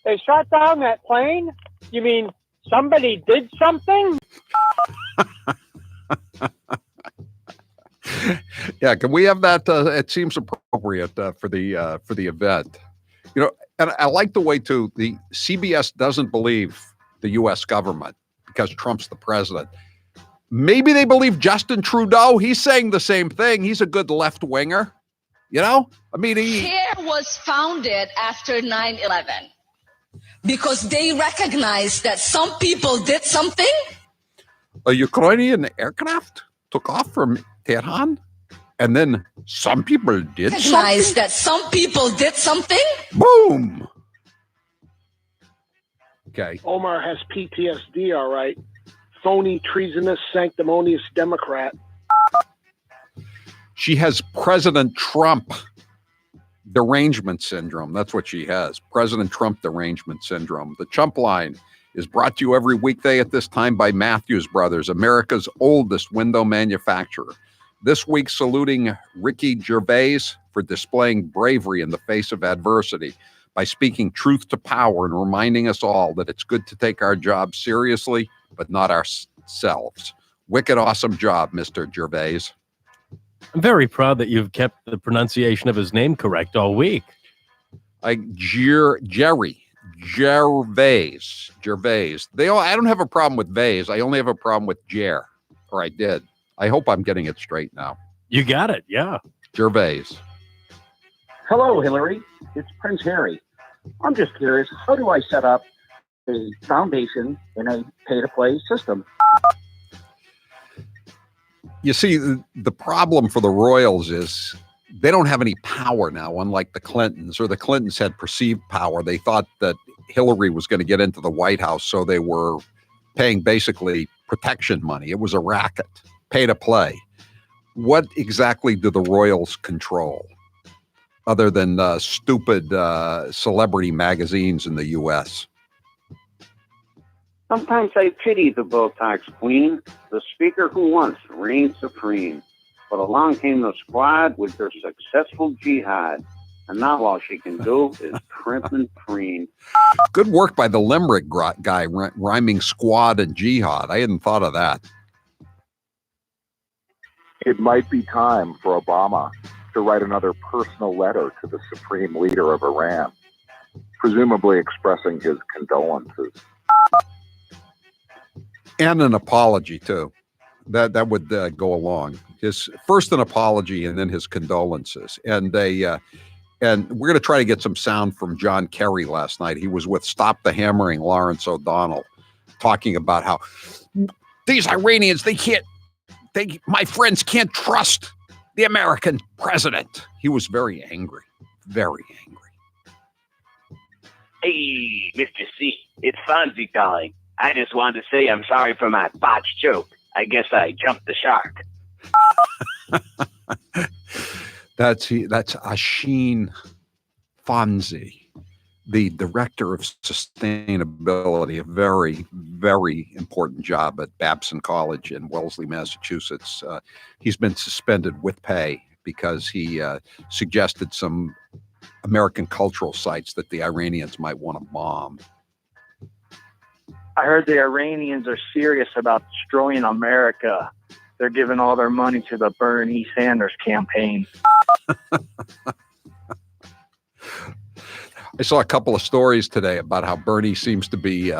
S24: They shot down that plane? You mean somebody did something?
S1: Yeah, can we have that? It seems appropriate for the event. You know, and I like the way too, the CBS doesn't believe the U.S. government because Trump's the president. Maybe they believe Justin Trudeau. He's saying the same thing. He's a good left winger. You know, I mean,
S26: CARE was founded after 9/11 because they recognized that some people did something
S1: A Ukrainian aircraft took off from Tehran, and then some people did
S26: Recognize
S1: something.
S26: that some people did something?
S1: Boom. Okay.
S5: Omar has PTSD, all right. Phony, treasonous, sanctimonious Democrat.
S1: She has President Trump derangement syndrome. That's what she has. President Trump derangement syndrome. The Chump Line is brought to you every weekday at this time by Matthews Brothers, America's oldest window manufacturer. This week, saluting Ricky Gervais for displaying bravery in the face of adversity by speaking truth to power and reminding us all that it's good to take our job seriously, but not ourselves. Wicked awesome job, Mr. Gervais.
S2: I'm very proud that you've kept the pronunciation of his name correct all week.
S1: Gervais. I don't have a problem with vase. I only have a problem with Jer, or I did. I hope I'm getting it straight now.
S2: You got it, yeah.
S1: Gervais.
S6: Hello, Hillary. It's Prince Harry. I'm just curious, how do I set up a foundation in a pay-to-play system?
S1: You see, the problem for the Royals is they don't have any power now, unlike the Clintons, or the Clintons had perceived power. They thought that Hillary was going to get into the White House, so they were paying basically protection money. It was a racket, pay to play. What exactly do the Royals control other than stupid celebrity magazines in the U.S.?
S6: Sometimes I pity the Botox queen, the speaker who once reigned supreme. But along came the squad with their successful jihad. And now all she can do is crimp and preen.
S1: Good work by the Limerick guy, rhyming squad and jihad. I hadn't thought of that.
S9: It might be time for Obama to write another personal letter to the supreme leader of Iran, presumably expressing his condolences.
S1: And an apology, too. That would go along. His first an apology and then his condolences. And we're going to try to get some sound from John Kerry last night. He was with Stop the Hammering Lawrence O'Donnell, talking about how these Iranians, my friends can't trust the American president. He was very angry, very angry.
S13: Hey, Mr. C, it's Fonzie calling. I just wanted to say I'm sorry for my botched joke. I guess I jumped the shark.
S1: That's Asheen Fonzie, the director of sustainability, a very, very important job at Babson College in Wellesley, Massachusetts. He's been suspended with pay because he suggested some American cultural sites that the Iranians might want to bomb.
S22: I heard the Iranians are serious about destroying America. They're giving all their money to the Bernie Sanders campaign.
S1: I saw a couple of stories today about how Bernie seems to be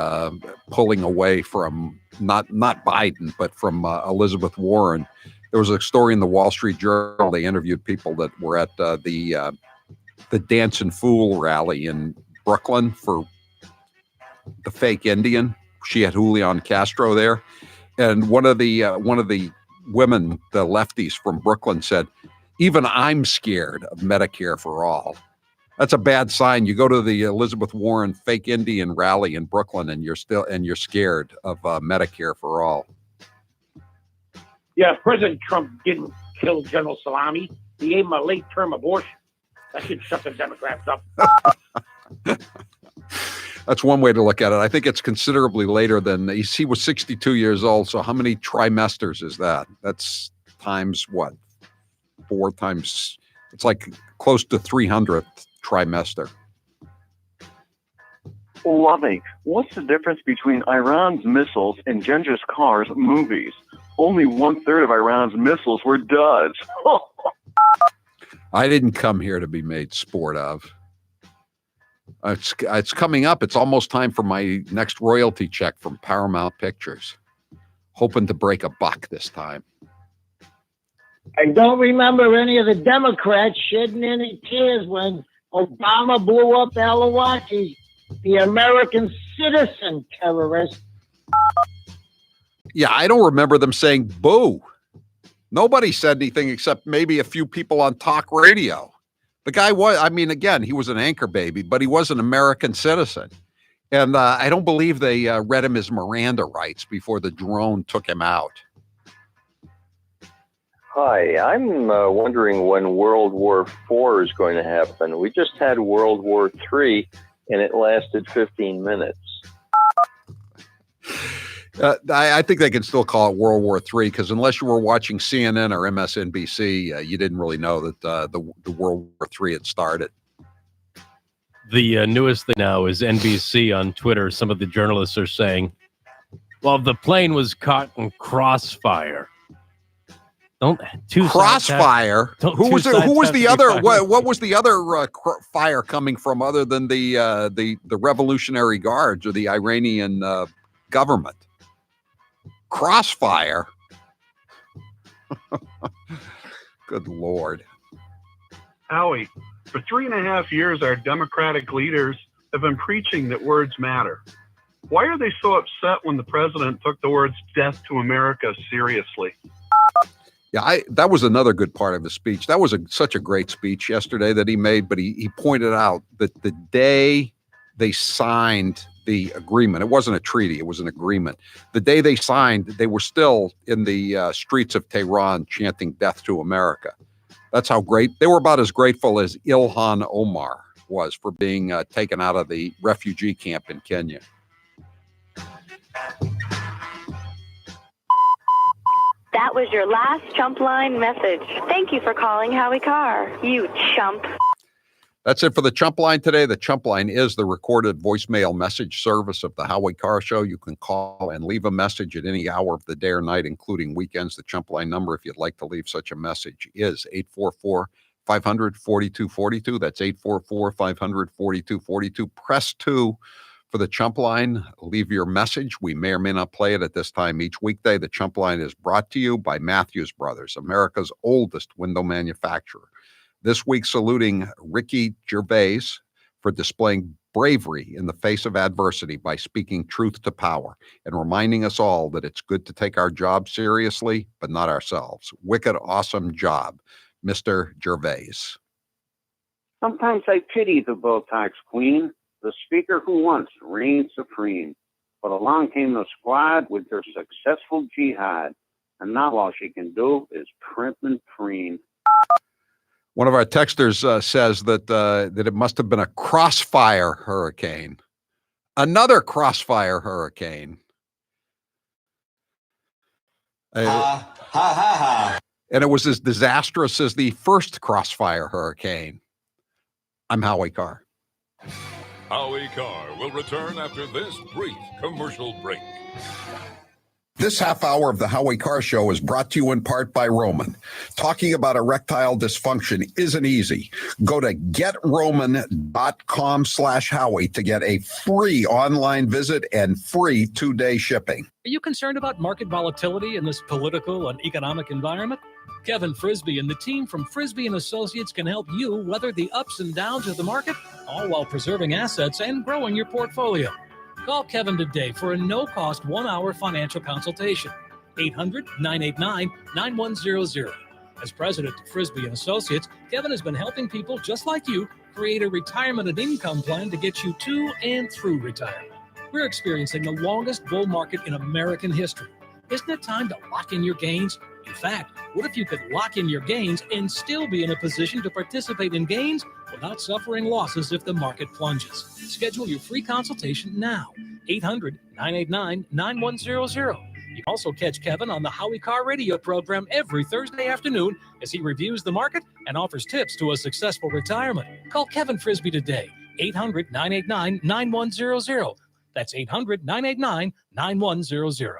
S1: pulling away from not Biden, but from Elizabeth Warren. There was a story in the Wall Street Journal. They interviewed people that were at the Dance and Fool rally in Brooklyn for the fake Indian. She had Julian Castro there, and one of the women, the lefties from Brooklyn, said, "Even I'm scared of Medicare for all." That's a bad sign. You go to the Elizabeth Warren fake Indian rally in Brooklyn, and you're scared of Medicare for all.
S24: Yeah, President Trump didn't kill General Salami. He gave him a late-term abortion. That should shut the Democrats up.
S1: That's one way to look at it. I think it's considerably later than he was 62 years old. So how many trimesters is that? That's times what? 4 times. It's like close to 300th trimester.
S25: Loving. What's the difference between Iran's missiles and Genghis Khan's movies? Only 1/3 of Iran's missiles were duds.
S1: I didn't come here to be made sport of. It's coming up. It's almost time for my next royalty check from Paramount Pictures. Hoping to break $1 this time.
S24: I don't remember any of the Democrats shedding any tears when Obama blew up Al-Awlaki, the American citizen terrorist.
S1: Yeah, I don't remember them saying boo. Nobody said anything except maybe a few people on talk radio. The guy was, I mean, again, he was an anchor baby, but he was an American citizen. And I don't believe they read him his Miranda rights before the drone took him out.
S4: Hi, I'm wondering when World War IV is going to happen. We just had World War III, and it lasted 15 minutes.
S1: I think they can still call it World War III because unless you were watching CNN or MSNBC, you didn't really know that the World War III had started.
S2: The newest thing now is NBC on Twitter. Some of the journalists are saying, well, the plane was caught in crossfire.
S1: Crossfire? Who was the other? What was the other fire coming from other than the Revolutionary Guards or the Iranian government? Crossfire. Good Lord.
S11: Howie, for 3.5 years, our Democratic leaders have been preaching that words matter. Why are they so upset when the president took the words "death to America" seriously?
S1: Yeah, that was another good part of his speech. That was such a great speech yesterday that he made, but he pointed out that the day they signed the agreement, it wasn't a treaty, it was an agreement. The day they signed, they were still in the streets of Tehran chanting "death to America." That's how great, they were about as grateful as Ilhan Omar was for being taken out of the refugee camp in Kenya.
S15: That was your last chump line message. Thank you for calling Howie Carr, you chump.
S1: That's it for the Chump Line today. The Chump Line is the recorded voicemail message service of the Howie Carr Show. You can call and leave a message at any hour of the day or night, including weekends. The Chump Line number, if you'd like to leave such a message, is 844-500-4242. That's 844-500-4242. Press 2 for the Chump Line. Leave your message. We may or may not play it at this time each weekday. The Chump Line is brought to you by Matthews Brothers, America's oldest window manufacturer. This week, saluting Ricky Gervais for displaying bravery in the face of adversity by speaking truth to power and reminding us all that it's good to take our job seriously, but not ourselves. Wicked awesome job, Mr. Gervais.
S6: Sometimes I pity the Botox queen, the speaker who once reigned supreme. But along came the squad with their successful jihad, and now all she can do is primp and preen.
S1: One of our texters says that it must have been a crossfire hurricane. Another crossfire hurricane. And it was as disastrous as the first crossfire hurricane. I'm Howie Carr.
S3: Howie Carr will return after this brief commercial break.
S1: This half hour of the Howie Carr Show is brought to you in part by Roman. Talking about erectile dysfunction isn't easy. Go to getroman.com/Howie to get a free online visit and free 2-day shipping.
S16: Are you concerned about market volatility in this political and economic environment? Kevin Frisbee and the team from Frisbee & Associates can help you weather the ups and downs of the market, all while preserving assets and growing your portfolio. Call Kevin today for a no-cost 1-hour financial consultation. 800-989-9100. As president of Frisbee & Associates, Kevin has been helping people just like you create a retirement and income plan to get you to and through retirement. We're experiencing the longest bull market in American history. Isn't it time to lock in your gains? In fact, what if you could lock in your gains and still be in a position to participate in gains without suffering losses if the market plunges? Schedule your free consultation now. 800-989-9100. You can also catch Kevin on the Howie Carr radio program every Thursday afternoon as he reviews the market and offers tips to a successful retirement. Call Kevin Frisbee today. 800-989-9100. That's 800-989-9100.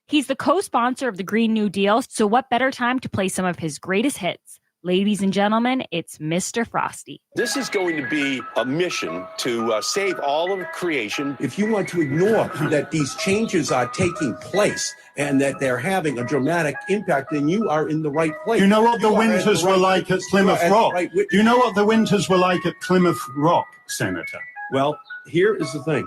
S12: He's the co-sponsor of the Green New Deal, so what better time to play some of his greatest hits? Ladies and gentlemen, it's Mr. Frosty.
S19: This is going to be a mission to save all of creation. If you want to ignore that these changes are taking place and that they're having a dramatic impact, then you are in the right place.
S20: Do you know what the winters were like at Plymouth Rock? Do you know what the winters were like at Plymouth Rock, Senator?
S19: Well, here is the thing.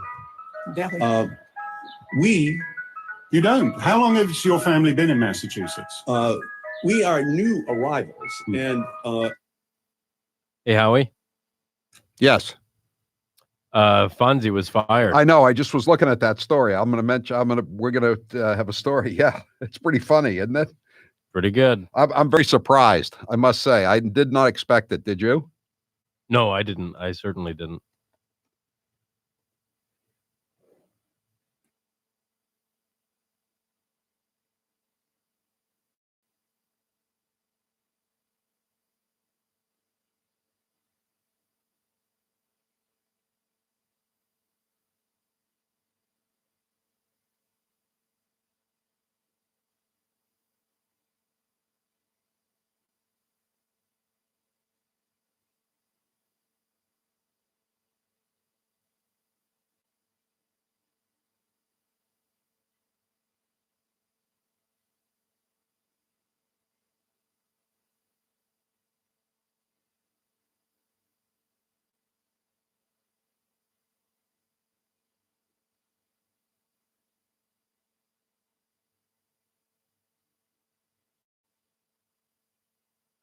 S20: You don't. How long has your family been in Massachusetts?
S19: We are new arrivals, and
S2: Hey, Howie.
S1: Yes.
S2: Fonzie was fired.
S1: I know. I just was looking at that story. We're going to have a story. Yeah. It's pretty funny, isn't it?
S2: Pretty good.
S1: I'm very surprised, I must say. I did not expect it. Did you?
S2: No, I didn't. I certainly didn't.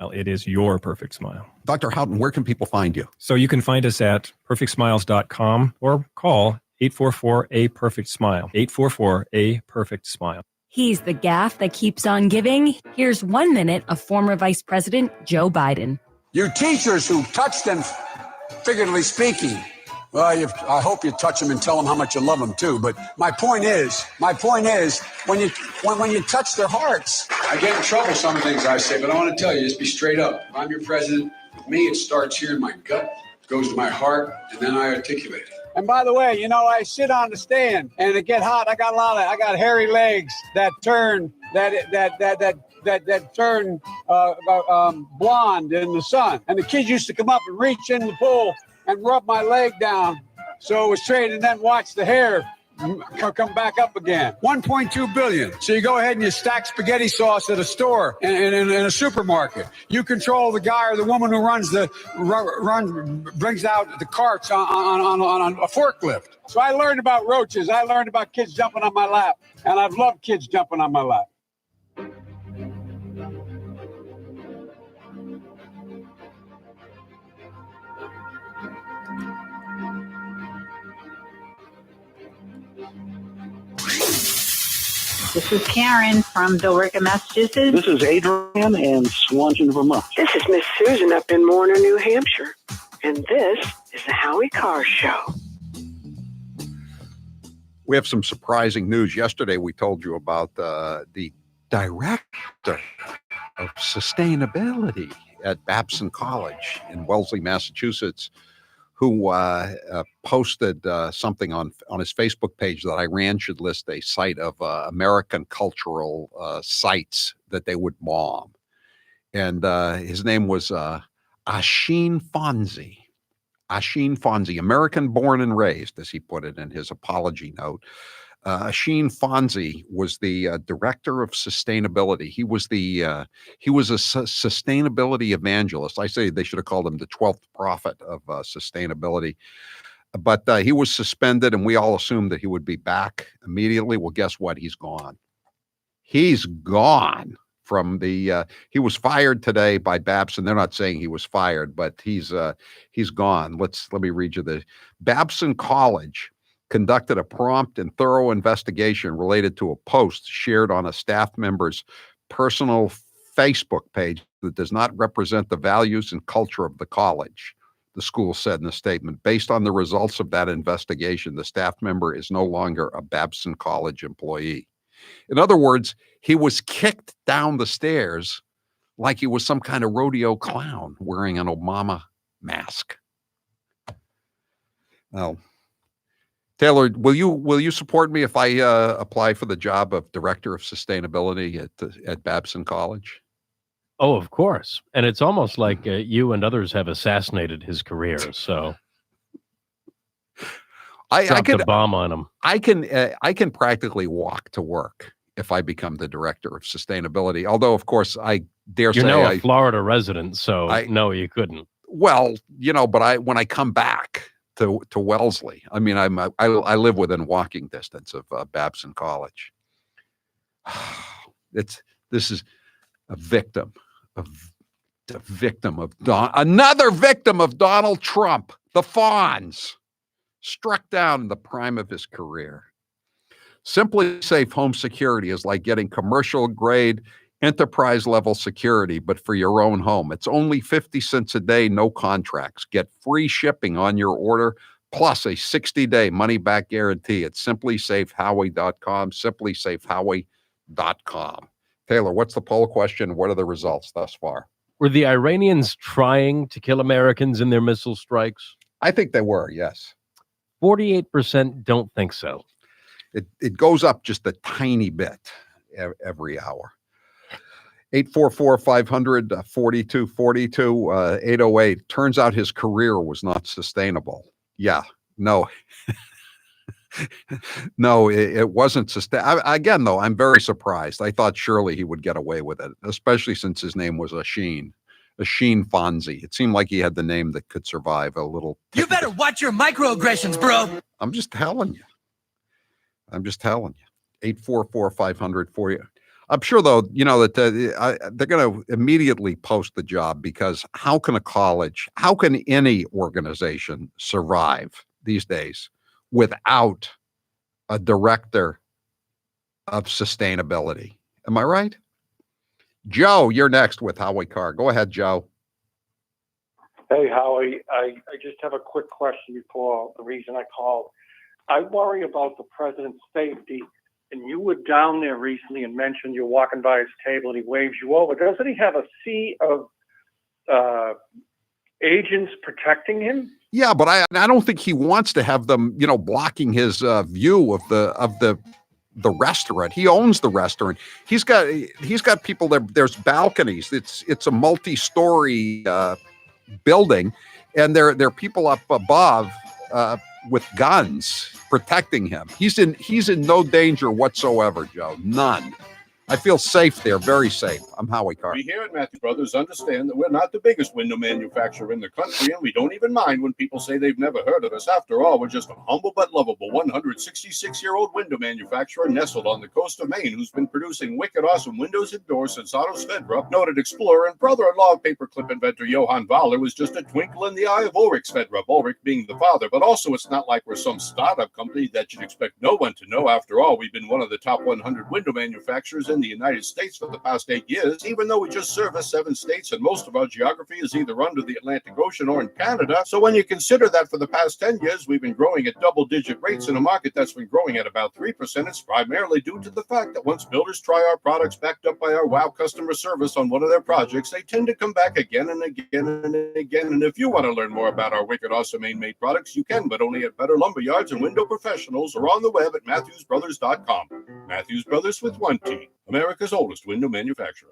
S7: Well, it is your perfect smile.
S1: Dr. Houghton, where can people find you?
S7: So you can find us at perfectsmiles.com or call 844-A-PERFECT-SMILE. 844-A-PERFECT-SMILE.
S12: He's the gaff that keeps on giving. Here's 1 minute of former Vice President Joe Biden.
S8: You teachers who touch them, figuratively speaking, well, I hope you touch them and tell them how much you love them too. But my point is, when you touch their hearts.
S10: I get in trouble some things I say, but I want to tell you, just be straight up. If I'm your president, with me, it starts here in my gut, goes to my heart, and then I articulate it.
S8: And by the way, I sit on the stand and it get hot. I got hairy legs that turn blonde in the sun. And the kids used to come up and reach in the pool and rub my leg down so it was straight, and then watch the hair come back up again. 1.2 billion. So you go ahead and you stack spaghetti sauce at a store in a supermarket. You control the guy or the woman who brings out the carts on a forklift. So I learned about roaches. I learned about kids jumping on my lap, and I've loved kids jumping on my lap.
S14: This is Karen from Billerica, Massachusetts.
S11: This is Adrian in Swanton, Vermont.
S17: This is Miss Susan up in Warner, New Hampshire. And this is the Howie Carr Show.
S1: We have some surprising news. Yesterday, we told you about the director of sustainability at Babson College in Wellesley, Massachusetts, who posted something on his Facebook page that Iran should list a site of American cultural sites that they would bomb. And his name was Asheen Fonzie. Asheen Fonzie, American born and raised, as he put it in his apology note. Asheen Fonzie was the director of sustainability. He was a sustainability evangelist. I say they should have called him the 12th prophet of sustainability. But he was suspended, and we all assumed that he would be back immediately. Well, guess what? He's gone. He's gone from the. He was fired today by Babson. They're not saying he was fired, but he's gone. Let me read you the Babson College conducted a prompt and thorough investigation related to a post shared on a staff member's personal Facebook page that does not represent the values and culture of the college, the school said in a statement. Based on the results of that investigation, the staff member is no longer a Babson College employee. In other words, he was kicked down the stairs like he was some kind of rodeo clown wearing an Obama mask. Well, Taylor, will you support me if I apply for the job of director of sustainability at Babson College?
S2: Oh, of course. And it's almost like you and others have assassinated his career. So I could bomb on him.
S1: I can practically walk to work if I become the director of sustainability. Although, of course, I dare say
S2: you're now a Florida resident, so no, you couldn't.
S1: Well, but when I come back to Wellesley. I mean, I live within walking distance of Babson College. This is a victim of another victim of Donald Trump, the Fonz, struck down in the prime of his career. Simply Safe Home Security is like getting commercial grade enterprise level security, but for your own home. It's only 50 cents a day, no contracts. Get free shipping on your order, plus a 60-day money-back guarantee at simplysafehowie.com, simplysafehowie.com. Taylor, what's the poll question? What are the results thus far?
S2: Were the Iranians trying to kill Americans in their missile strikes?
S1: I think they were, yes.
S2: 48% don't think so.
S1: It goes up just a tiny bit every hour. 844-500-4242, 808. Turns out his career was not sustainable. Yeah, no. No, it wasn't sustainable. Again, though, I'm very surprised. I thought surely he would get away with it, especially since his name was Asheen Fonzie. It seemed like he had the name that could survive a little.
S5: You better watch your microaggressions, bro.
S1: I'm just telling you. 844-500-40. I'm sure, though, that they're going to immediately post the job, because how can any organization survive these days without a director of sustainability? Am I right? Joe, you're next with Howie Carr. Go ahead, Joe.
S9: Hey, Howie. I just have a quick question before the reason I called. I worry about the president's safety. And you were down there recently and mentioned you're walking by his table and he waves you over. Doesn't he have a sea of agents protecting him?
S1: Yeah, but I don't think he wants to have them, blocking his view of the restaurant. He owns the restaurant. He's got people there. There's balconies. It's a multi-story building, and there are people up above with guns protecting him. He's in no danger whatsoever, Joe. None. I feel safe there, very safe. I'm Howie Carr.
S18: We here at Matthews Brothers understand that we're not the biggest window manufacturer in the country, and we don't even mind when people say they've never heard of us. After all, we're just a humble but lovable 166-year-old window manufacturer nestled on the coast of Maine, who's been producing wicked awesome windows and doors since Otto Sverdrup, noted explorer and brother-in-law of paperclip inventor Johann Wahler, was just a twinkle in the eye of Ulrich Sverdrup, Ulrich being the father. But also, it's not like we're some startup company that you'd expect no one to know. After all, we've been one of the top 100 window manufacturers in the United States for the past 8 years, even though we just service 7 states and most of our geography is either under the Atlantic Ocean or in Canada. So when you consider that for the past 10 years, we've been growing at double-digit rates in a market that's been growing at about 3%, it's primarily due to the fact that once builders try our products backed up by our wow customer service on one of their projects, they tend to come back again and again and again. And if you want to learn more about our wicked awesome Maine-made products, you can, but only at better lumber yards and window professionals or on the web at MatthewsBrothers.com. Matthews Brothers with 1 T. America's oldest window manufacturer.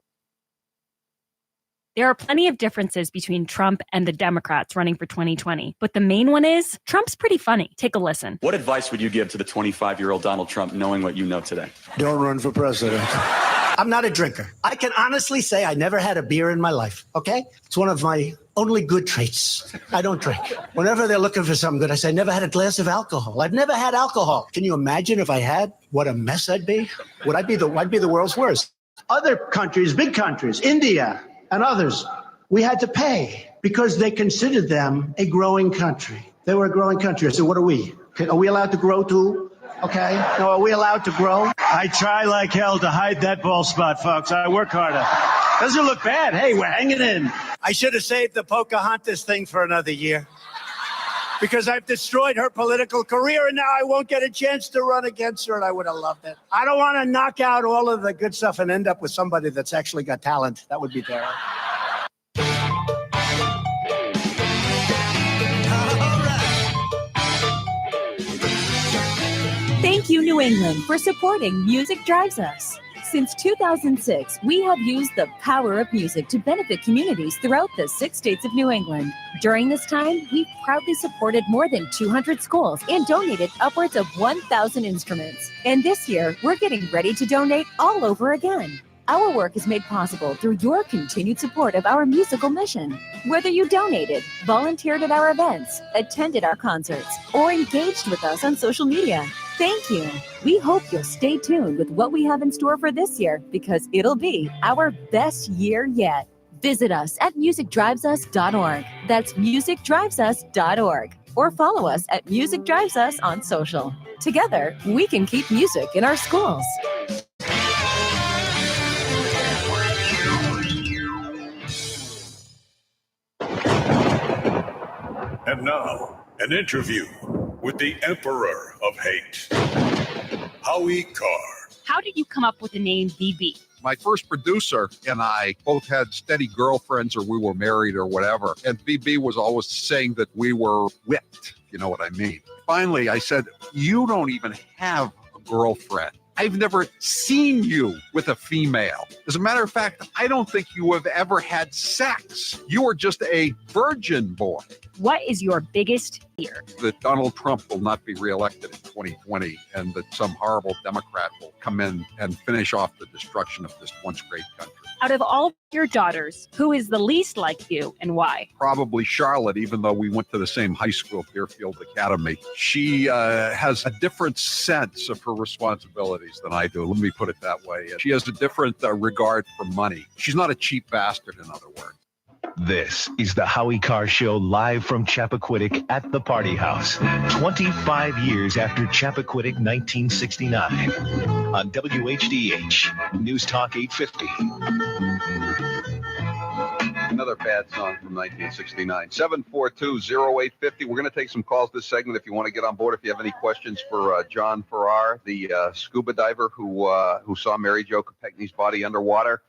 S12: There are plenty of differences between Trump and the Democrats running for 2020, but the main one is Trump's pretty funny. Take a listen.
S21: What advice would you give to the 25-year-old Donald Trump knowing what you know today?
S23: Don't run for president. I'm not a drinker. I can honestly say I never had a beer in my life, okay? It's one of my only good traits. I don't drink. Whenever they're looking for something good, I say, I never had a glass of alcohol. I've never had alcohol. Can you imagine if I had? What a mess I'd be. I'd be the world's worst. Other countries, big countries, India and others, we had to pay because they considered them a growing country. They were a growing country. I said, what are we? Are we allowed to grow too? Okay. No, are we allowed to grow?
S26: I try like hell to hide that bald spot, folks. I work harder. Doesn't look bad. Hey, we're hanging in.
S23: I should have saved the Pocahontas thing for another year because I've destroyed her political career and now I won't get a chance to run against her, and I would have loved it. I don't want to knock out all of the good stuff and end up with somebody that's actually got talent. That would be terrible.
S27: Thank you, New England, for supporting Music Drives Us. Since 2006, we have used the power of music to benefit communities throughout the 6 states of New England. During this time, we've proudly supported more than 200 schools and donated upwards of 1,000 instruments. And this year, we're getting ready to donate all over again. Our work is made possible through your continued support of our musical mission. Whether you donated, volunteered at our events, attended our concerts, or engaged with us on social media, thank you. We hope you'll stay tuned with what we have in store for this year, because it'll be our best year yet. Visit us at musicdrivesus.org. That's musicdrivesus.org. Or follow us at Music Drives Us on social. Together, we can keep music in our schools.
S3: And now, an interview with the Emperor of Hate, Howie Carr.
S12: How did you come up with the name BB?
S1: My first producer and I both had steady girlfriends, or we were married or whatever. And BB was always saying that we were whipped. You know what I mean? Finally, I said, you don't even have a girlfriend. I've never seen you with a female. As a matter of fact, I don't think you have ever had sex. You are just a virgin boy.
S12: What is your biggest fear?
S1: That Donald Trump will not be reelected in 2020, and that some horrible Democrat will come in and finish off the destruction of this once great country.
S12: Out of all your daughters, who is the least like you and why?
S1: Probably Charlotte, even though we went to the same high school, Deerfield Academy. She has a different sense of her responsibilities than I do. Let me put it that way. She has a different regard for money. She's not a cheap bastard, in other words.
S4: This is the Howie Carr Show, live from Chappaquiddick at the Party House. 25 years after Chappaquiddick 1969 on WHDH, News Talk 850.
S1: Another bad song from 1969. 742-0850. We're going to take some calls this segment if you want to get on board. If you have any questions for John Farrar, the scuba diver who saw Mary Jo Kopechne's body underwater.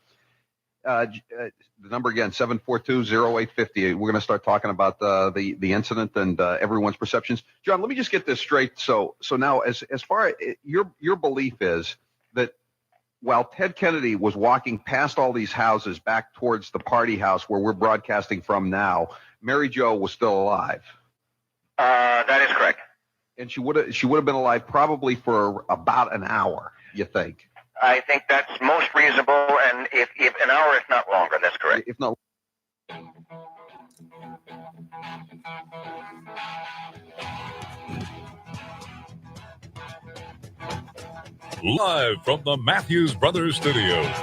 S1: The number again, 742-0850. We're going to start talking about the incident and everyone's perceptions. John, let me just get this straight. So now, as far as your belief is that while Ted Kennedy was walking past all these houses back towards the Party House where we're broadcasting from now, Mary Jo was still alive.
S6: That is correct.
S1: And she would have been alive probably for about an hour, you think?
S6: I think that's most reasonable, and if an hour, if not longer, that's correct.
S1: If not.
S3: Live from the Matthews Brothers Studios.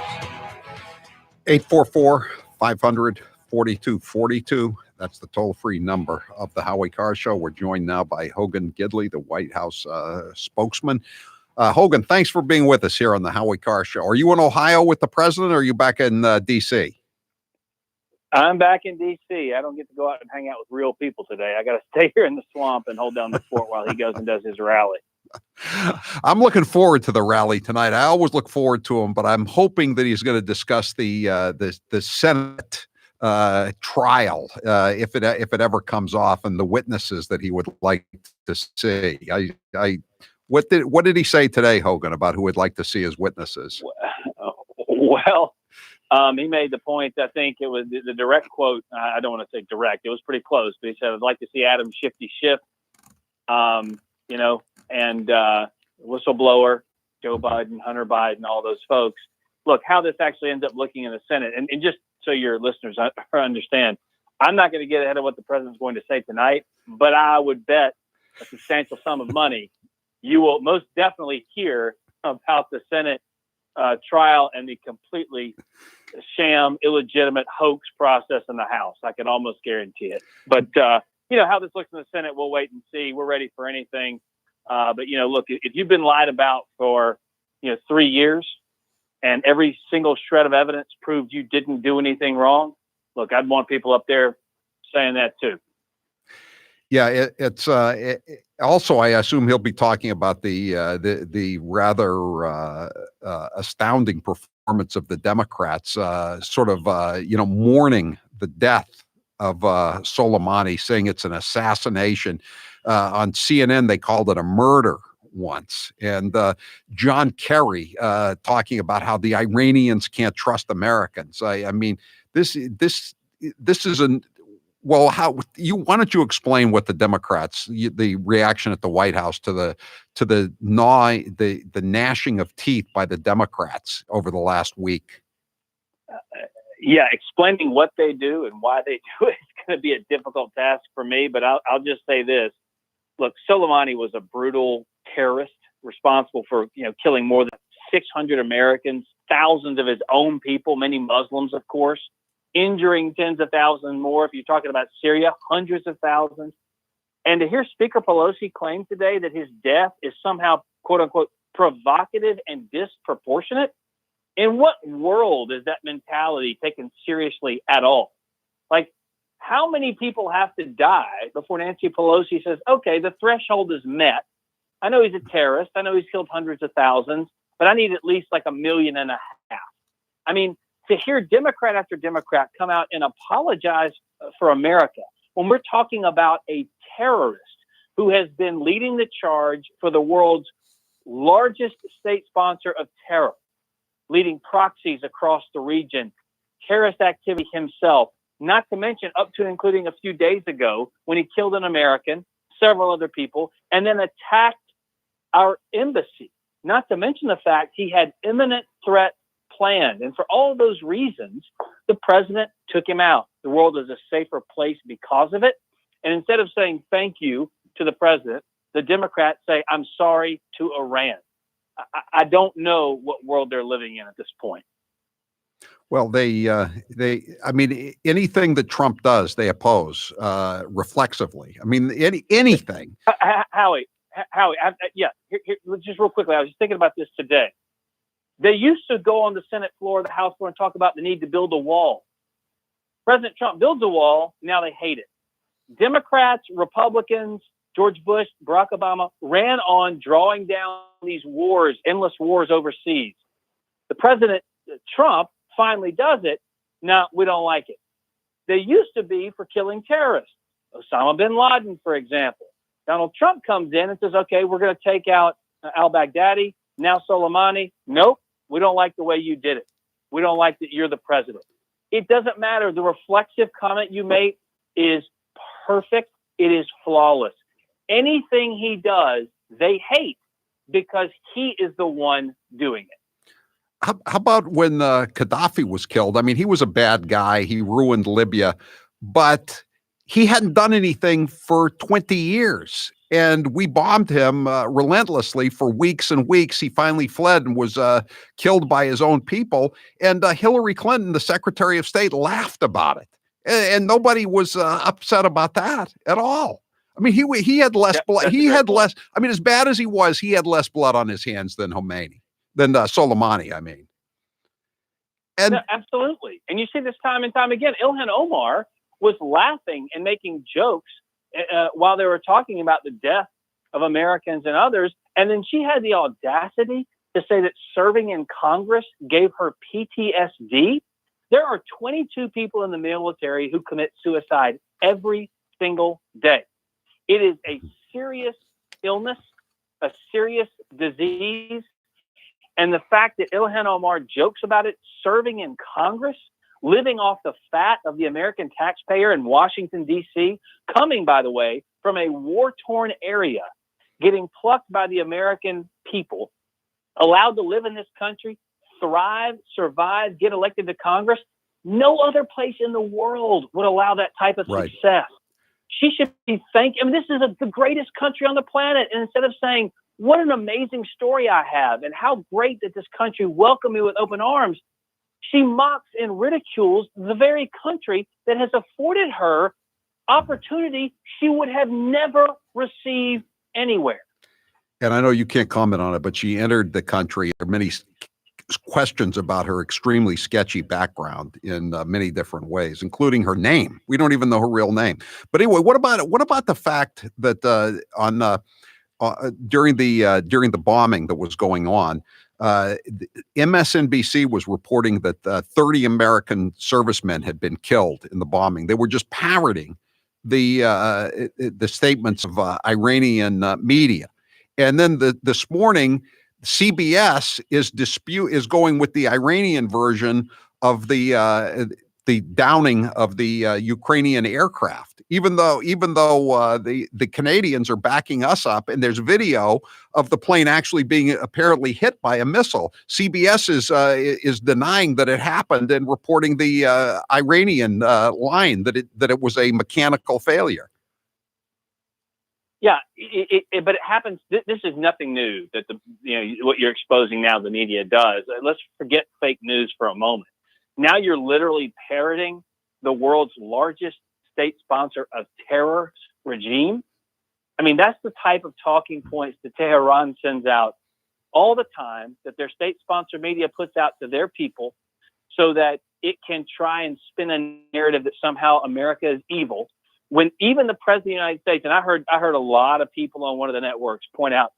S1: 844-500-4242. That's the toll-free number of the Howie Carr Show. We're joined now by Hogan Gidley, the White House spokesman. Hogan, thanks for being with us here on the Howie Carr Show. Are you in Ohio with the president, or are you back in D.C.?
S13: I'm back in D.C. I don't get to go out and hang out with real people today. I got to stay here in the swamp and hold down the fort while he goes and does his rally.
S1: I'm looking forward to the rally tonight. I always look forward to him, but I'm hoping that he's going to discuss the Senate trial if it ever comes off, and the witnesses that he would like to see. What did he say today, Hogan, about who would like to see as witnesses?
S13: Well, he made the point, I think it was the direct quote. I don't want to say direct. It was pretty close, but he said, I'd like to see Adam Shifty Schiff, and whistleblower, Joe Biden, Hunter Biden, all those folks. Look, how this actually ends up looking in the Senate. And just so your listeners understand, I'm not going to get ahead of what the president's going to say tonight, but I would bet a substantial sum of money you will most definitely hear about the Senate trial and the completely sham, illegitimate hoax process in the House. I can almost guarantee it. But, how this looks in the Senate, we'll wait and see. We're ready for anything. But, look, if you've been lied about for, 3 years and every single shred of evidence proved you didn't do anything wrong, look, I'd want people up there saying that too.
S1: Yeah, it's also, I assume he'll be talking about the rather astounding performance of the Democrats, mourning the death of Soleimani, saying it's an assassination. On CNN, they called it a murder once. And John Kerry talking about how the Iranians can't trust Americans. I mean, this isn't. Well, why don't you explain what the Democrats, the reaction at the White House to the gnashing of teeth by the Democrats over the last week?
S13: Yeah, explaining what they do and why they do it is going to be a difficult task for me. But I'll just say this: look, Soleimani was a brutal terrorist responsible for killing more than 600 Americans, thousands of his own people, many Muslims, of course, injuring tens of thousands more. If you're talking about Syria, hundreds of thousands. And to hear Speaker Pelosi claim today that his death is somehow, quote unquote, provocative and disproportionate, in what world is that mentality taken seriously at all? Like, how many people have to die before Nancy Pelosi says, okay, the threshold is met. I know he's a terrorist. I know he's killed hundreds of thousands, but I need at least like 1.5 million. I mean, to hear Democrat after Democrat come out and apologize for America when we're talking about a terrorist who has been leading the charge for the world's largest state sponsor of terror, leading proxies across the region, terrorist activity himself, not to mention up to and including a few days ago when he killed an American, several other people, and then attacked our embassy, not to mention the fact he had imminent threat planned. And for all of those reasons, the president took him out. The world is a safer place because of it. And instead of saying thank you to the president, the Democrats say, I'm sorry to Iran. I don't know what world they're living in at this point.
S1: Well, I mean, anything that Trump does, they oppose reflexively. I mean, anything.
S13: Howie, here, just real quickly, I was just thinking about this today. They used to go on the Senate floor, the House floor, and talk about the need to build a wall. President Trump builds a wall. Now they hate it. Democrats, Republicans, George Bush, Barack Obama ran on drawing down these wars, endless wars overseas. The president, Trump, finally does it. No, we don't like it. They used to be for killing terrorists. Osama bin Laden, for example. Donald Trump comes in and says, okay, we're going to take out al-Baghdadi, now Soleimani. Nope, we don't like the way you did it. We don't like that you're the president. It doesn't matter. The reflexive comment you made is perfect. It is flawless. Anything he does, they hate because he is the one doing it.
S1: How about when Gaddafi was killed? I mean, he was a bad guy. He ruined Libya, but he hadn't done anything for 20 years. And we bombed him relentlessly for weeks and weeks. He finally fled and was killed by his own people. And Hillary Clinton, the Secretary of State, laughed about it. And nobody was upset about that at all. I mean, he had less blood. He had less. I mean, as bad as he was, he had less blood on his hands than Soleimani. I mean, and
S13: no, absolutely. And you see this time and time again. Ilhan Omar was laughing and making jokes while they were talking about the death of Americans and others. And then she had the audacity to say that serving in Congress gave her PTSD. There are 22 people in the military who commit suicide every single day. It is a serious illness, a serious disease. And the fact that Ilhan Omar jokes about it, serving in Congress, living off the fat of the American taxpayer in Washington, D.C., coming, by the way, from a war-torn area, getting plucked by the American people, allowed to live in this country, thrive, survive, get elected to Congress. No other place in the world would allow that type of success. She should be thanked. I mean, this is the greatest country on the planet. And instead of saying, what an amazing story I have and how great that this country welcomed me with open arms, she mocks and ridicules the very country that has afforded her opportunity she would have never received anywhere.
S1: And I know you can't comment on it, but she entered the country. There are many questions about her extremely sketchy background in many different ways, including her name. We don't even know her real name. But anyway, what about the fact that during the bombing that was going on, MSNBC was reporting that 30 American servicemen had been killed in the bombing. They were just parroting the statements of Iranian media. And then this morning, CBS is going with the Iranian version of the downing of the Ukrainian aircraft. even though the Canadians are backing us up, and there's video of the plane actually being apparently hit by a missile. CBS is denying that it happened and reporting the Iranian line that it was a mechanical failure.
S13: Yeah, but it happens. This is nothing new that what you're exposing now the media does. Let's forget fake news for a moment. Now you're literally parroting the world's largest state sponsor of terror regime. I mean, that's the type of talking points that Tehran sends out all the time, that their state sponsor media puts out to their people so that it can try and spin a narrative that somehow America is evil. When even the president of the United States, and I heard a lot of people on one of the networks point out,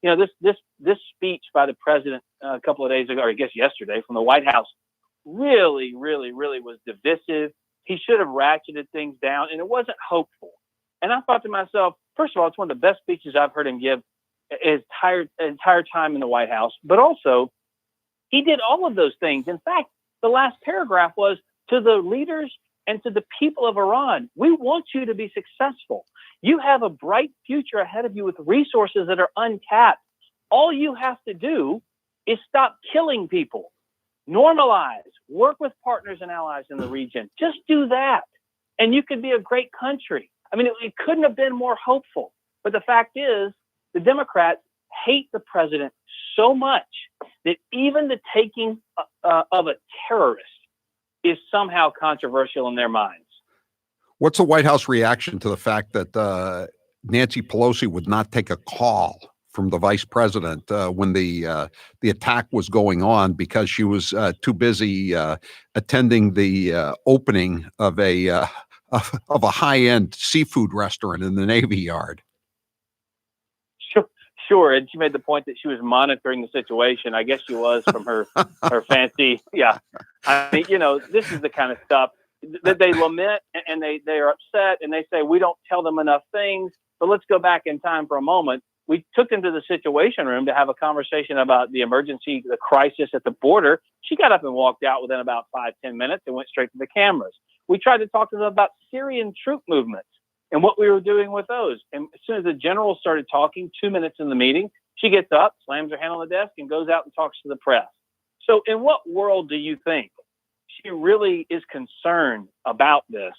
S13: this speech by the president a couple of days ago, or I guess yesterday, from the White House, really, really, really was divisive. He should have ratcheted things down, and it wasn't hopeful. And I thought to myself, first of all, it's one of the best speeches I've heard him give his entire time in the White House. But also, he did all of those things. In fact, the last paragraph was, to the leaders and to the people of Iran, we want you to be successful. You have a bright future ahead of you with resources that are untapped. All you have to do is stop killing people. Normalize, work with partners and allies in the region. Just do that, and you could be a great country. I mean, it couldn't have been more hopeful. But the fact is, the Democrats hate the president so much that even the taking of a terrorist is somehow controversial in their minds.
S1: What's the White House reaction to the fact that Nancy Pelosi would not take a call from the vice president when the attack was going on because she was too busy attending the opening of a high-end seafood restaurant in the Navy Yard?
S13: Sure, and she made the point that she was monitoring the situation. I guess she was from her fancy. Yeah, I mean, this is the kind of stuff that they lament and they are upset and they say we don't tell them enough things. But let's go back in time for a moment. We took them to the Situation Room to have a conversation about the emergency, the crisis at the border. She got up and walked out within about 5-10 minutes and went straight to the cameras. We tried to talk to them about Syrian troop movements and what we were doing with those. And as soon as the general started talking, 2 minutes in the meeting, she gets up, slams her hand on the desk, and goes out and talks to the press. So in what world do you think she really is concerned about this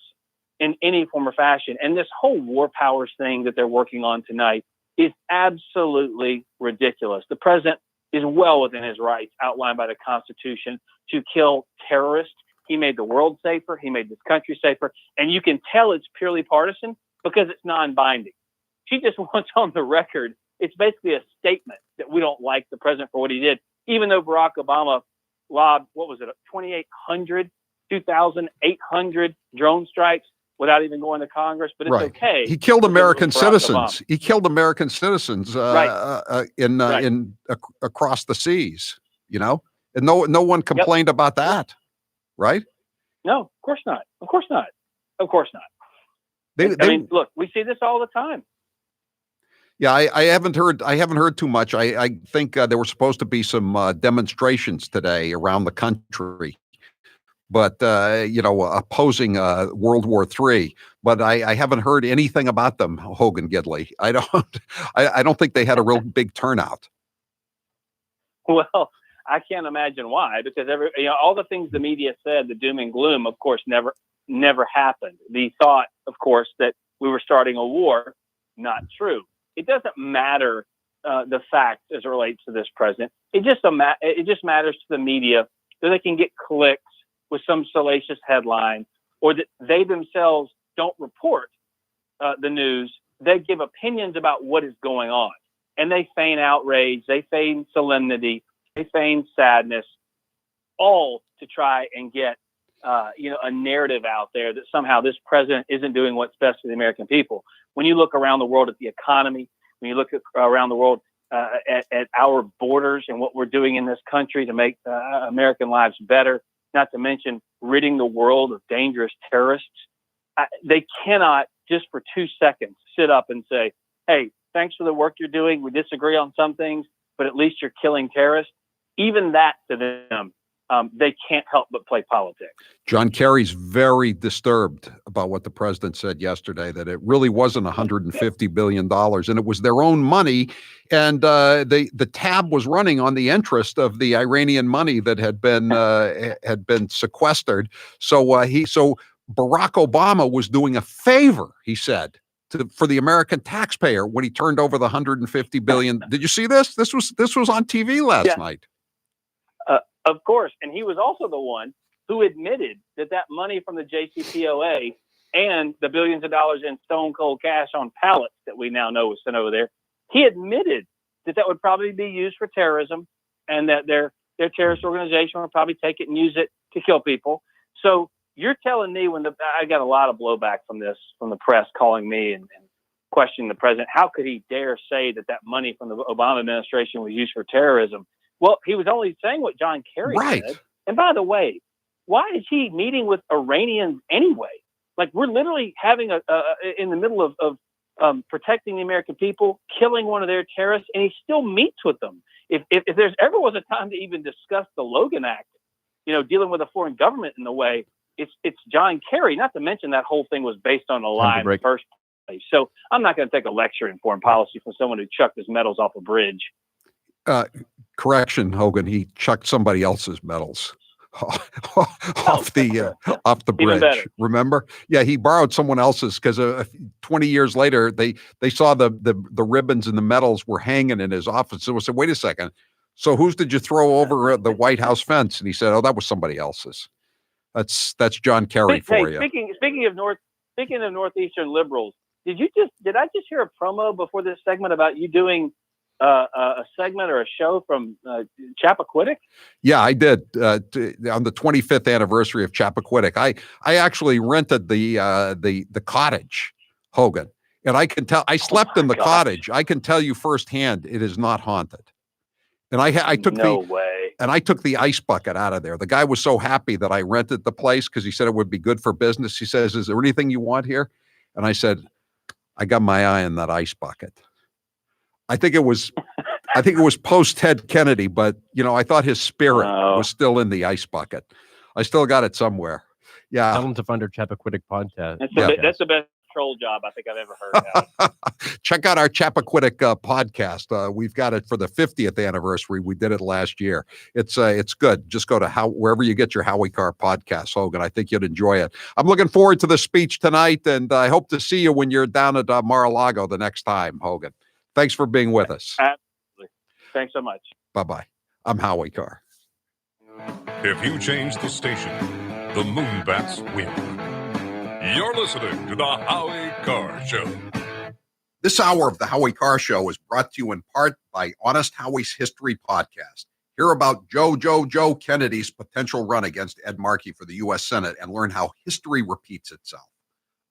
S13: in any form or fashion? And this whole war powers thing that they're working on tonight is absolutely ridiculous. The president is well within his rights outlined by the Constitution to kill terrorists. He made the world safer. He made this country safer. And you can tell it's purely partisan because it's non-binding. She just wants on the record, it's basically a statement that we don't like the president for what he did, even though Barack Obama lobbed, 2,800 drone strikes without even going to Congress. But it's okay.
S1: He killed American citizens. He killed American citizens across the seas, and no one complained about that. Right?
S13: No, of course not. Of course not. Of course not. I mean, look, we see this all the time.
S1: Yeah, I haven't heard too much. I think there were supposed to be some demonstrations today around the country, but opposing World War III. But I haven't heard anything about them, Hogan Gidley. I don't think they had a real big turnout.
S13: Well, I can't imagine why, because all the things the media said, the doom and gloom, of course, never happened. The thought, of course, that we were starting a war, not true. It doesn't matter the facts as it relates to this president. It just matters to the media that they can get clicks with some salacious headline, or that they themselves don't report the news. They give opinions about what is going on, and they feign outrage, they feign solemnity, they feign sadness, all to try and get a narrative out there that somehow this president isn't doing what's best for the American people. When you look around the world at the economy, when you look around the world at our borders and what we're doing in this country to make American lives better, not to mention ridding the world of dangerous terrorists, they cannot just for 2 seconds sit up and say, hey, thanks for the work you're doing. We disagree on some things, but at least you're killing terrorists. Even that to them they can't help but play politics.
S1: John Kerry's very disturbed about what the president said yesterday, that it really wasn't $150 billion and it was their own money. And the tab was running on the interest of the Iranian money that had been sequestered. So Barack Obama was doing a favor, he said, for the American taxpayer when he turned over the $150 billion. Did you see this? This was on TV last night.
S13: Of course. And he was also the one who admitted that money from the JCPOA and the billions of dollars in stone cold cash on pallets that we now know was sent over there, he admitted that would probably be used for terrorism and that their terrorist organization would probably take it and use it to kill people. So you're telling me I got a lot of blowback from this, from the press calling me and questioning the president. How could he dare say that money from the Obama administration was used for terrorism? Well, he was only saying what John Kerry said. And by the way, why is he meeting with Iranians anyway? Like, we're literally having in the middle of protecting the American people, killing one of their terrorists, and he still meets with them. If there's ever was a time to even discuss the Logan Act, dealing with a foreign government in the way, it's John Kerry. Not to mention that whole thing was based on a lie in the first place. So I'm not going to take a lecture in foreign policy from someone who chucked his medals off a bridge.
S1: Correction, Hogan. He chucked somebody else's medals off the bridge. Remember? Yeah, he borrowed someone else's because 20 years later they saw the ribbons and the medals were hanging in his office. So we said, "Wait a second. So whose did you throw over the White House fence?" And he said, "Oh, that was somebody else's." That's John Kerry for you.
S13: Speaking of Northeastern liberals, did I just hear a promo before this segment about you doing a segment or a show from Chappaquiddick?
S1: Yeah, I did on the 25th anniversary of Chappaquiddick. I actually rented the cottage, Hogan, and I can tell I slept in the cottage. I can tell you firsthand, it is not haunted. And I took I took the ice bucket out of there. The guy was so happy that I rented the place because he said it would be good for business. He says, "Is there anything you want here?" And I said, "I got my eye on that ice bucket." I think it was post Ted Kennedy, but I thought his spirit was still in the ice bucket. I still got it somewhere. Yeah.
S2: Tell them to find our Chappaquiddick podcast.
S13: That's the best troll job I think I've ever heard of.
S1: Check out our Chappaquiddick podcast. We've got it for the 50th anniversary. We did it last year. It's good. Just go to wherever you get your Howie Carr podcast, Hogan. I think you'd enjoy it. I'm looking forward to the speech tonight, and I hope to see you when you're down at Mar-a-Lago the next time, Hogan. Thanks for being with us.
S13: Absolutely. Thanks so much.
S1: Bye-bye. I'm Howie Carr.
S3: If you change the station, the Moonbats win. You're listening to the Howie Carr Show.
S1: This hour of the Howie Carr Show is brought to you in part by Honest Howie's History Podcast. Hear about Joe Kennedy's potential run against Ed Markey for the U.S. Senate and learn how history repeats itself.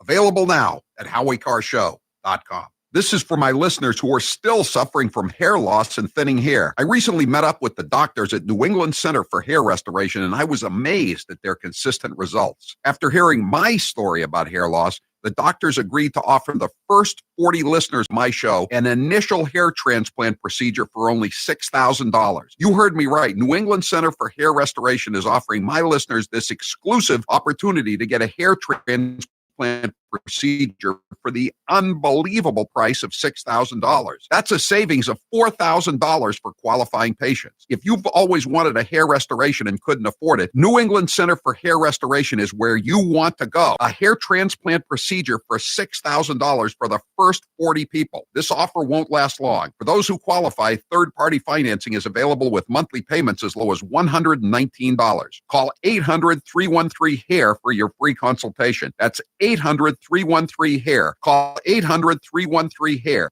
S1: Available now at HowieCarrShow.com. This is for my listeners who are still suffering from hair loss and thinning hair. I recently met up with the doctors at New England Center for Hair Restoration, and I was amazed at their consistent results. After hearing my story about hair loss, the doctors agreed to offer the first 40 listeners of my show an initial hair transplant procedure for only $6,000. You heard me right. New England Center for Hair Restoration is offering my listeners this exclusive opportunity to get a hair transplant procedure for the unbelievable price of $6,000. That's a savings of $4,000 for qualifying patients. If you've always wanted a hair restoration and couldn't afford it, New England Center for Hair Restoration is where you want to go. A hair transplant procedure for $6,000 for the first 40 people. This offer won't last long. For those who qualify, third-party financing is available with monthly payments as low as $119. Call 800-313-HAIR for your free consultation. That's 800-313-HAIR. Call 800-313-HAIR.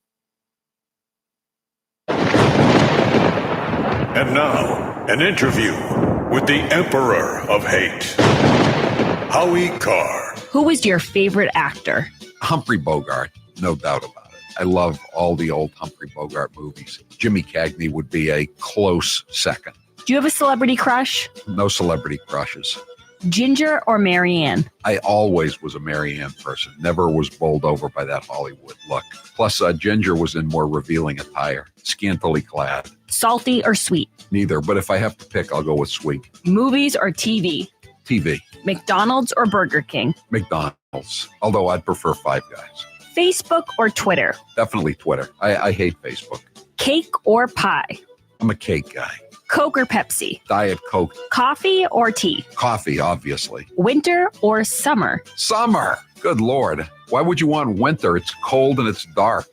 S15: And now, an interview with the Emperor of Hate, Howie Carr.
S12: Who was your favorite actor?
S1: Humphrey Bogart, no doubt about it. I love all the old Humphrey Bogart movies. Jimmy Cagney would be a close second.
S12: Do you have a celebrity crush?
S1: No celebrity crushes.
S12: Ginger or Marianne?
S1: I always was a Marianne person. Never was bowled over by that Hollywood look. Plus, Ginger was in more revealing attire, scantily clad.
S12: Salty or sweet?
S1: Neither, but if I have to pick, I'll go with sweet.
S12: Movies or TV?
S1: TV.
S12: McDonald's or Burger King?
S1: McDonald's, although I'd prefer Five Guys.
S12: Facebook or Twitter?
S1: Definitely Twitter. I hate Facebook.
S12: Cake or pie?
S1: I'm a cake guy.
S12: Coke or Pepsi?
S1: Diet Coke.
S12: Coffee or tea?
S1: Coffee, obviously.
S12: Winter or summer?
S1: Summer. Good Lord. Why would you want winter? It's cold and it's dark.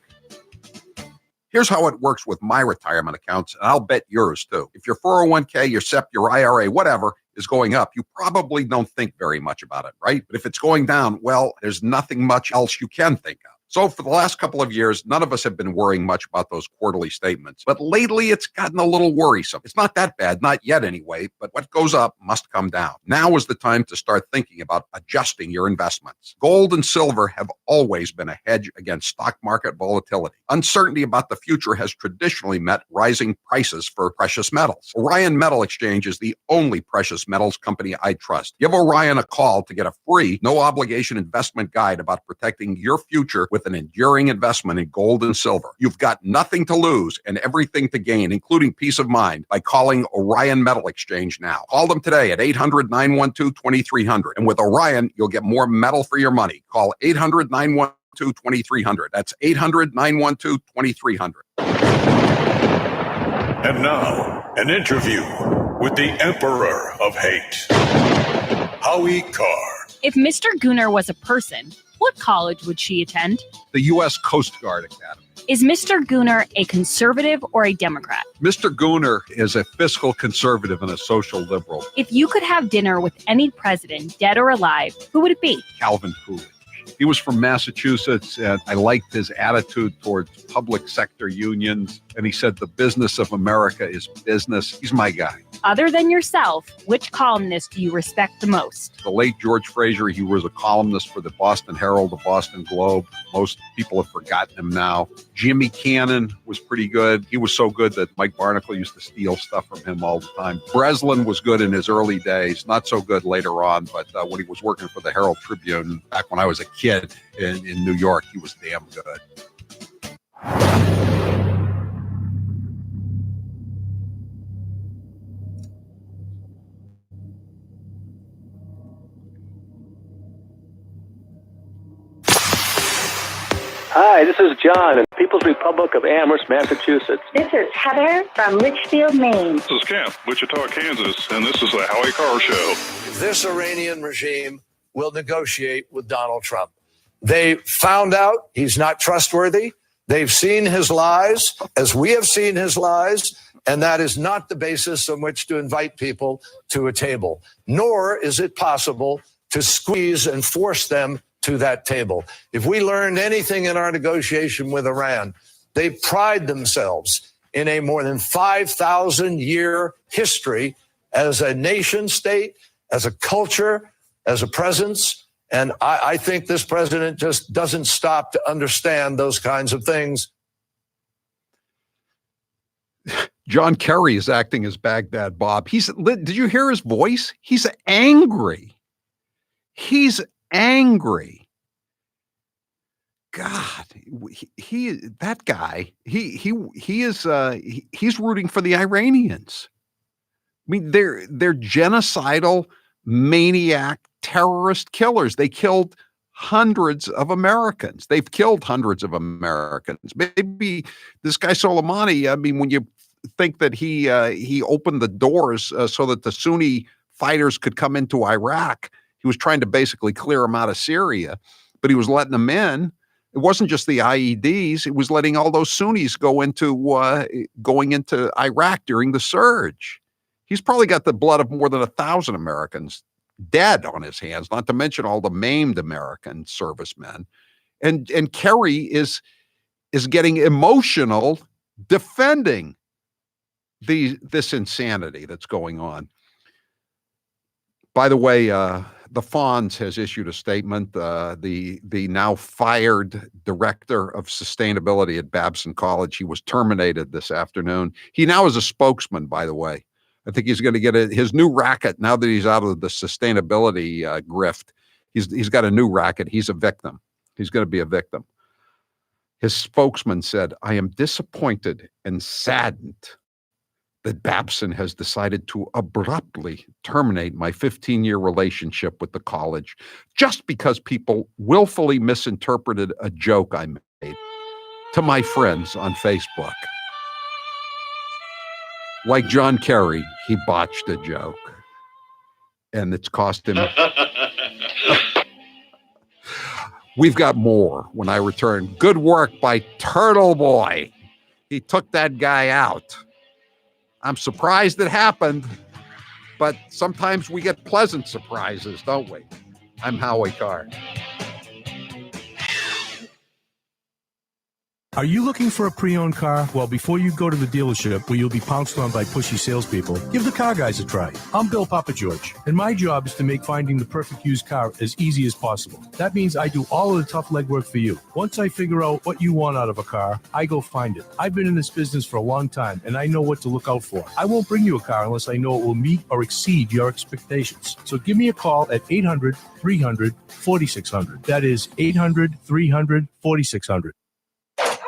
S1: Here's how it works with my retirement accounts, and I'll bet yours too. If your 401k, your SEP, your IRA, whatever, is going up, you probably don't think very much about it, right? But if it's going down, well, there's nothing much else you can think of. So for the last couple of years, none of us have been worrying much about those quarterly statements. But lately, it's gotten a little worrisome. It's not that bad, not yet anyway, but what goes up must come down. Now is the time to start thinking about adjusting your investments. Gold and silver have always been a hedge against stock market volatility. Uncertainty about the future has traditionally met rising prices for precious metals. Orion Metal Exchange is the only precious metals company I trust. Give Orion a call to get a free, no-obligation investment guide about protecting your future with an enduring investment in gold and silver. You've got nothing to lose and everything to gain, including peace of mind, by calling Orion Metal Exchange now. Call them today at 800-912-2300. And with Orion, you'll get more metal for your money. Call 800-912-2300. That's 800-912-2300.
S15: And now, an interview with the Emperor of Hate, Howie Carr.
S12: If Mr. Gooner was a person, what college would she attend?
S1: The U.S. Coast Guard Academy.
S12: Is Mr. Gooner a conservative or a Democrat?
S1: Mr. Gooner is a fiscal conservative and a social liberal.
S12: If you could have dinner with any president, dead or alive, who would it be?
S1: Calvin Coolidge. He was from Massachusetts, and I liked his attitude towards public sector unions. And he said, the business of America is business. He's my guy.
S12: Other than yourself, which columnist do you respect the most?
S1: The late George Fraser, he was a columnist for the Boston Herald, the Boston Globe. Most people have forgotten him now. Jimmy Cannon was pretty good. He was so good that Mike Barnacle used to steal stuff from him all the time. Breslin was good in his early days, not so good later on, but when he was working for the Herald Tribune, back when I was a kid in New York, he was damn good.
S7: Hi, this is John in People's Republic of Amherst, Massachusetts.
S14: This is Heather from Litchfield, Maine.
S16: This is Camp, Wichita, Kansas, and this is the Howie Carr Show.
S19: This Iranian regime will negotiate with Donald Trump. They found out he's not trustworthy. They've seen his lies, as we have seen his lies, and that is not the basis on which to invite people to a table. Nor is it possible to squeeze and force them to that table. If we learned anything in our negotiation with Iran, they pride themselves in a more than 5,000-year history as a nation state, as a culture, as a presence. And I think this president just doesn't stop to understand those kinds of things.
S1: John Kerry is acting as Baghdad Bob. Did you hear his voice? He's angry. He's angry. God, that guy, he's rooting for the Iranians. I mean, they're genocidal, maniac, terrorist killers. They killed hundreds of Americans. They've killed hundreds of Americans. Maybe this guy Soleimani, I mean, when you think that he opened the doors so that the Sunni fighters could come into Iraq, he was trying to basically clear them out of Syria, but he was letting them in. It wasn't just the IEDs. It was letting all those Sunnis going into Iraq during the surge. He's probably got the blood of more than 1,000 Americans dead on his hands, not to mention all the maimed American servicemen. And Kerry is getting emotional defending this insanity that's going on. By the way, the Fonz has issued a statement. The now fired director of sustainability at Babson College, he was terminated this afternoon. He now is a spokesman, by the way. I think he's going to get his new racket now that he's out of the sustainability grift. He's got a new racket. He's a victim. He's going to be a victim. His spokesman said, "I am disappointed and saddened that Babson has decided to abruptly terminate my 15-year relationship with the college just because people willfully misinterpreted a joke I made to my friends on Facebook. Like John Kerry, he botched a joke, and it's cost him. We've got more when I return. Good work by Turtle Boy. He took that guy out. I'm surprised it happened, but sometimes we get pleasant surprises, don't we? I'm Howie Carr.
S8: Are you looking for a pre-owned car? Well, before you go to the dealership where you'll be pounced on by pushy salespeople, give the Car Guys a try. I'm Bill Papa George, and my job is to make finding the perfect used car as easy as possible. That means I do all of the tough legwork for you. Once I figure out what you want out of a car, I go find it. I've been in this business for a long time, and I know what to look out for. I won't bring you a car unless I know it will meet or exceed your expectations. So give me a call at 800-300-4600. That is 800-300-4600.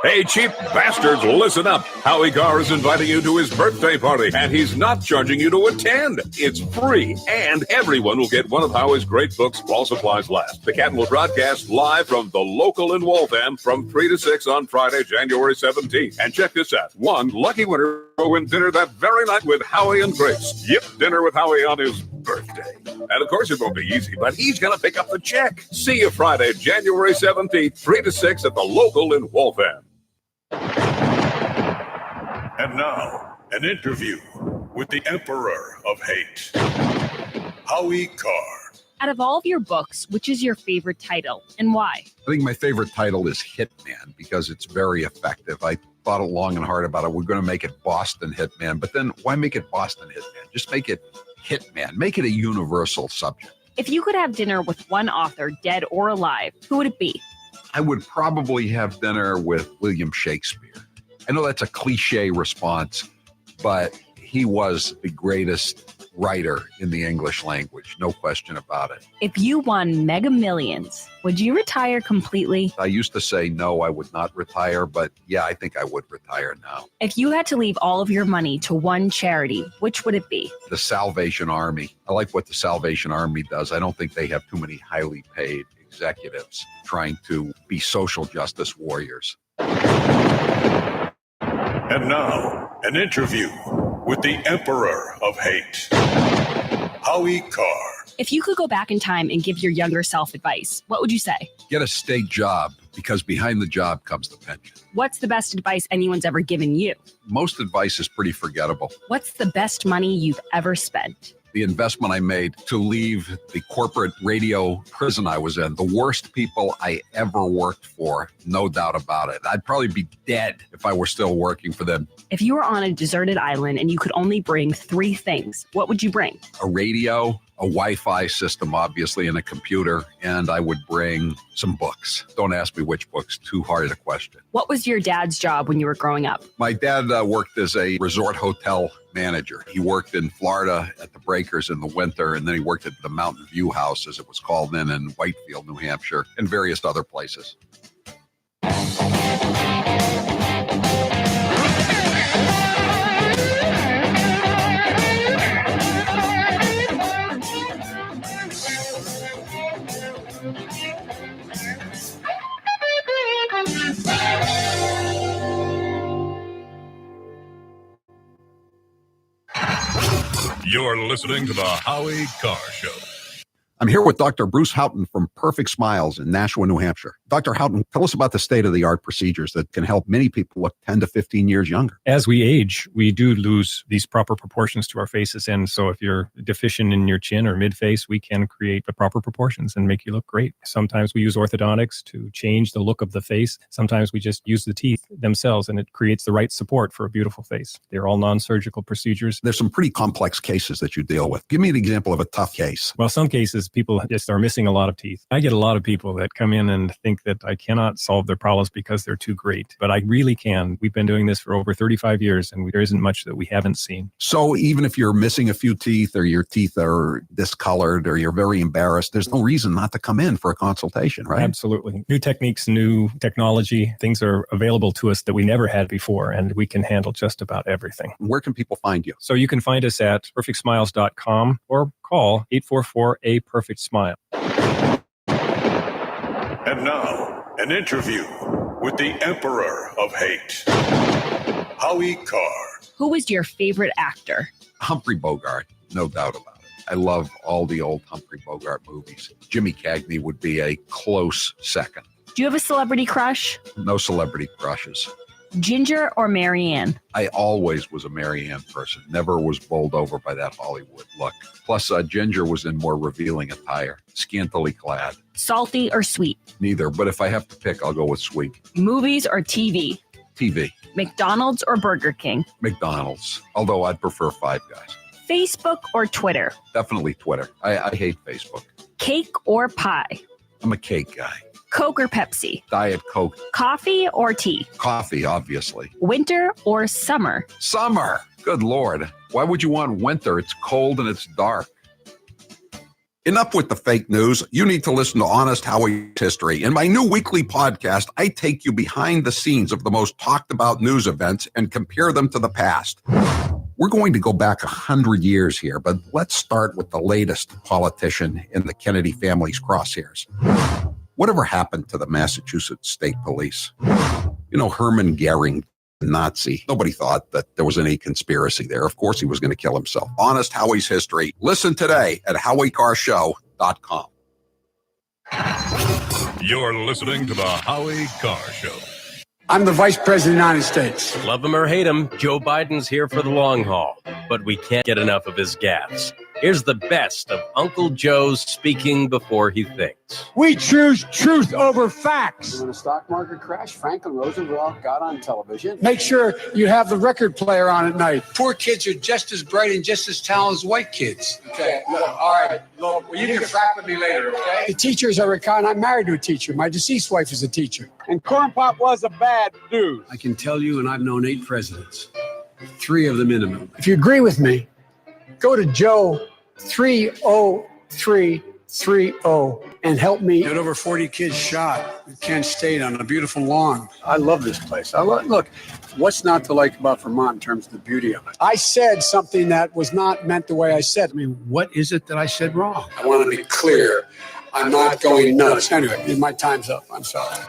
S3: Hey, cheap bastards, listen up. Howie Carr is inviting you to his birthday party, and he's not charging you to attend. It's free, and everyone will get one of Howie's great books while supplies last. The Cat will broadcast live from the local in Waltham from 3 to 6 on Friday, January 17th. And check this out. One lucky winner will win dinner that very night with Howie and Grace. Yep, dinner with Howie on his birthday. And of course, it won't be easy, but he's going to pick up the check. See you Friday, January 17th, 3 to 6 at the local in Waltham.
S15: And now, an interview with the Emperor of Hate, Howie Carr.
S12: Out of all of your books, which is your favorite title and why?
S1: I think my favorite title is Hitman because it's very effective. I thought long and hard about it. We're going to make it Boston Hitman, but then why make it Boston Hitman? Just make it Hitman. Make it a universal subject.
S12: If you could have dinner with one author, dead or alive, who would it be?
S1: I would probably have dinner with William Shakespeare. I know that's a cliche response, but he was the greatest writer in the English language, no question about it.
S12: If you won Mega Millions, would you retire completely?
S1: I used to say no, I would not retire, but yeah, I think I would retire now.
S12: If you had to leave all of your money to one charity, which would it be?
S1: The Salvation Army. I like what the Salvation Army does. I don't think they have too many highly paid executives trying to be social justice warriors.
S15: And now, an interview with the Emperor of Hate, Howie Carr.
S12: If you could go back in time and give your younger self advice, what would you say?
S1: Get a state job, because behind the job comes the pension.
S12: What's the best advice anyone's ever given you?
S1: Most advice is pretty forgettable.
S12: What's the best money you've ever spent?
S1: The investment I made to leave the corporate radio prison I was in, the worst people I ever worked for, no doubt about it. I'd probably be dead if I were still working for them.
S12: If you were on a deserted island and you could only bring 3 things, what would you bring?
S1: A radio, a Wi-Fi system, obviously, and a computer, and I would bring some books. Don't ask me which books, too hard a question.
S12: What was your dad's job when you were growing up?
S1: My dad worked as a resort hotel manager. He worked in Florida at the Breakers in the winter, and then he worked at the Mountain View House, as it was called then, in Whitefield, New Hampshire, and various other places.
S15: You're listening to the Howie Carr Show.
S1: I'm here with Dr. Bruce Houghton from Perfect Smiles in Nashua, New Hampshire. Dr. Houghton, tell us about the state-of-the-art procedures that can help many people look 10 to 15 years younger.
S10: As we age, we do lose these proper proportions to our faces. And so if you're deficient in your chin or mid-face, we can create the proper proportions and make you look great. Sometimes we use orthodontics to change the look of the face. Sometimes we just use the teeth themselves, and it creates the right support for a beautiful face. They're all non-surgical procedures.
S1: There's some pretty complex cases that you deal with. Give me an example of a tough case.
S10: Well, some cases people just are missing a lot of teeth. I get a lot of people that come in and think that I cannot solve their problems because they're too great, but I really can. We've been doing this for over 35 years, and there isn't much that we haven't seen.
S1: So even if you're missing a few teeth or your teeth are discolored or you're very embarrassed, there's no reason not to come in for a consultation, right?
S10: Absolutely. New techniques, new technology, things are available to us that we never had before, and we can handle just about everything.
S1: Where can people find you?
S10: So you can find us at perfectsmiles.com or call 844-A-PERFECT-SMILE.
S15: And now, an interview with the Emperor of Hate, Howie Carr.
S12: Who was your favorite actor?
S1: Humphrey Bogart, no doubt about it. I love all the old Humphrey Bogart movies. Jimmy Cagney would be a close second.
S12: Do you have a celebrity crush?
S1: No celebrity crushes.
S12: Ginger or Marianne?
S1: I always was a Marianne person. Never was bowled over by that Hollywood look. Plus, Ginger was in more revealing attire, scantily clad.
S12: Salty or sweet?
S1: Neither, but if I have to pick, I'll go with sweet.
S12: Movies or TV?
S1: TV.
S12: McDonald's or Burger King?
S1: McDonald's, although I'd prefer Five Guys.
S12: Facebook or Twitter?
S1: Definitely Twitter. I hate Facebook.
S12: Cake or pie?
S1: I'm a cake guy.
S12: Coke or Pepsi?
S1: Diet Coke.
S12: Coffee or tea?
S1: Coffee, obviously.
S12: Winter or summer?
S1: Summer. Good Lord. Why would you want winter? It's cold and it's dark. Enough with the fake news. You need to listen to Honest Howie's History. In my new weekly podcast, I take you behind the scenes of the most talked about news events and compare them to the past. We're going to go back 100 years here, but let's start with the latest politician in the Kennedy family's crosshairs. Whatever happened to the Massachusetts State Police? You know, Hermann Goering, Nazi. Nobody thought that there was any conspiracy there. Of course he was going to kill himself. Honest Howie's History. Listen today at HowieCarrShow.com.
S3: You're listening to the Howie Carr Show.
S5: I'm the Vice President of the United States.
S2: Love him or hate him, Joe Biden's here for the long haul, but we can't get enough of his gaffes. Here's the best of Uncle Joe speaking before he thinks.
S5: We choose truth over facts.
S11: When the stock market crashed, Franklin Roosevelt got on television.
S5: Make sure you have the record player on at night.
S11: Poor kids are just as bright and just as talented as white kids.
S5: Okay, all right. Look, you can frack with me later, okay? The teachers are recon. I'm married to a teacher. My deceased wife is a teacher. And Corn Pop was a bad dude.
S11: I can tell you, and I've known 8 presidents. 3 of the minimum.
S5: If you agree with me, go to Joe 30330 and help me.
S11: Had over 40 kids shot at Kent State on a beautiful lawn.
S5: I love this place. Look, what's not to like about Vermont in terms of the beauty of it? I said something that was not meant the way I said. I mean, what is it that I said wrong? I want to be clear. I'm not going nuts. Anyway, my time's up. I'm sorry.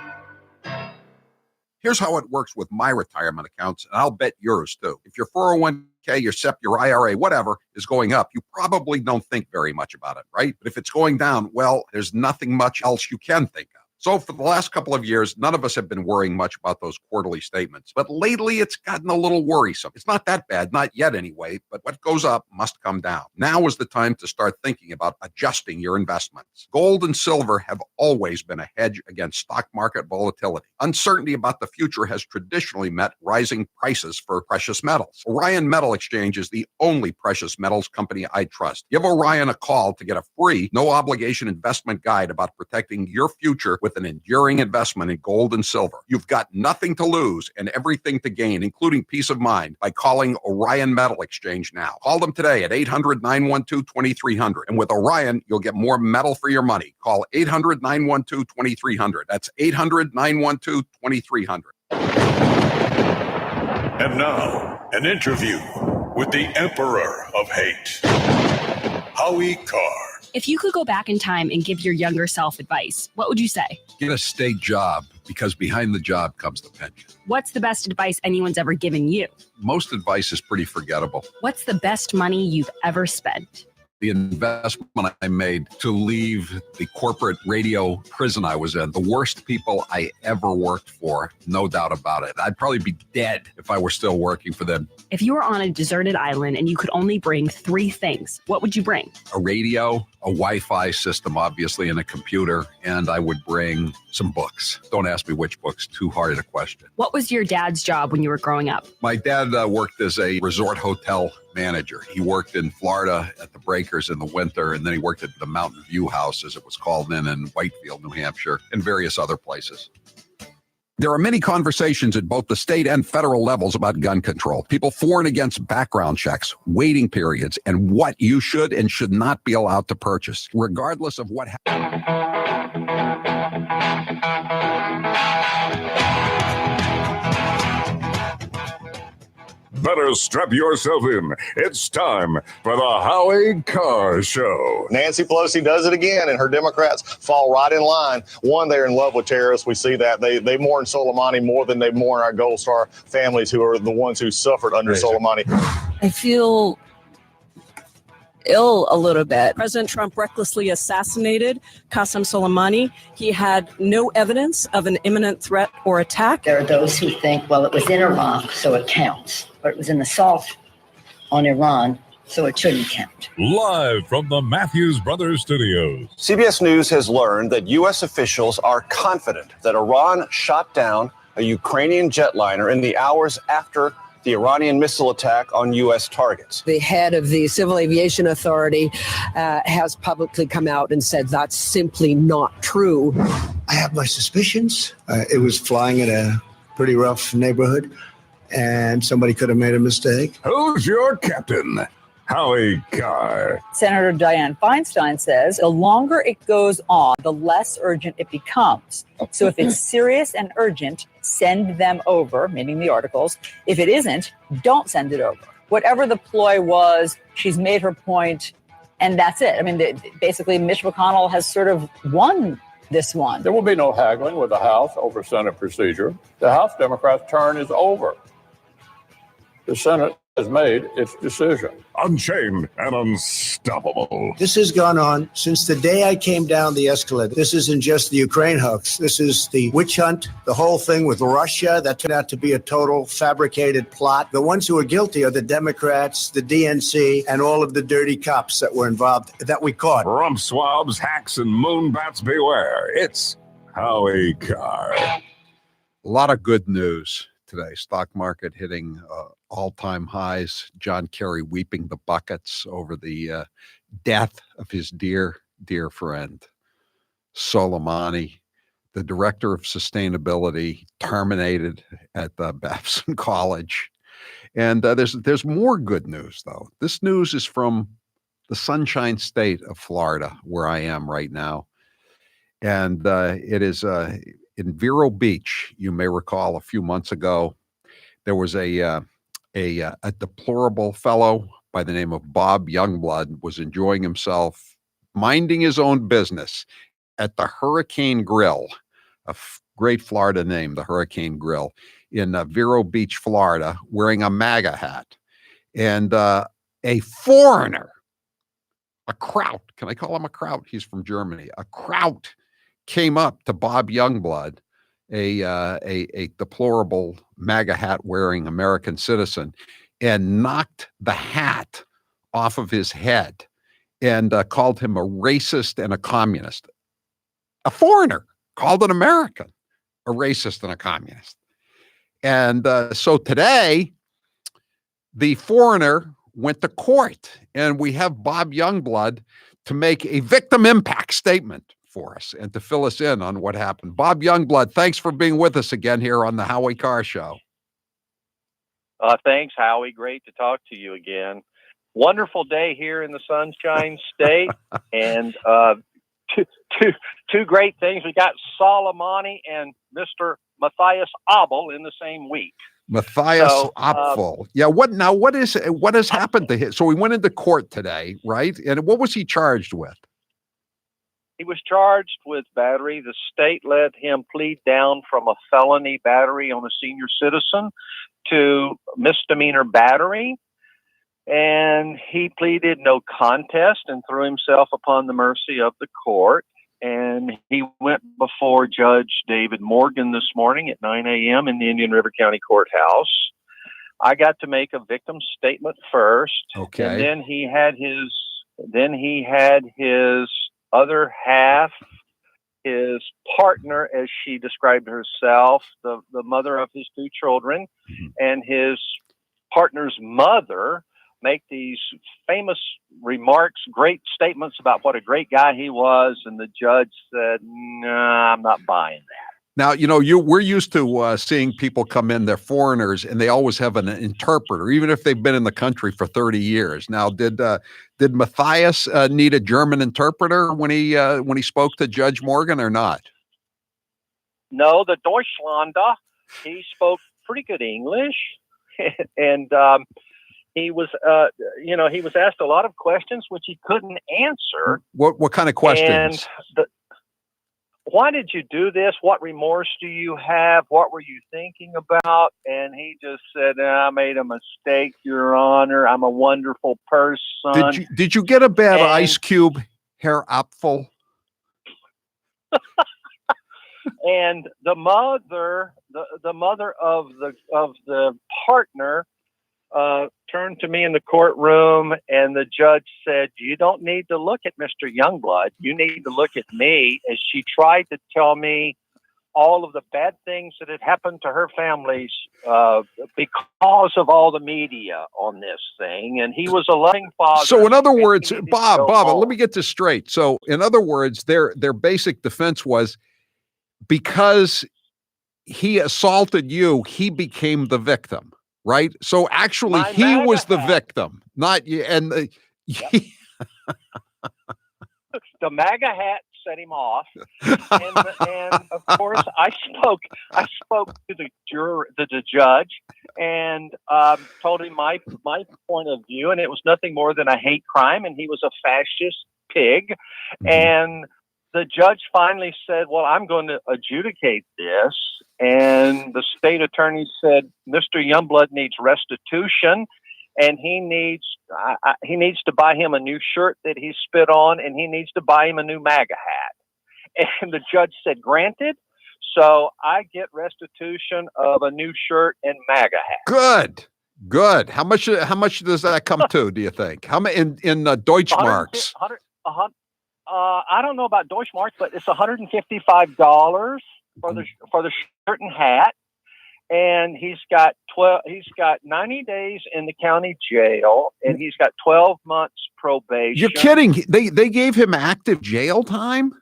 S1: Here's how it works with my retirement accounts, and I'll bet yours too. If your 401k, your SEP, your IRA, whatever, is going up, you probably don't think very much about it, right? But if it's going down, well, there's nothing much else you can think of. So for the last couple of years, none of us have been worrying much about those quarterly statements. But lately, it's gotten a little worrisome. It's not that bad, not yet anyway, but what goes up must come down. Now is the time to start thinking about adjusting your investments. Gold and silver have always been a hedge against stock market volatility. Uncertainty about the future has traditionally met rising prices for precious metals. Orion Metal Exchange is the only precious metals company I trust. Give Orion a call to get a free, no-obligation investment guide about protecting your future with an enduring investment in gold and silver. You've got nothing to lose and everything to gain, including peace of mind, by calling Orion Metal Exchange now. Call them today at 800-912-2300. And with Orion, you'll get more metal for your money. Call 800-912-2300. That's 800-912-2300.
S15: And now, an interview with the Emperor of Hate, Howie Carr.
S12: If you could go back in time and give your younger self advice, what would you say?
S1: Get a state job, because behind the job comes the pension.
S12: What's the best advice anyone's ever given you?
S1: Most advice is pretty forgettable.
S12: What's the best money you've ever spent?
S1: The investment I made to leave the corporate radio prison I was in, the worst people I ever worked for, no doubt about it. I'd probably be dead if I were still working for them.
S12: If you were on a deserted island and you could only bring 3 things, what would you bring?
S1: A radio, a Wi-Fi system, obviously, and a computer, and I would bring some books. Don't ask me which books, too hard a question.
S12: What was your dad's job when you were growing up?
S1: My dad worked as a resort hotel manager. He worked in Florida at the Breakers in the winter, and then he worked at the Mountain View House, as it was called then, in Whitefield, New Hampshire, and various other places. There are many conversations at both the state and federal levels about gun control. People for and against background checks, waiting periods, and what you should and should not be allowed to purchase, regardless of what
S3: Better strap yourself in. It's time for the Howie Carr Show.
S9: Nancy Pelosi does it again, and her Democrats fall right in line. One, they're in love with terrorists. We see that. They mourn Soleimani more than they mourn our Gold Star families, who are the ones who suffered under Soleimani.
S17: I feel ill a little bit. President Trump recklessly assassinated Qasem Soleimani. He had no evidence of an imminent threat or attack.
S18: There are those who think, well, it was in Iraq, so it counts. But it was an assault on Iran, so it shouldn't count.
S3: Live from the Matthews Brothers Studios.
S9: CBS News has learned that U.S. officials are confident that Iran shot down a Ukrainian jetliner in the hours after the Iranian missile attack on U.S. targets.
S20: The head of the Civil Aviation Authority has publicly come out and said that's simply not true.
S23: I have my suspicions. It was flying in a pretty rough neighborhood, and somebody could have made a mistake.
S3: Who's your captain? Howie Carr.
S22: Senator Dianne Feinstein says the longer it goes on, the less urgent it becomes. So if it's serious and urgent, send them over, meaning the articles. If it isn't, don't send it over. Whatever the ploy was, she's made her point, and that's it. I mean, basically, Mitch McConnell has sort of won this one.
S24: There will be no haggling with the House over Senate procedure. The House Democrats' turn is over. The Senate has made its decision.
S3: Unchained and unstoppable.
S23: This has gone on since the day I came down the escalator. This isn't just the Ukraine hoax. This is the witch hunt, the whole thing with Russia that turned out to be a total fabricated plot. The ones who are guilty are the Democrats, the DNC, and all of the dirty cops that were involved that we caught.
S3: Rump swabs, hacks, and moonbats beware. It's Howie Carr.
S1: A lot of good news today. Stock market hitting all-time highs. John Kerry weeping the buckets over the death of his dear friend, Soleimani. The director of sustainability terminated at Babson College. And there's more good news, though. This news is from the Sunshine State of Florida, where I am right now. And it is in Vero Beach. You may recall a few months ago, there was a deplorable fellow by the name of Bob Youngblood was enjoying himself, minding his own business at the Hurricane Grill, a great Florida name, the Hurricane Grill, in Vero Beach, Florida, wearing a MAGA hat. And a foreigner, a kraut, can I call him a kraut? He's from Germany. A kraut came up to Bob Youngblood, a deplorable MAGA hat wearing American citizen, and knocked the hat off of his head and called him a racist and a communist. A foreigner called an American a racist and a communist. And so today, the foreigner went to court, and we have Bob Youngblood to make a victim impact statement for us and to fill us in on what happened. Bob Youngblood, thanks for being with us again here on the Howie Carr Show.
S25: Thanks, Howie. Great to talk to you again. Wonderful day here in the Sunshine State, and two great things. We got Soleimani and Mr. Matthias Abel in the same week.
S1: Matthias Apfel. Yeah. What has happened to him? So he went into court today, right? And what was he charged with?
S25: He was charged with battery. The state let him plead down from a felony battery on a senior citizen to misdemeanor battery. And he pleaded no contest and threw himself upon the mercy of the court. And he went before Judge David Morgan this morning at 9 a.m. in the Indian River County Courthouse. I got to make a victim statement first.
S1: Okay.
S25: And then he had his other half, his partner, as she described herself, the mother of his two children, and his partner's mother make these famous remarks, great statements about what a great guy he was, and the judge said, "No, I'm not buying that."
S1: Now, we're used to seeing people come in, they're foreigners, and they always have an interpreter, even if they've been in the country for 30 years. Now, did Matthias need a German interpreter when he spoke to Judge Morgan or not?
S25: No, the Deutschlander, he spoke pretty good English, and he was, he was asked a lot of questions which he couldn't answer.
S1: What kind of questions?
S25: And why did you do this? What remorse do you have? What were you thinking about? And he just said, I made a mistake, Your Honor. I'm a wonderful person.
S1: Did you get a bad Ice Cube, Herr Apfel?
S25: And the mother of the partner turned to me in the courtroom, and the judge said, "You don't need to look at Mr. Youngblood. You need to look at me," as she tried to tell me all of the bad things that had happened to her families because of all the media on this thing. And he was a loving father.
S1: So in other words, Bob, let me get this straight. So in other words, their basic defense was, because he assaulted you, he became the victim. Right. So actually, he was the victim, not you. And
S25: the MAGA hat set him off. And of course, I spoke to the judge, and told him my point of view, and it was nothing more than a hate crime, and he was a fascist pig. Mm-hmm. And the judge finally said, "Well, I'm going to adjudicate this." And the state attorney said, "Mr. Youngblood needs restitution, and he needs to buy him a new shirt that he spit on, and he needs to buy him a new MAGA hat." And the judge said, "Granted." So I get restitution of a new shirt and MAGA hat.
S1: Good. How much does that come to, do you think? How many in Deutschmarks?
S25: I don't know about Deutschmarks, but it's $155 for the shirt and hat, and he's got 90 days in the county jail, and he's got 12 months probation.
S1: You're kidding? They gave him active jail time?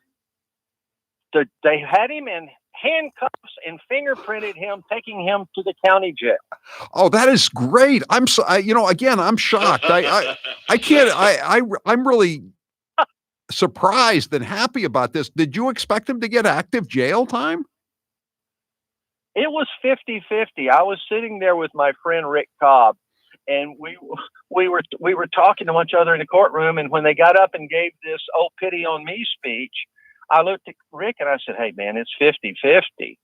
S25: They had him in handcuffs and fingerprinted him, taking him to the county jail.
S1: Oh, that is great. I'm shocked. I'm really surprised and happy about this. Did you expect him to get active jail time?
S25: It was 50-50. I was sitting there with my friend Rick Cobb, and we were talking to each other in the courtroom. And when they got up and gave this "oh, pity on me" speech, I looked at Rick and I said, "Hey man, it's 50-50."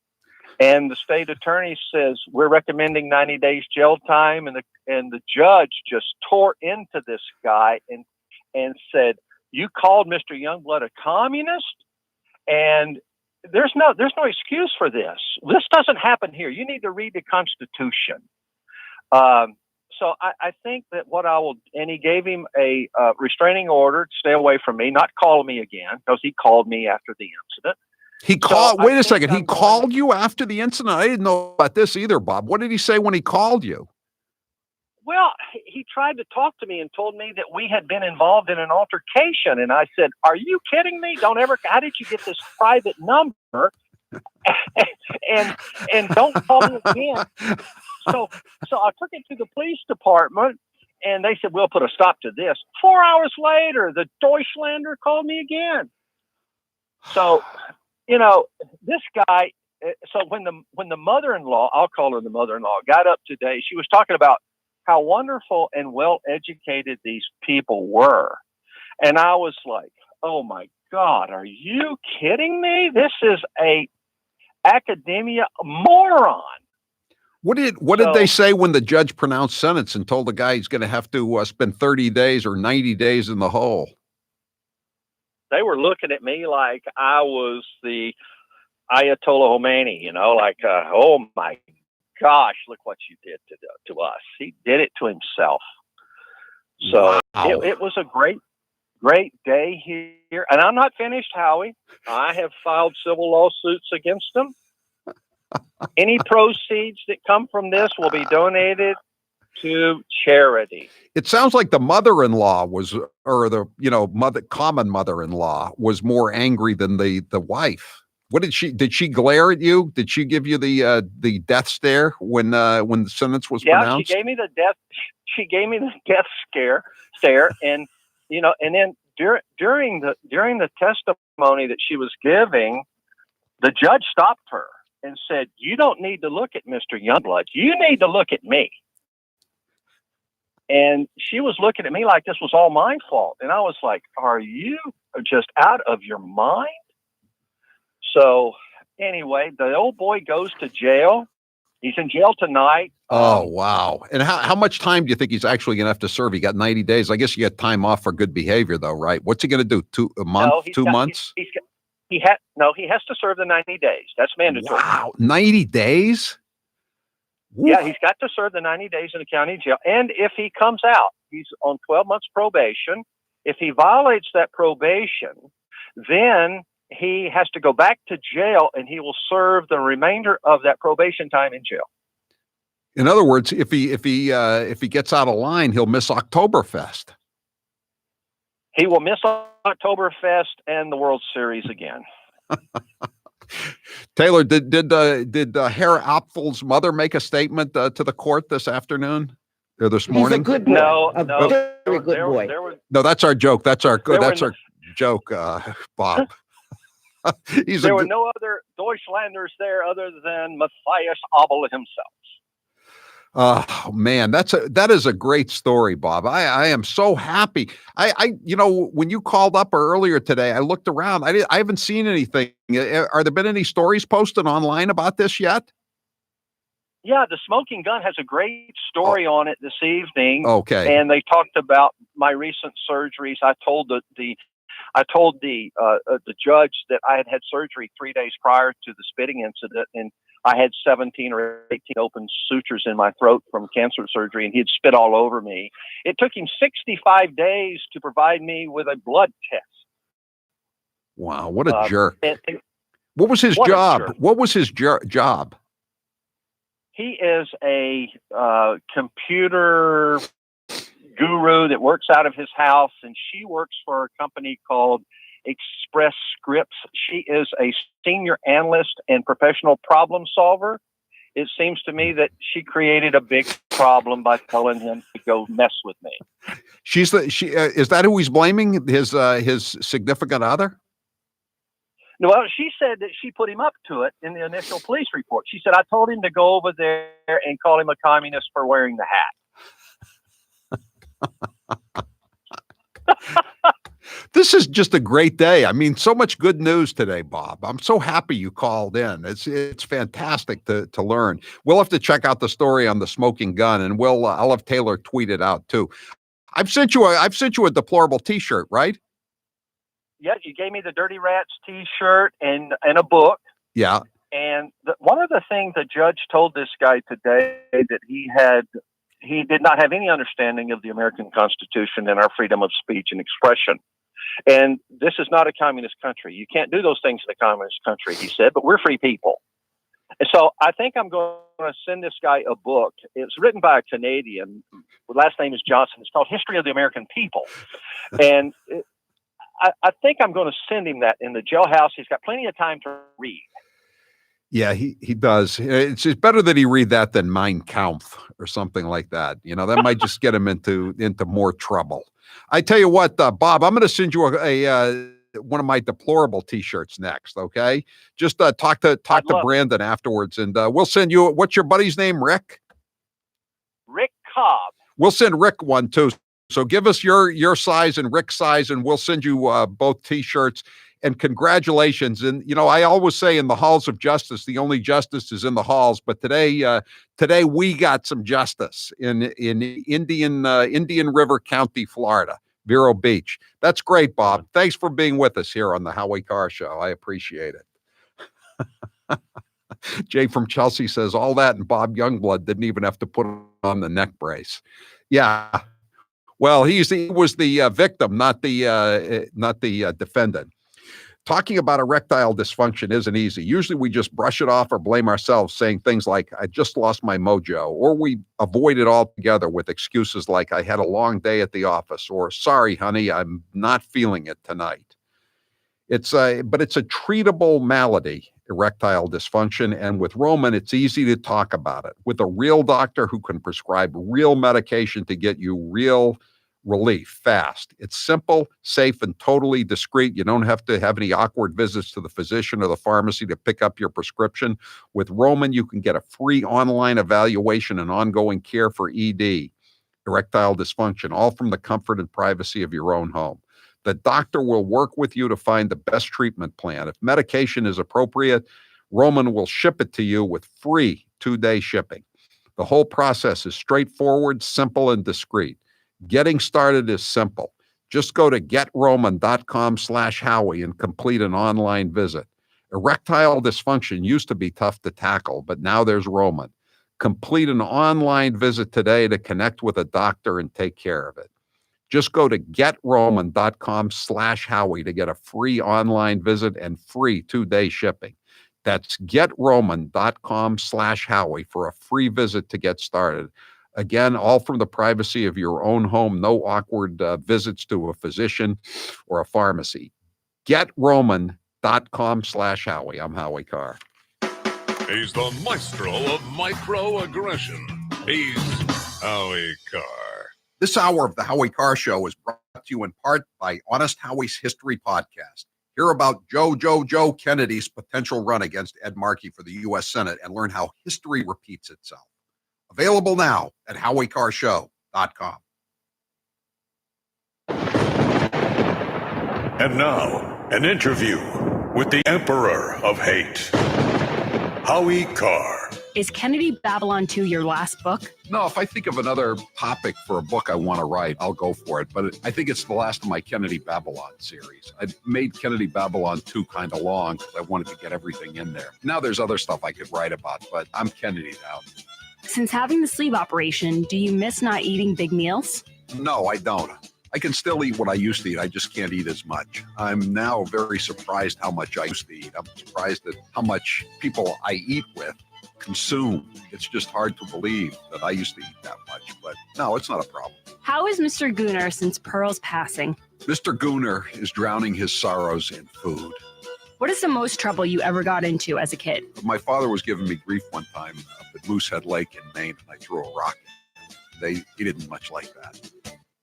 S25: And the state attorney says, "We're recommending 90 days jail time," and the judge just tore into this guy and said, "You called Mr. Youngblood a communist, and there's no excuse for this. This doesn't happen here. You need to read the Constitution." So I think that and he gave him a restraining order to stay away from me, not call me again, because he called me after the incident.
S1: Wait a second. He called you after the incident? I didn't know about this either, Bob. What did he say when he called you?
S25: Well, he tried to talk to me and told me that we had been involved in an altercation. And I said, "Are you kidding me? How did you get this private number? and don't call me again." So I took it to the police department, and they said, "We'll put a stop to this." 4 hours later, the Deutschlander called me again. So, this guy, so when the mother-in-law, I'll call her the mother-in-law, got up today, she was talking about how wonderful and well-educated these people were. And I was like, oh my God, are you kidding me? This is a academia moron.
S1: What did they say when the judge pronounced sentence and told the guy he's going to have to spend 30 days or 90 days in the hole?
S25: They were looking at me like I was the Ayatollah Khomeini, oh my gosh, look what you did to us. He did it to himself. So wow. It was a great day here. And I'm not finished, Howie. I have filed civil lawsuits against them. Any proceeds that come from this will be donated to charity.
S1: It sounds like the mother-in-law was, or the common mother-in-law was more angry than the wife. What did she glare at you? Did she give you the death stare when the sentence was pronounced?
S25: She gave me the death. She gave me the death stare, and and then during the testimony that she was giving, the judge stopped her and said, "You don't need to look at Mr. Youngblood. You need to look at me." And she was looking at me like this was all my fault. And I was like, "Are you just out of your mind?" So anyway, the old boy goes to jail. He's in jail tonight.
S1: Oh, wow. And how much time do you think he's actually going to have to serve? He got 90 days. I guess you get time off for good behavior, though, right? What's he going to do? A month, 2 months?
S25: He has to serve the 90 days. That's mandatory.
S1: Wow, 90 days?
S25: Yeah, he's got to serve the 90 days in the county jail. And if he comes out, he's on 12 months probation. If he violates that probation, then he has to go back to jail, and he will serve the remainder of that probation time in jail.
S1: In other words, if he gets out of line, he'll miss Oktoberfest.
S25: He will miss Oktoberfest and the World Series again.
S1: Taylor, did Herr Apfel's mother make a statement to the court this afternoon or this morning?
S18: He's a good boy.
S25: No,
S18: very good boy.
S1: No, that's our joke. That's our joke, Bob.
S25: There were no other Deutschlanders there other than Matthias Abel himself.
S1: Oh man, that is a great story, Bob. I am so happy. I when you called up earlier today, I looked around. I haven't seen anything. Are there been any stories posted online about this yet?
S25: Yeah, the Smoking Gun has a great story on it this evening.
S1: Okay.
S25: And they talked about my recent surgeries. I told the judge that I had surgery 3 days prior to the spitting incident, and I had 17 or 18 open sutures in my throat from cancer surgery, and he'd spit all over me. It took him 65 days to provide me with a blood test.
S1: Wow, what a jerk. What was his job? What was his job?
S25: He is a computer guru that works out of his house, and she works for a company called Express Scripts. She is a senior analyst and professional problem solver. It seems to me that she created a big problem by telling him to go mess with me.
S1: Is that who he's blaming? His significant other?
S25: No, well, she said that she put him up to it in the initial police report. She said, I told him to go over there and call him a communist for wearing the hat.
S1: This is just a great day. I mean, so much good news today, Bob. I'm so happy you called in. It's fantastic to learn. We'll have to check out the story on the Smoking Gun, and I'll have Taylor tweet it out too. I've sent you a deplorable T-shirt, right?
S25: Yeah, you gave me the Dirty Rats T-shirt and a book.
S1: Yeah.
S25: And one of the things the judge told this guy today that he did not have any understanding of the American Constitution and our freedom of speech and expression. And this is not a communist country. You can't do those things in a communist country, he said, but we're free people. And so I think I'm going to send this guy a book. It's written by a Canadian. The last name is Johnson. It's called History of the American People. And I think I'm going to send him that in the jailhouse. He's got plenty of time to read.
S1: Yeah, he does. It's better that he read that than Mein Kampf or something like that. That might just get him into more trouble. I tell you what, Bob, I'm going to send you one of my deplorable T-shirts next. Okay, just talk to Brandon afterwards, and we'll send you. What's your buddy's name? Rick
S25: Cobb.
S1: We'll send Rick one too. So give us your size and Rick's size, and we'll send you both T-shirts. And congratulations. And, I always say in the halls of justice, the only justice is in the halls. But today we got some justice in Indian River County, Florida, Vero Beach. That's great, Bob. Thanks for being with us here on the Howie Carr Show. I appreciate it. Jay from Chelsea says all that, and Bob Youngblood didn't even have to put on the neck brace. Yeah. Well, he was the victim, not the defendant. Talking about erectile dysfunction isn't easy. Usually we just brush it off or blame ourselves, saying things like, I just lost my mojo, or we avoid it altogether with excuses like, I had a long day at the office, or sorry, honey, I'm not feeling it tonight. But it's a treatable malady, erectile dysfunction. And with Roman, it's easy to talk about it with a real doctor who can prescribe real medication to get you real relief fast. It's simple, safe, and totally discreet. You don't have to have any awkward visits to the physician or the pharmacy to pick up your prescription. With Roman, you can get a free online evaluation and ongoing care for ED, erectile dysfunction, all from the comfort and privacy of your own home. The doctor will work with you to find the best treatment plan. If medication is appropriate, Roman will ship it to you with free 2-day shipping. The whole process is straightforward, simple, and discreet. Getting started is simple. Just go to getroman.com/Howie and complete an online visit. Erectile dysfunction used to be tough to tackle, but now there's Roman. Complete an online visit today to connect with a doctor and take care of it. Just go to getroman.com/Howie to get a free online visit and free 2-day shipping. That's getroman.com/Howie for a free visit to get started. Again, all from the privacy of your own home, no awkward visits to a physician or a pharmacy. Getroman.com/Howie. I'm Howie Carr.
S3: He's the maestro of microaggression. He's Howie Carr.
S1: This hour of the Howie Carr Show is brought to you in part by Honest Howie's History Podcast. Hear about Joe Kennedy's potential run against Ed Markey for the U.S. Senate and learn how history repeats itself. Available now at HowieCarrShow.com.
S15: And now, an interview with the Emperor of Hate, Howie Carr.
S12: Is Kennedy Babylon 2 your last book?
S1: No, if I think of another topic for a book I want to write, I'll go for it. But I think it's the last of my Kennedy Babylon series. I made Kennedy Babylon 2 kind of long because I wanted to get everything in there. Now there's other stuff I could write about, but I'm Kennedy now.
S12: Since having the sleeve operation, do you miss not eating big meals?
S1: No, I don't. I can still eat what I used to eat. I just can't eat as much. I'm now very surprised how much I used to eat. I'm surprised at how much people I eat with consume. It's just hard to believe that I used to eat that much, but no, it's not a problem.
S12: How is Mr. Gooner since Pearl's passing?
S1: Mr. Gooner is drowning his sorrows in food.
S12: What is the most trouble you ever got into as a kid?
S1: My father was giving me grief one time up at Moosehead Lake in Maine, and I threw a rock. He didn't much like that.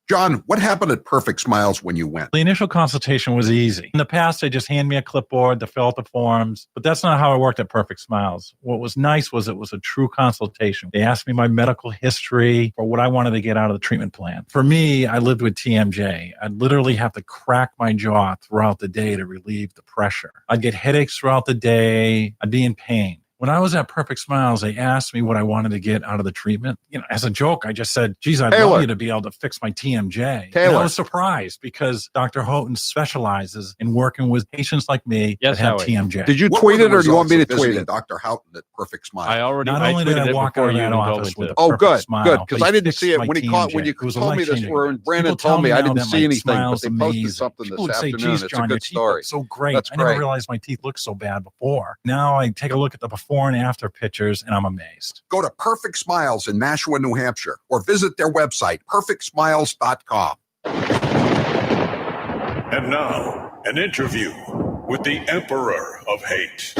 S1: John, what happened at Perfect Smiles when you went?
S4: The initial consultation was easy. In the past, they just hand me a clipboard to fill out the forms, but that's not how it worked at Perfect Smiles. What was nice was it was a true consultation. They asked me my medical history or what I wanted to get out of the treatment plan. For me, I lived with TMJ. I'd literally have to crack my jaw throughout the day to relieve the pressure. I'd get headaches throughout the day. I'd be in pain. When I was at Perfect Smiles, they asked me what I wanted to get out of the treatment. You know, as a joke, I just said, geez, I'd love you to be able to fix my TMJ. And I was surprised because Dr. Houghton specializes in working with patients like me that have TMJ.
S1: Did you tweet it or do you want me to tweet it? Dr. Houghton at Perfect Smile.
S4: Not only did I walk out of that office with a
S1: good,
S4: smile,
S1: good, because I didn't
S4: fixed
S1: see it
S4: my
S1: when you told me this. When Brandon told me, I didn't see anything, but they posted something this afternoon. It's a good story.
S4: So great.
S1: That's
S4: I never realized my teeth looked so bad before. Now I take a look at the before and after pictures and I'm amazed.
S1: Go to Perfect Smiles in Nashua, New Hampshire, or visit their website, perfectsmiles.com.
S15: And now, an interview with the Emperor of Hate,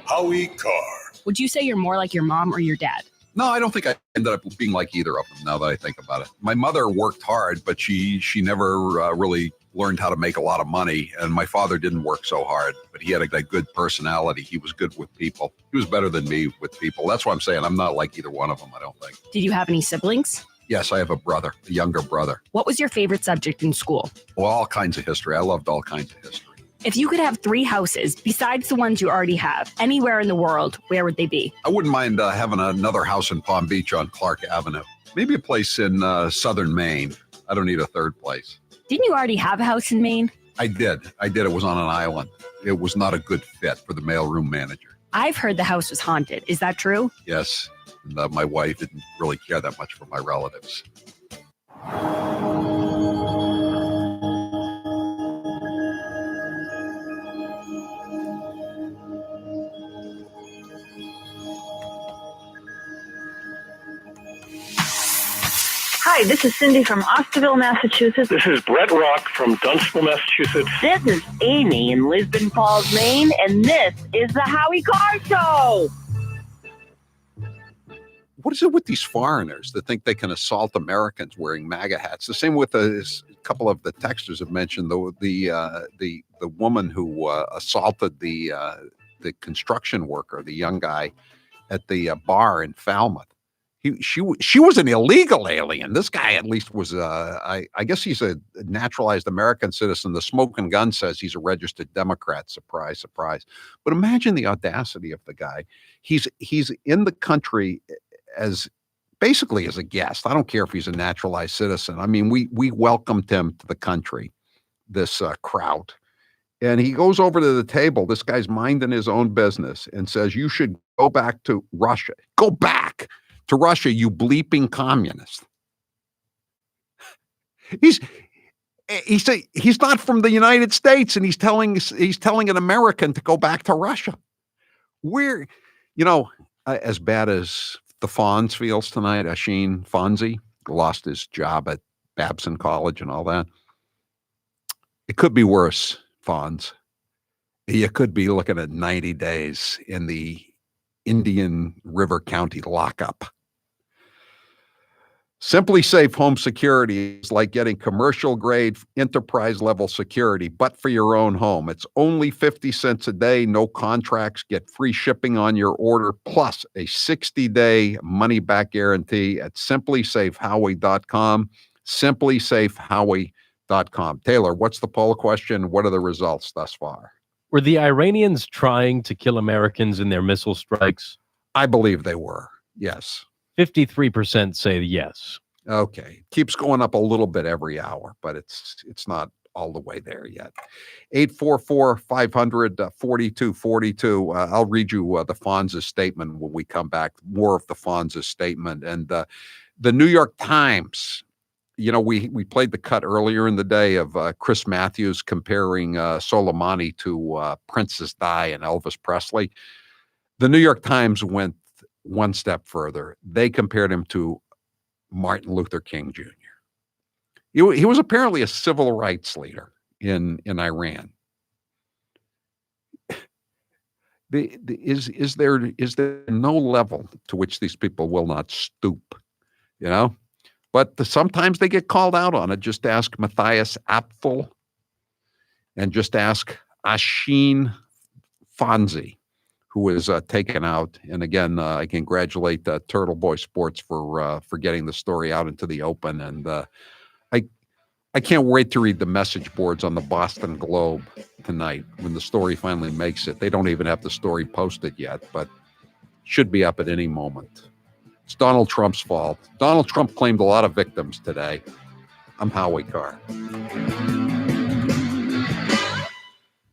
S15: Howie Carr.
S12: Would you say you're more like your mom or your dad?
S1: No, I don't think I ended up being like either of them now that I think about it. My mother worked hard, but she never really learned how to make a lot of money. And my father didn't work so hard, but he had a good personality. He was good with people. He was better than me with people. That's why I'm saying I'm not like either one of them, I don't think.
S12: Did you have any siblings?
S1: Yes, I have a brother, a younger brother.
S12: What was your favorite subject in school?
S1: Well, all kinds of history. I loved all kinds of history.
S12: If you could have 3 houses besides the ones you already have, anywhere in the world, where would they be?
S1: I wouldn't mind having another house in Palm Beach on Clark Avenue. Maybe a place in southern Maine. I don't need a third place.
S12: Didn't you already have a house in Maine?
S1: I did. It was on an island. It was not a good fit for the mailroom manager.
S12: I've heard the house was haunted. Is that true?
S1: Yes. And my wife didn't really care that much for my relatives.
S6: Hi, this is Cindy from Osterville, Massachusetts.
S7: This is Brett Rock from Dunstable, Massachusetts.
S6: This is Amy in Lisbon Falls, Maine, and this is the Howie Carr Show.
S1: What is it with these foreigners that think they can assault Americans wearing MAGA hats? The same with a couple of the texters have mentioned the woman who assaulted the construction worker, the young guy at the bar in Falmouth. She was an illegal alien. This guy at least was I guess he's a naturalized American citizen. The Smoking Gun says he's a registered Democrat. Surprise, surprise. But imagine the audacity of the guy. He's in the country as basically as a guest. I don't care if he's a naturalized citizen. I mean, we welcomed him to the country, this crowd. And he goes over to the table. This guy's minding his own business and says, you should go back to Russia. Go back to Russia, you bleeping communist. He's not from the United States, and he's telling an American to go back to Russia. We're, as bad as the Fonz feels tonight, Asheen Fonzie lost his job at Babson College and all that. It could be worse, Fonz. You could be looking at 90 days in the Indian River County lockup. Simply Safe Home Security is like getting commercial grade enterprise level security, but for your own home. It's only 50 cents a day, no contracts, get free shipping on your order, plus a 60-day money back guarantee at simplysafehowie.com, simplysafehowie.com. Taylor, what's the poll question? What are the results thus far?
S2: Were the Iranians trying to kill Americans in their missile strikes?
S1: I believe they were, yes.
S2: 53% say yes.
S1: Okay. Keeps going up a little bit every hour, but it's not all the way there yet. 844-500-4242. I'll read you the Fonz's statement when we come back. More of the Fonz's statement. And the New York Times, we played the cut earlier in the day of Chris Matthews comparing Soleimani to Princess Di and Elvis Presley. The New York Times went one step further. They compared him to Martin Luther King Jr. He was apparently a civil rights leader in Iran. Is there no level to which these people will not stoop? But sometimes they get called out on it. Just ask Matthias Apfel and just ask Asheen Fonzie, who was taken out. And again, I congratulate Turtle Boy Sports for getting the story out into the open. And I can't wait to read the message boards on the Boston Globe tonight when the story finally makes it. They don't even have the story posted yet, but should be up at any moment. It's Donald Trump's fault. Donald Trump claimed a lot of victims today. I'm Howie Carr.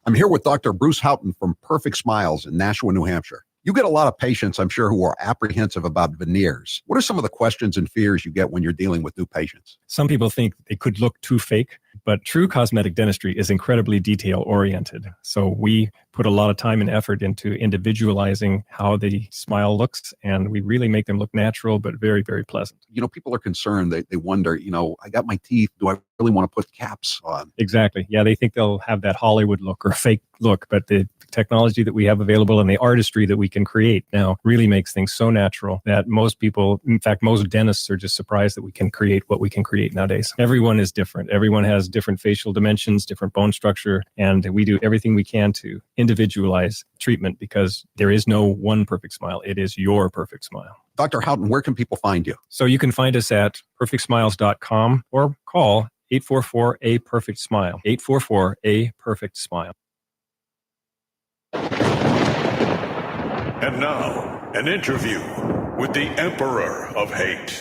S1: I'm here with Dr. Bruce Houghton from Perfect Smiles in Nashua, New Hampshire. You get a lot of patients, I'm sure, who are apprehensive about veneers. What are some of the questions and fears you get when you're dealing with new patients?
S10: Some people think they could look too fake, but true cosmetic dentistry is incredibly detail-oriented. So we put a lot of time and effort into individualizing how the smile looks, and we really make them look natural, but very, very pleasant.
S1: People are concerned. They wonder, I got my teeth. Do I really want to put caps on?
S10: Exactly. Yeah, they think they'll have that Hollywood look or fake look, but the technology that we have available and the artistry that we can create now really makes things so natural that most people, in fact, most dentists are just surprised that we can create what we can create nowadays. Everyone is different. Everyone has different facial dimensions, different bone structure, and we do everything we can to individualize treatment because there is no one perfect smile. It is your perfect smile.
S1: Dr. Houghton, where can people find you?
S10: So you can find us at perfectsmiles.com or call 844-A-PERFECT-SMILE, 844-A-PERFECT-SMILE.
S15: And now, an interview with the Emperor of Hate,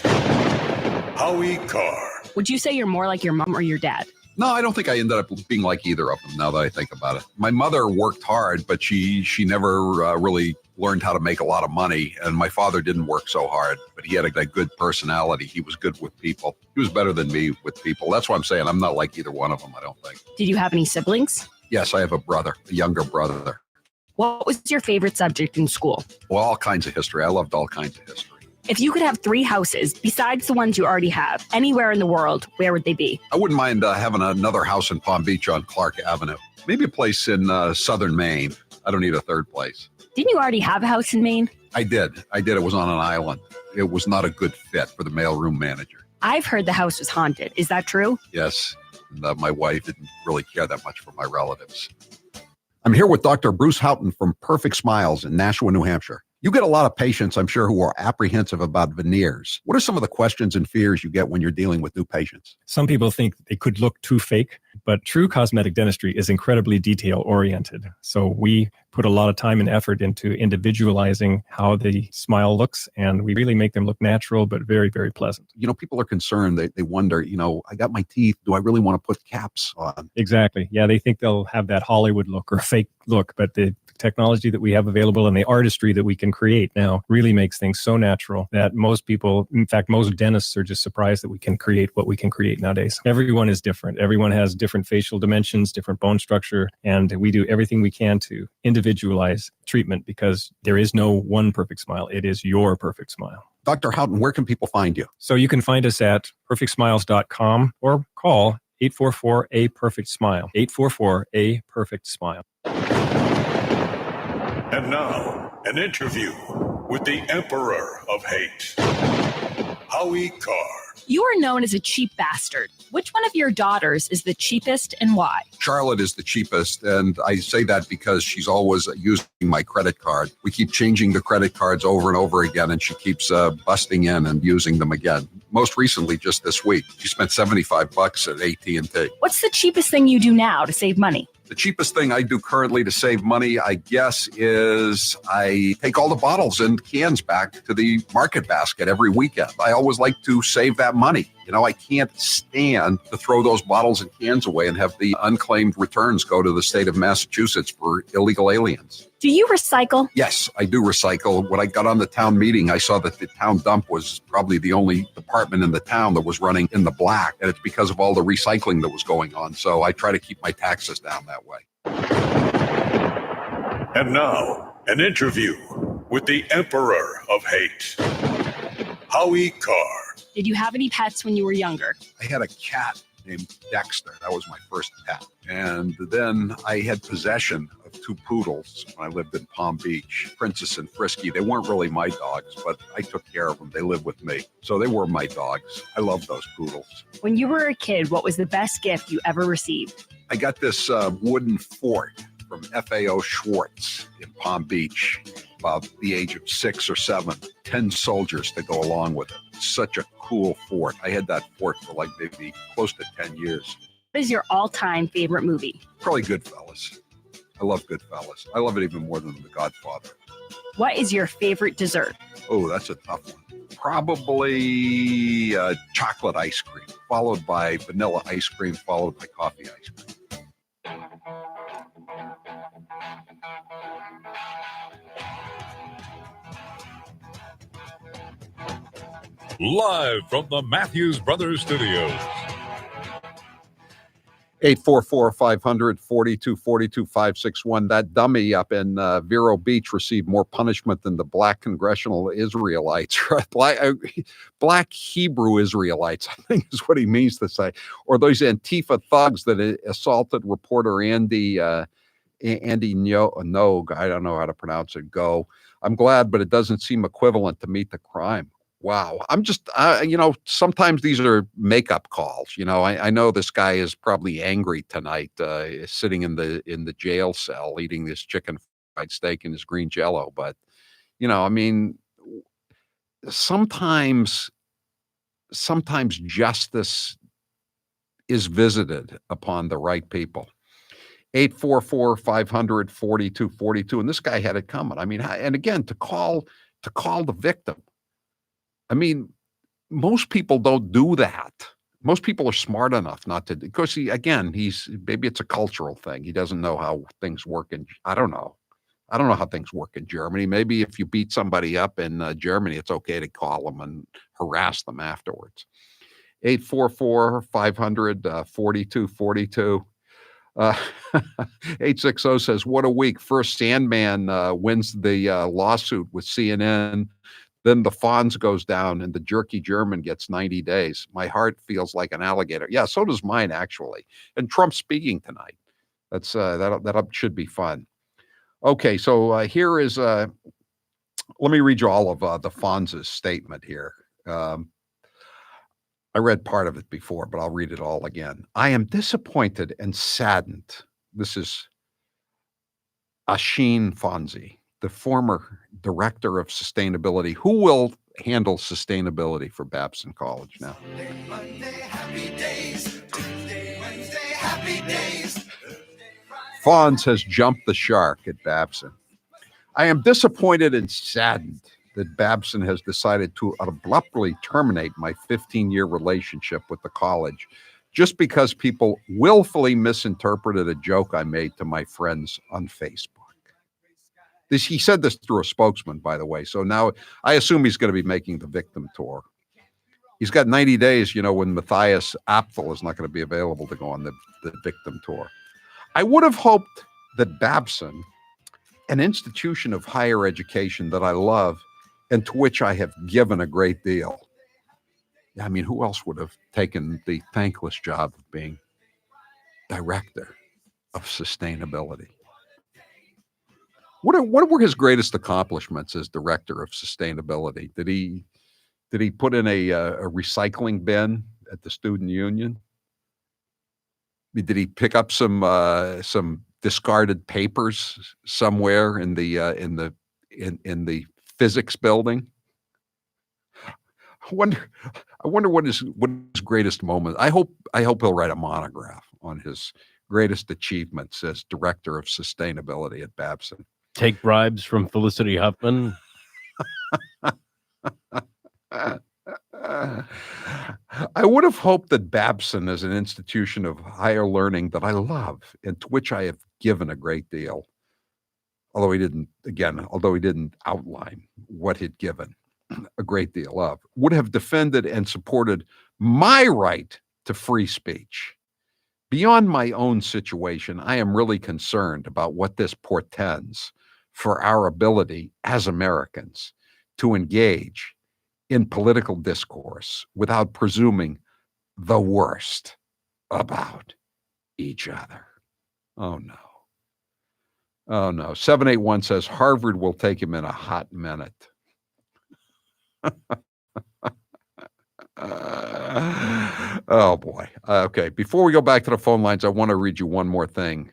S15: Howie Carr.
S12: Would you say you're more like your mom or your dad?
S1: No, I don't think I ended up being like either of them, now that I think about it. My mother worked hard, but she never really learned how to make a lot of money. And my father didn't work so hard, but he had a good personality. He was good with people. He was better than me with people. That's why I'm saying I'm not like either one of them, I don't think.
S12: Did you have any siblings?
S1: Yes, I have a brother, a younger brother.
S12: What was your favorite subject in school?
S1: Well, all kinds of history. I loved all kinds of history.
S12: If you could have 3 houses besides the ones you already have, anywhere in the world, where would they be?
S1: I wouldn't mind having another house in Palm Beach on Clark Avenue. Maybe a place in southern Maine. I don't need a third place.
S12: Didn't you already have a house in Maine?
S1: I did. It was on an island. It was not a good fit for the mailroom manager.
S12: I've heard the house was haunted. Is that true?
S1: Yes. And, my wife didn't really care that much for my relatives. I'm here with Dr. Bruce Houghton from Perfect Smiles in Nashua, New Hampshire. You get a lot of patients, I'm sure, who are apprehensive about veneers. What are some of the questions and fears you get when you're dealing with new patients?
S10: Some people think they could look too fake, but true cosmetic dentistry is incredibly detail-oriented. So we put a lot of time and effort into individualizing how the smile looks, and we really make them look natural, but very, very pleasant.
S1: People are concerned. They wonder, I got my teeth. Do I really want to put caps on?
S10: Exactly. Yeah, they think they'll have that Hollywood look or fake look, but the technology that we have available and the artistry that we can create now really makes things so natural that most people, in fact, most dentists are just surprised that we can create what we can create nowadays. Everyone is different. Everyone has different facial dimensions, different bone structure, and we do everything we can to individualize treatment because there is no one perfect smile. It is your perfect smile.
S1: Dr. Houghton, where can people find you?
S10: So you can find us at perfectsmiles.com or call 844-A-PERFECT-SMILE, 844-A-PERFECT-SMILE.
S15: And now, an interview with the Emperor of Hate, Howie Carr.
S12: You are known as a cheap bastard. Which one of your daughters is the cheapest and why?
S1: Charlotte is the cheapest, and I say that because she's always using my credit card. We keep changing the credit cards over and over again, and she keeps busting in and using them again. Most recently, just this week, she spent $75 at AT&T.
S12: What's the cheapest thing you do now to save money?
S1: The cheapest thing I do currently to save money, I guess, is I take all the bottles and cans back to the market basket every weekend. I always like to save that money. I can't stand to throw those bottles and cans away and have the unclaimed returns go to the state of Massachusetts for illegal aliens.
S12: Do you recycle?
S1: Yes, I do recycle. When I got on the town meeting, I saw that the town dump was probably the only department in the town that was running in the black, and it's because of all the recycling that was going on. So I try to keep my taxes down that way.
S15: And now, an interview with the Emperor of Hate, Howie Carr.
S12: Did you have any pets when you were younger?
S1: I had a cat named Dexter. That was my first pet. And then I had possession of 2 poodles when I lived in Palm Beach, Princess and Frisky. They weren't really my dogs, but I took care of them. They lived with me. So they were my dogs. I love those poodles.
S12: When you were a kid, what was the best gift you ever received?
S1: I got this wooden fort from FAO Schwartz in Palm Beach, about the age of 6 or 7, 10 soldiers to go along with it. Such a cool fort. I had that fort for like maybe close to 10 years.
S12: What is your all-time favorite movie?
S1: Probably Goodfellas. I love Goodfellas. I love it even more than The Godfather.
S12: What is your favorite dessert?
S1: Oh, that's a tough one. Probably chocolate ice cream, followed by vanilla ice cream, followed by coffee ice cream.
S3: Live from the Matthews Brothers Studios.
S1: 844-500-4242-561. That dummy up in Vero Beach received more punishment than the black congressional Israelites. Black Hebrew Israelites, I think is what he means to say. Or those Antifa thugs that assaulted reporter Andy Nogue. I don't know how to pronounce it. Go. I'm glad, but it doesn't seem equivalent to meet the crime. Wow. I'm just, sometimes these are makeup calls. I know this guy is probably angry tonight, sitting in the jail cell, eating this chicken fried steak and his green Jell-O. But, sometimes justice is visited upon the right people. 844-500-4242. And this guy had it coming. And again, to call the victim. Most people don't do that. Most people are smart enough not to, because maybe it's a cultural thing. He doesn't know how things work I don't know how things work in Germany. Maybe if you beat somebody up in Germany, it's okay to call them and harass them afterwards. 844-500-4242. 860 says, what a week. First Sandman wins the lawsuit with CNN Then the Fonz goes down and the jerky German gets 90 days. My heart feels like an alligator. Yeah, so does mine, actually. And Trump's speaking tonight. That should be fun. Okay, so here is, let me read you all of the Fonz's statement here. I read part of it before, but I'll read it all again. I am disappointed and saddened. This is Asheen Fonzie, the former director of sustainability. Who will handle sustainability for Babson College now? Fonz has jumped the shark at Babson. I am disappointed and saddened that Babson has decided to abruptly terminate my 15-year relationship with the college just because people willfully misinterpreted a joke I made to my friends on Facebook. He said this through a spokesman, by the way, so now I assume he's going to be making the victim tour. He's got 90 days, when Matthias Apfel is not going to be available to go on the victim tour. I would have hoped that Babson, an institution of higher education that I love and to which I have given a great deal. I mean, who else would have taken the thankless job of being director of sustainability? What were his greatest accomplishments as director of sustainability? Did he put in a recycling bin at the student union? Did he pick up some discarded papers somewhere in the physics building? I wonder what his greatest moment. I hope he'll write a monograph on his greatest achievements as director of sustainability at Babson.
S2: Take bribes from Felicity Huffman.
S1: I would have hoped that Babson is an institution of higher learning that I love and to which I have given a great deal. Although he didn't outline what he'd given a great deal of, would have defended and supported my right to free speech. Beyond my own situation, I am really concerned about what this portends for our ability as Americans to engage in political discourse without presuming the worst about each other. Oh no. Oh no. 781 says Harvard will take him in a hot minute. Oh boy. Okay. Before we go back to the phone lines, I want to read you one more thing.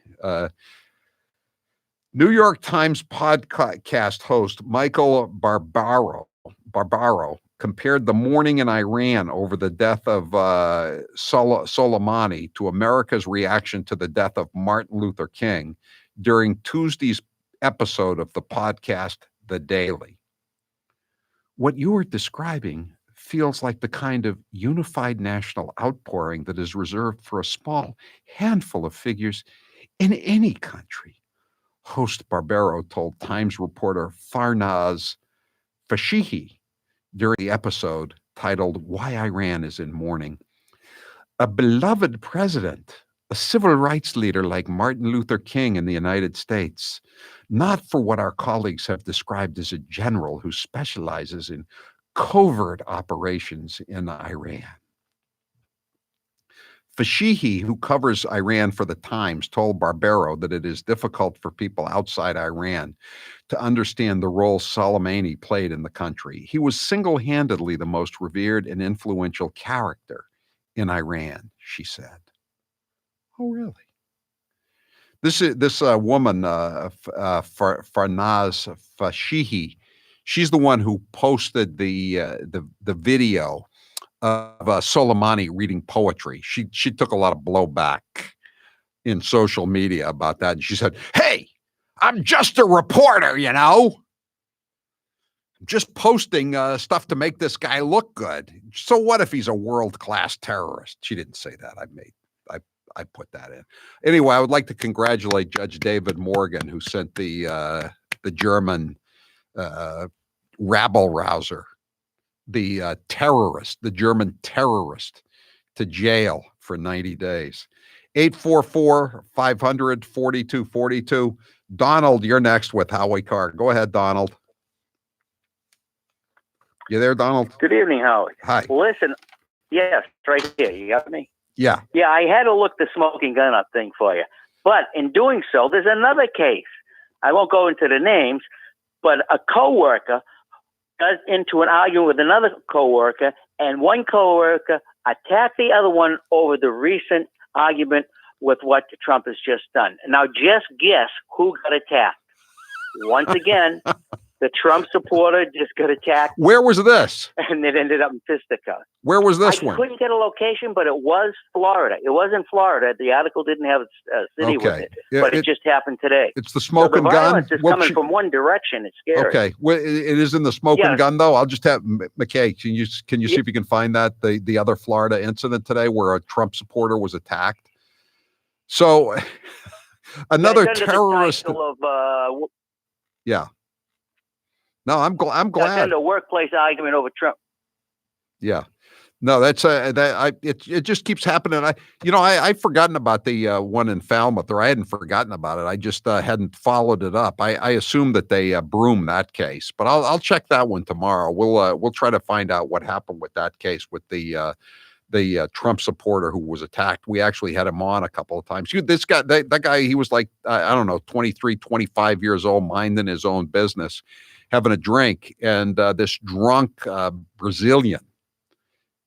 S1: New York Times podcast host Michael Barbaro compared the mourning in Iran over the death of Soleimani to America's reaction to the death of Martin Luther King during Tuesday's episode of the podcast The Daily. What you are describing feels like the kind of unified national outpouring that is reserved for a small handful of figures in any country. Host Barbero told Times reporter Farnaz Fashihi during the episode titled Why Iran is in Mourning. A beloved president, a civil rights leader like Martin Luther King in the United States, not for what our colleagues have described as a general who specializes in covert operations in Iran. Fashihi, who covers Iran for the Times, told Barbero that it is difficult for people outside Iran to understand the role Soleimani played in the country. He was single-handedly the most revered and influential character in Iran, she said. Oh, really? This woman, Farnaz Fashihi, she's the one who posted the video of Soleimani reading poetry. She took a lot of blowback in social media about that. And she said, "Hey, I'm just a reporter, I'm just posting stuff to make this guy look good. So what if he's a world-class terrorist?" She didn't say that. I put that in. Anyway, I would like to congratulate Judge David Morgan, who sent the German rabble rouser, the German terrorist, to jail for 90 days. 844-500-4242. Donald, you're next with Howie Carr. Go ahead, Donald. You there, Donald?
S13: Good evening, Howie.
S1: Hi.
S13: Listen, yes, right here. You got me?
S1: Yeah.
S13: Yeah, I had to look the smoking gun up thing for you. But in doing so, there's another case. I won't go into the names, but a coworker got into an argument with another coworker, and one coworker attacked the other one over the recent argument with what Trump has just done. Now, just guess who got attacked. Once again, the Trump supporter just got attacked.
S1: Where was this?
S13: And it ended up in fisticuffs.
S1: Where was this
S13: I
S1: one?
S13: couldn't get a location, but it was Florida. It was in Florida. The article didn't have a city with it,
S1: Yeah,
S13: but it just happened today.
S1: It's the smoking
S13: so the
S1: gun?
S13: violence is coming from one direction. It's scary.
S1: Okay. Well, it is in the smoking
S13: Yes.
S1: gun, though. I'll just have McKay. Can you see if you can find that the other Florida incident today where a Trump supporter was attacked? So another
S13: That's under the
S1: terrorist.
S13: title of,
S1: Yeah. No, I'm
S13: that's
S1: glad.
S13: under a workplace argument over Trump.
S1: Yeah. No, that's it just keeps happening. I've forgotten about the one in Falmouth, or I hadn't forgotten about it. I just hadn't followed it up. I assumed that they broomed that case, but I'll check that one tomorrow. We'll try to find out what happened with that case with the Trump supporter who was attacked. We actually had him on a couple of times. That guy, he was like, I don't know, 23, 25 years old, minding his own business, having a drink. And this drunk Brazilian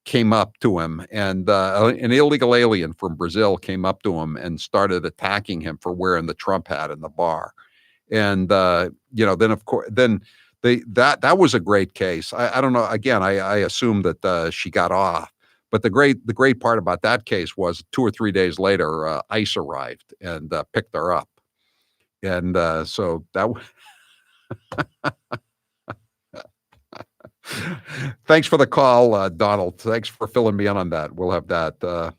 S1: came up to him, and an illegal alien from Brazil came up to him and started attacking him for wearing the Trump hat in the bar. And, then of course, that was a great case. I don't know. Again, I assume that she got off. But the great part about that case was 2 or 3 days later, ICE arrived and picked her up, and so that. Thanks for the call, Donald. Thanks for filling me in on that. We'll have that.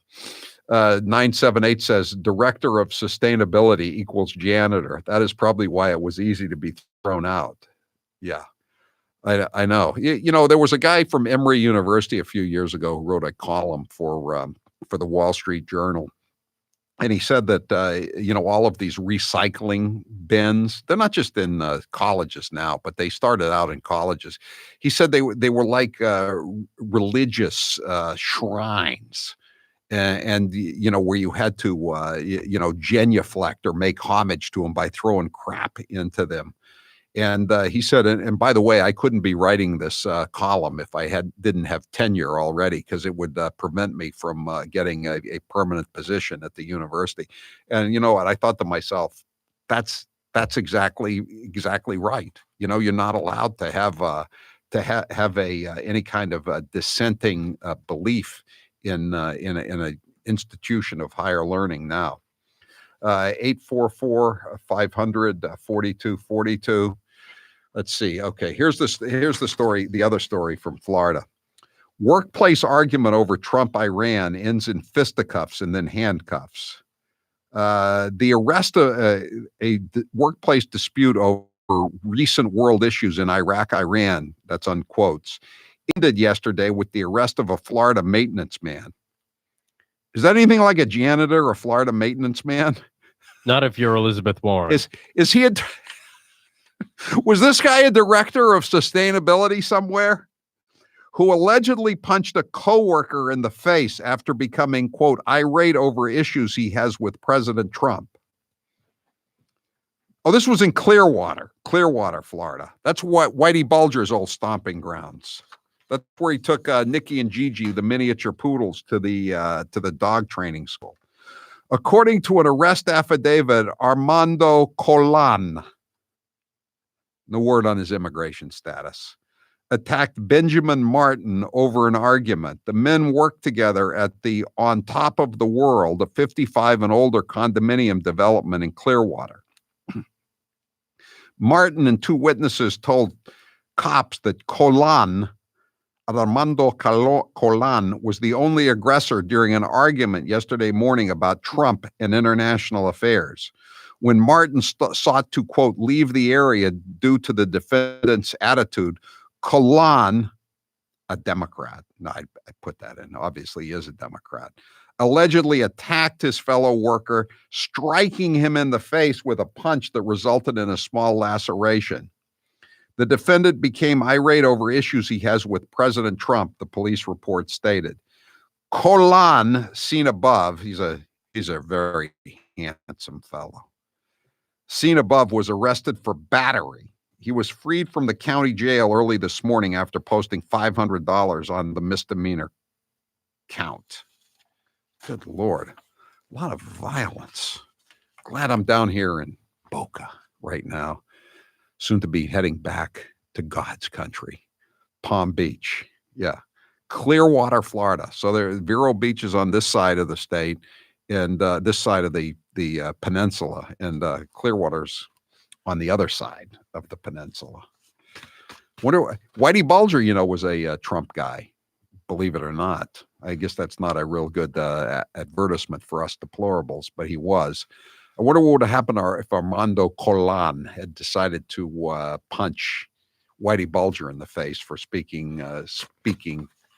S1: 978 says director of sustainability equals janitor. That is probably why it was easy to be thrown out. Yeah. I know. There was a guy from Emory University a few years ago who wrote a column for the Wall Street Journal. And he said that, all of these recycling bins, they're not just in colleges now, but they started out in colleges. He said they were like religious shrines. And where you had to, genuflect or make homage to them by throwing crap into them. And he said, and by the way, I couldn't be writing this column if I didn't have tenure already, because it would prevent me from getting a permanent position at the university. And you know what? I thought to myself, that's exactly right. You're not allowed to have any kind of dissenting belief in a institution of higher learning now. 844-500-4242. Let's see. Okay, here's the story, the other story from Florida. Workplace argument over Trump-Iran ends in fisticuffs and then handcuffs. The arrest of a workplace dispute over recent world issues in Iraq-Iran, that's unquotes, ended yesterday with the arrest of a Florida maintenance man. Is that anything like a janitor or a Florida maintenance man?
S2: Not if you're Elizabeth Warren.
S1: Is he was this guy a director of sustainability somewhere who allegedly punched a coworker in the face after becoming, quote, irate over issues he has with President Trump? Oh, this was in Clearwater, Florida. That's what Whitey Bulger's old stomping grounds. That's where he took Nikki and Gigi, the miniature poodles, to the dog training school. According to an arrest affidavit, Armando Colan, no word on his immigration status, attacked Benjamin Martin over an argument. The men worked together at the On Top of the World, a 55 and older condominium development in Clearwater. Martin and two witnesses told cops that Armando Colan was the only aggressor during an argument yesterday morning about Trump and international affairs. When Martin sought to, quote, leave the area due to the defendant's attitude, Colan, a Democrat, no, I put that in, obviously he is a Democrat, allegedly attacked his fellow worker, striking him in the face with a punch that resulted in a small laceration. The defendant became irate over issues he has with President Trump, the police report stated. Kolan, seen above, he's a very handsome fellow. Seen above was arrested for battery. He was freed from the county jail early this morning after posting $500 on the misdemeanor count. Good Lord. A lot of violence. Glad I'm down here in Boca right now. Soon to be heading back to God's country. Palm Beach. Yeah. Clearwater, Florida. So there are Vero Beach is on this side of the state and this side of the peninsula, and Clearwater's on the other side of the peninsula. Whitey Bulger, was a Trump guy, believe it or not. I guess that's not a real good advertisement for us deplorables, but he was. I wonder what would have happened if Armando Colan had decided to punch Whitey Bulger in the face for speaking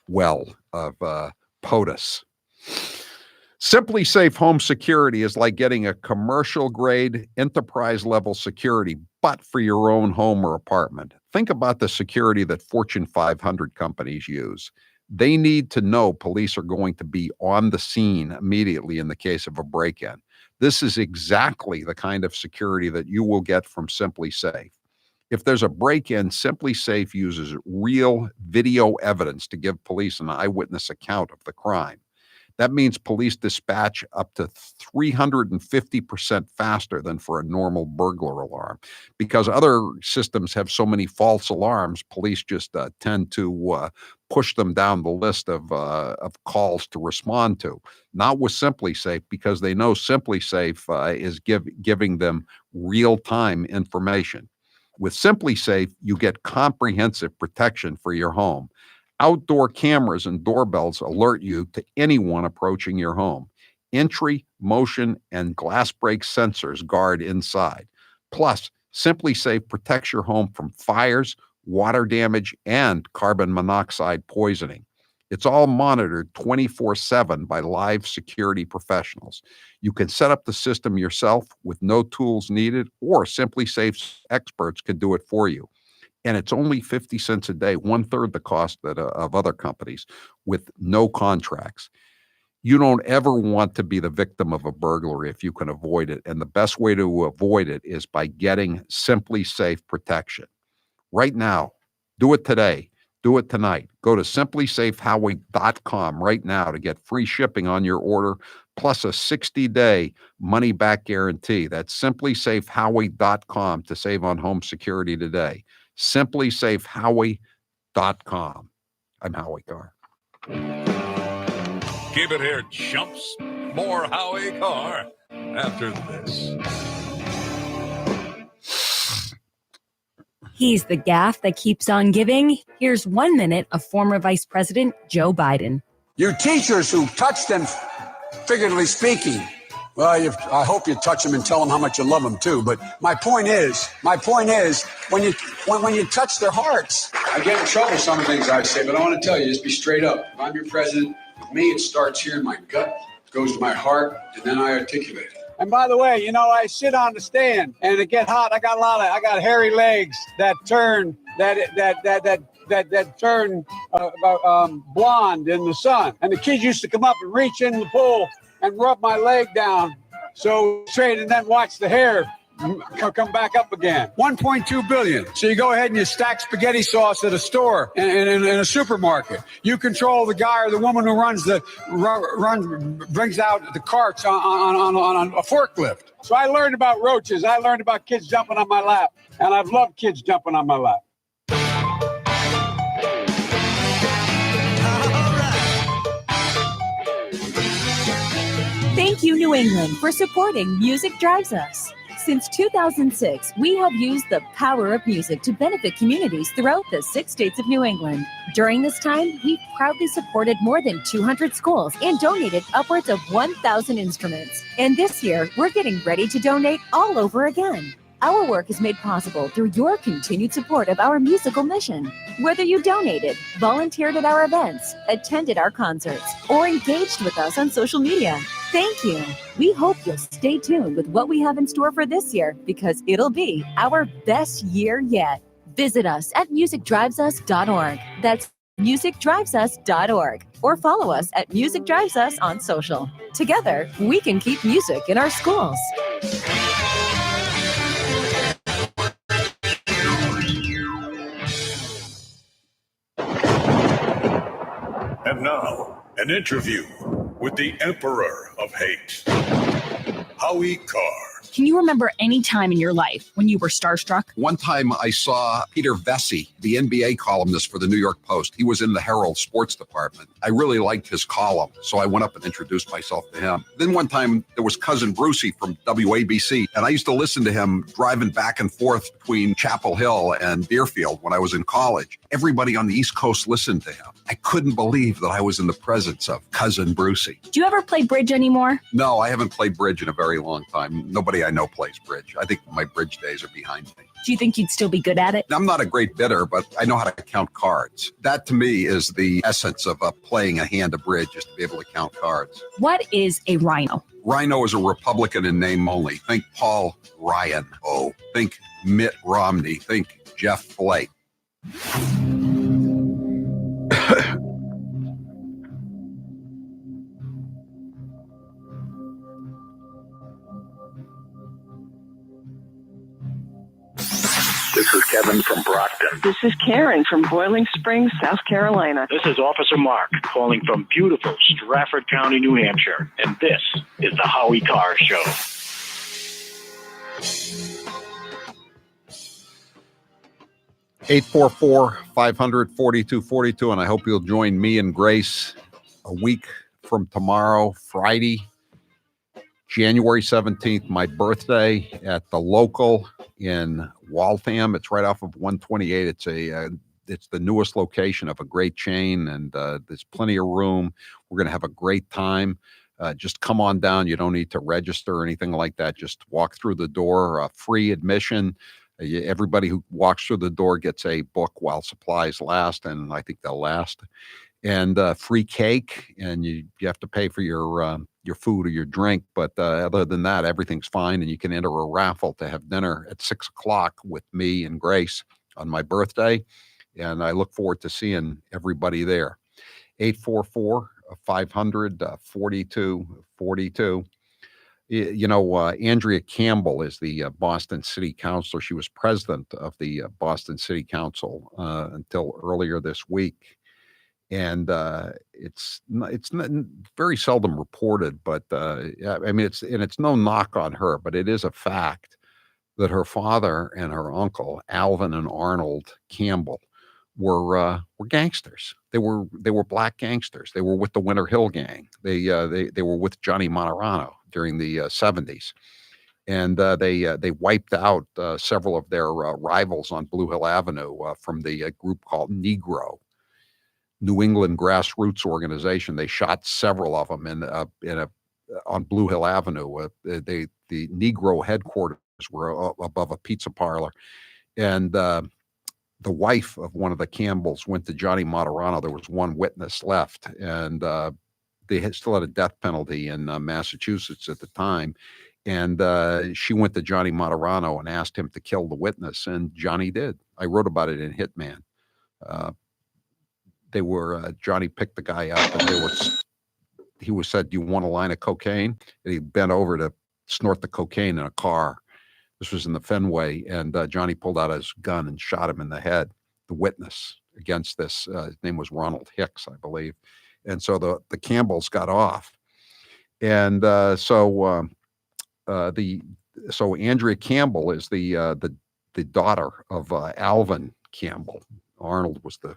S1: well of POTUS. Simply Safe Home Security is like getting a commercial grade enterprise level security, but for your own home or apartment. Think about the security that Fortune 500 companies use. They need to know police are going to be on the scene immediately in the case of a break-in. This is exactly the kind of security that you will get from Simply Safe. If there's a break-in, Simply Safe uses real video evidence to give police an eyewitness account of the crime. That means police dispatch up to 350% faster than for a normal burglar alarm. Because other systems have so many false alarms, police just tend to push them down the list of calls to respond to. Not with Simply Safe, because they know Simply Safe is giving them real-time information. With Simply Safe, you get comprehensive protection for your home. Outdoor cameras and doorbells alert you to anyone approaching your home. Entry, motion, and glass break sensors guard inside. Plus, Simply Safe protects your home from fires, water damage, and carbon monoxide poisoning. It's all monitored 24/7 by live security professionals. You can set up the system yourself with no tools needed, or Simply Safe's experts can do it for you. And it's only 50 cents a day, 1/3 the cost of other companies, with no contracts. You don't ever want to be the victim of a burglary if you can avoid it. And the best way to avoid it is by getting Simply Safe protection. Right now, do it today. Do it tonight. Go to simplysafehowie.com right now to get free shipping on your order, plus a 60-day money-back guarantee. That's simplysafehowie.com to save on home security today. simplysafehowie.com. I'm Howie Carr.
S3: Keep it here, chumps. More Howie Carr after this.
S12: He's the gaff that keeps on giving. Here's 1 minute of former Vice President Joe Biden.
S5: You teachers who touch them, figuratively speaking, well, I hope you touch them and tell them how much you love them too. But my point is, when you touch their hearts, I get in trouble with some of the things I say, but I want to tell you, just be straight up. If I'm your president, with me, it starts here in my gut, goes to my heart, and then I articulate it. And by the way, I sit on the stand and it get hot. I got hairy legs that turn blonde in the sun. And the kids used to come up and reach in the pool and rub my leg down so straight, and then watch the hair come back up again. 1.2 billion. So you go ahead and you stack spaghetti sauce at a store in a supermarket. You control the guy or the woman who brings out the carts on a forklift. So I learned about roaches. I learned about kids jumping on my lap, and I've loved kids jumping on my lap.
S12: Thank you, New England, for supporting Music Drives Us. Since 2006, we have used the power of music to benefit communities throughout the 6 states of New England. During this time, we've proudly supported more than 200 schools and donated upwards of 1,000 instruments. And this year, we're getting ready to donate all over again. Our work is made possible through your continued support of our musical mission. Whether you donated, volunteered at our events, attended our concerts, or engaged with us on social media, thank you. We hope you'll stay tuned with what we have in store for this year, because it'll be our best year yet. Visit us at musicdrivesus.org. That's musicdrivesus.org. Or follow us at Music Drives Us on social. Together, we can keep music in our schools.
S15: And now, an interview with the Emperor of Hate, Howie Carr.
S8: Can you remember any time in your life when you were starstruck?
S1: One time I saw Peter Vesey, the NBA columnist for the New York Post. He was in the Herald sports department. I really liked his column, so I went up and introduced myself to him. Then one time there was Cousin Brucey from WABC, and I used to listen to him driving back and forth between Chapel Hill and Deerfield when I was in college. Everybody on the East Coast listened to him. I couldn't believe that I was in the presence of Cousin Brucey.
S8: Do you ever play bridge anymore?
S1: No, I haven't played bridge in a very long time. Nobody I know plays bridge. I think my bridge days are behind me.
S8: Do you think you'd still be good at it?
S1: I'm not a great bidder, but I know how to count cards. That to me is the essence of playing a hand of bridge, is to be able to count cards.
S8: What is a rhino?
S1: Rhino is a Republican in name only. Think Paul Ryan. Oh, think Mitt Romney. Think Jeff Flake.
S7: This is Kevin from Brockton.
S6: This is Karen from Boiling Springs, South Carolina.
S7: This is Officer Mark calling from beautiful Stratford County, New Hampshire. And this is the Howie Carr Show.
S1: (844-500-4242), and I hope you'll join me and Grace a week from tomorrow, Friday, January 17th, my birthday, at the local in Waltham. It's right off of 128. It's the newest location of a great chain, and there's plenty of room. We're going to have a great time. Just come on down. You don't need to register or anything like that. Just walk through the door, free admission. Everybody who walks through the door gets a book while supplies last, and I think they'll last. And free cake, and you have to pay for your food or your drink, but other than that, everything's fine, and you can enter a raffle to have dinner at 6:00 with me and Grace on my birthday, and I look forward to seeing everybody there. 844-500-4242. You know, Andrea Campbell is the Boston City Councilor. She was president of the Boston City Council until earlier this week. And it's not very seldom reported, but I mean, it's no knock on her, but it is a fact that her father and her uncle, Alvin and Arnold Campbell, were gangsters. They were black gangsters. They were with the Winter Hill Gang. They were with Johnny Monterano during the 70s, and they wiped out several of their rivals on Blue Hill Avenue from the group called Negro. New England grassroots organization. They shot several of them on Blue Hill Avenue. The Negro headquarters were above a pizza parlor, and the wife of one of the Campbells went to Johnny Monterano. There was one witness left, and they still had a death penalty in Massachusetts at the time. And she went to Johnny Monterano and asked him to kill the witness, and Johnny did. I wrote about it in Hitman. Johnny picked the guy up, and he was said, "Do you want a line of cocaine?" And he bent over to snort the cocaine in a car. This was in the Fenway, and Johnny pulled out his gun and shot him in the head. The witness against this, his name was Ronald Hicks, I believe. And so the Campbells got off. And so Andrea Campbell is the daughter of Alvin Campbell. Arnold was the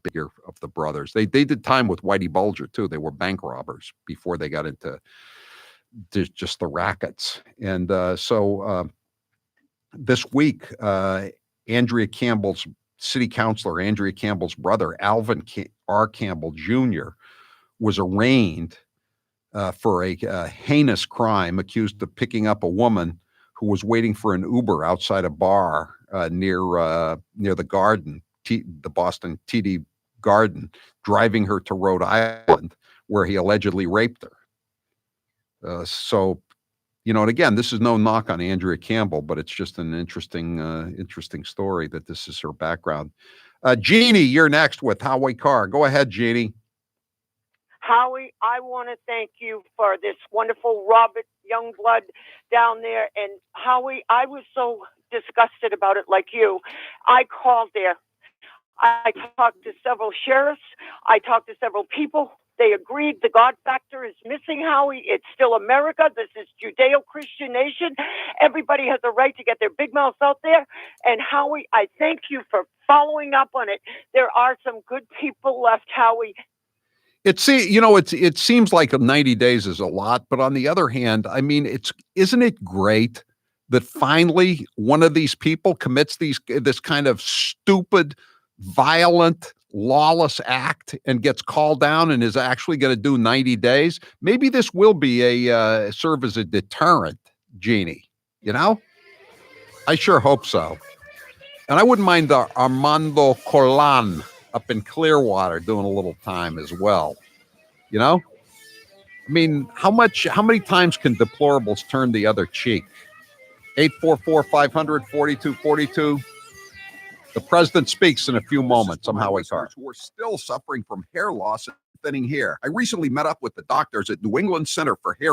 S1: bigger of the brothers. They did time with Whitey Bulger too. They were bank robbers before they got into just the rackets. And this week, Andrea Campbell's city councilor, Andrea Campbell's brother, Alvin R. Campbell Jr., was arraigned for a heinous crime, accused of picking up a woman who was waiting for an Uber outside a bar near the Garden, the Boston TD Garden, driving her to Rhode Island, where he allegedly raped her. So And again, this is no knock on Andrea Campbell, but it's just an interesting story that this is her background. Jeannie, you're next with Howie Carr. Go ahead, Jeannie.
S11: Howie, I want to thank you for this wonderful Robert Youngblood down there. And Howie, I was so disgusted about it like you. I called there. I talked to several sheriffs. I talked to several people. They agreed the God factor is missing, Howie. It's still America. This is Judeo-Christian nation. Everybody has a right to get their big mouths out there. And Howie, I thank you for following up on it. There are some good people left, Howie.
S1: It seems like 90 days is a lot, but on the other hand, I mean, isn't it great that finally one of these people commits this kind of stupid, violent, lawless act and gets called down and is actually going to do 90 days? Maybe this will be serve as a deterrent, Jeannie. I sure hope so. And I wouldn't mind Armando Colan up in Clearwater doing a little time as well. I mean, how many times can deplorables turn the other cheek? 844-500-4242. The president speaks in a few moments. I'm Howie Carr. Who are still suffering from hair loss and thinning hair. I recently met up with the doctors at New England Center for Hair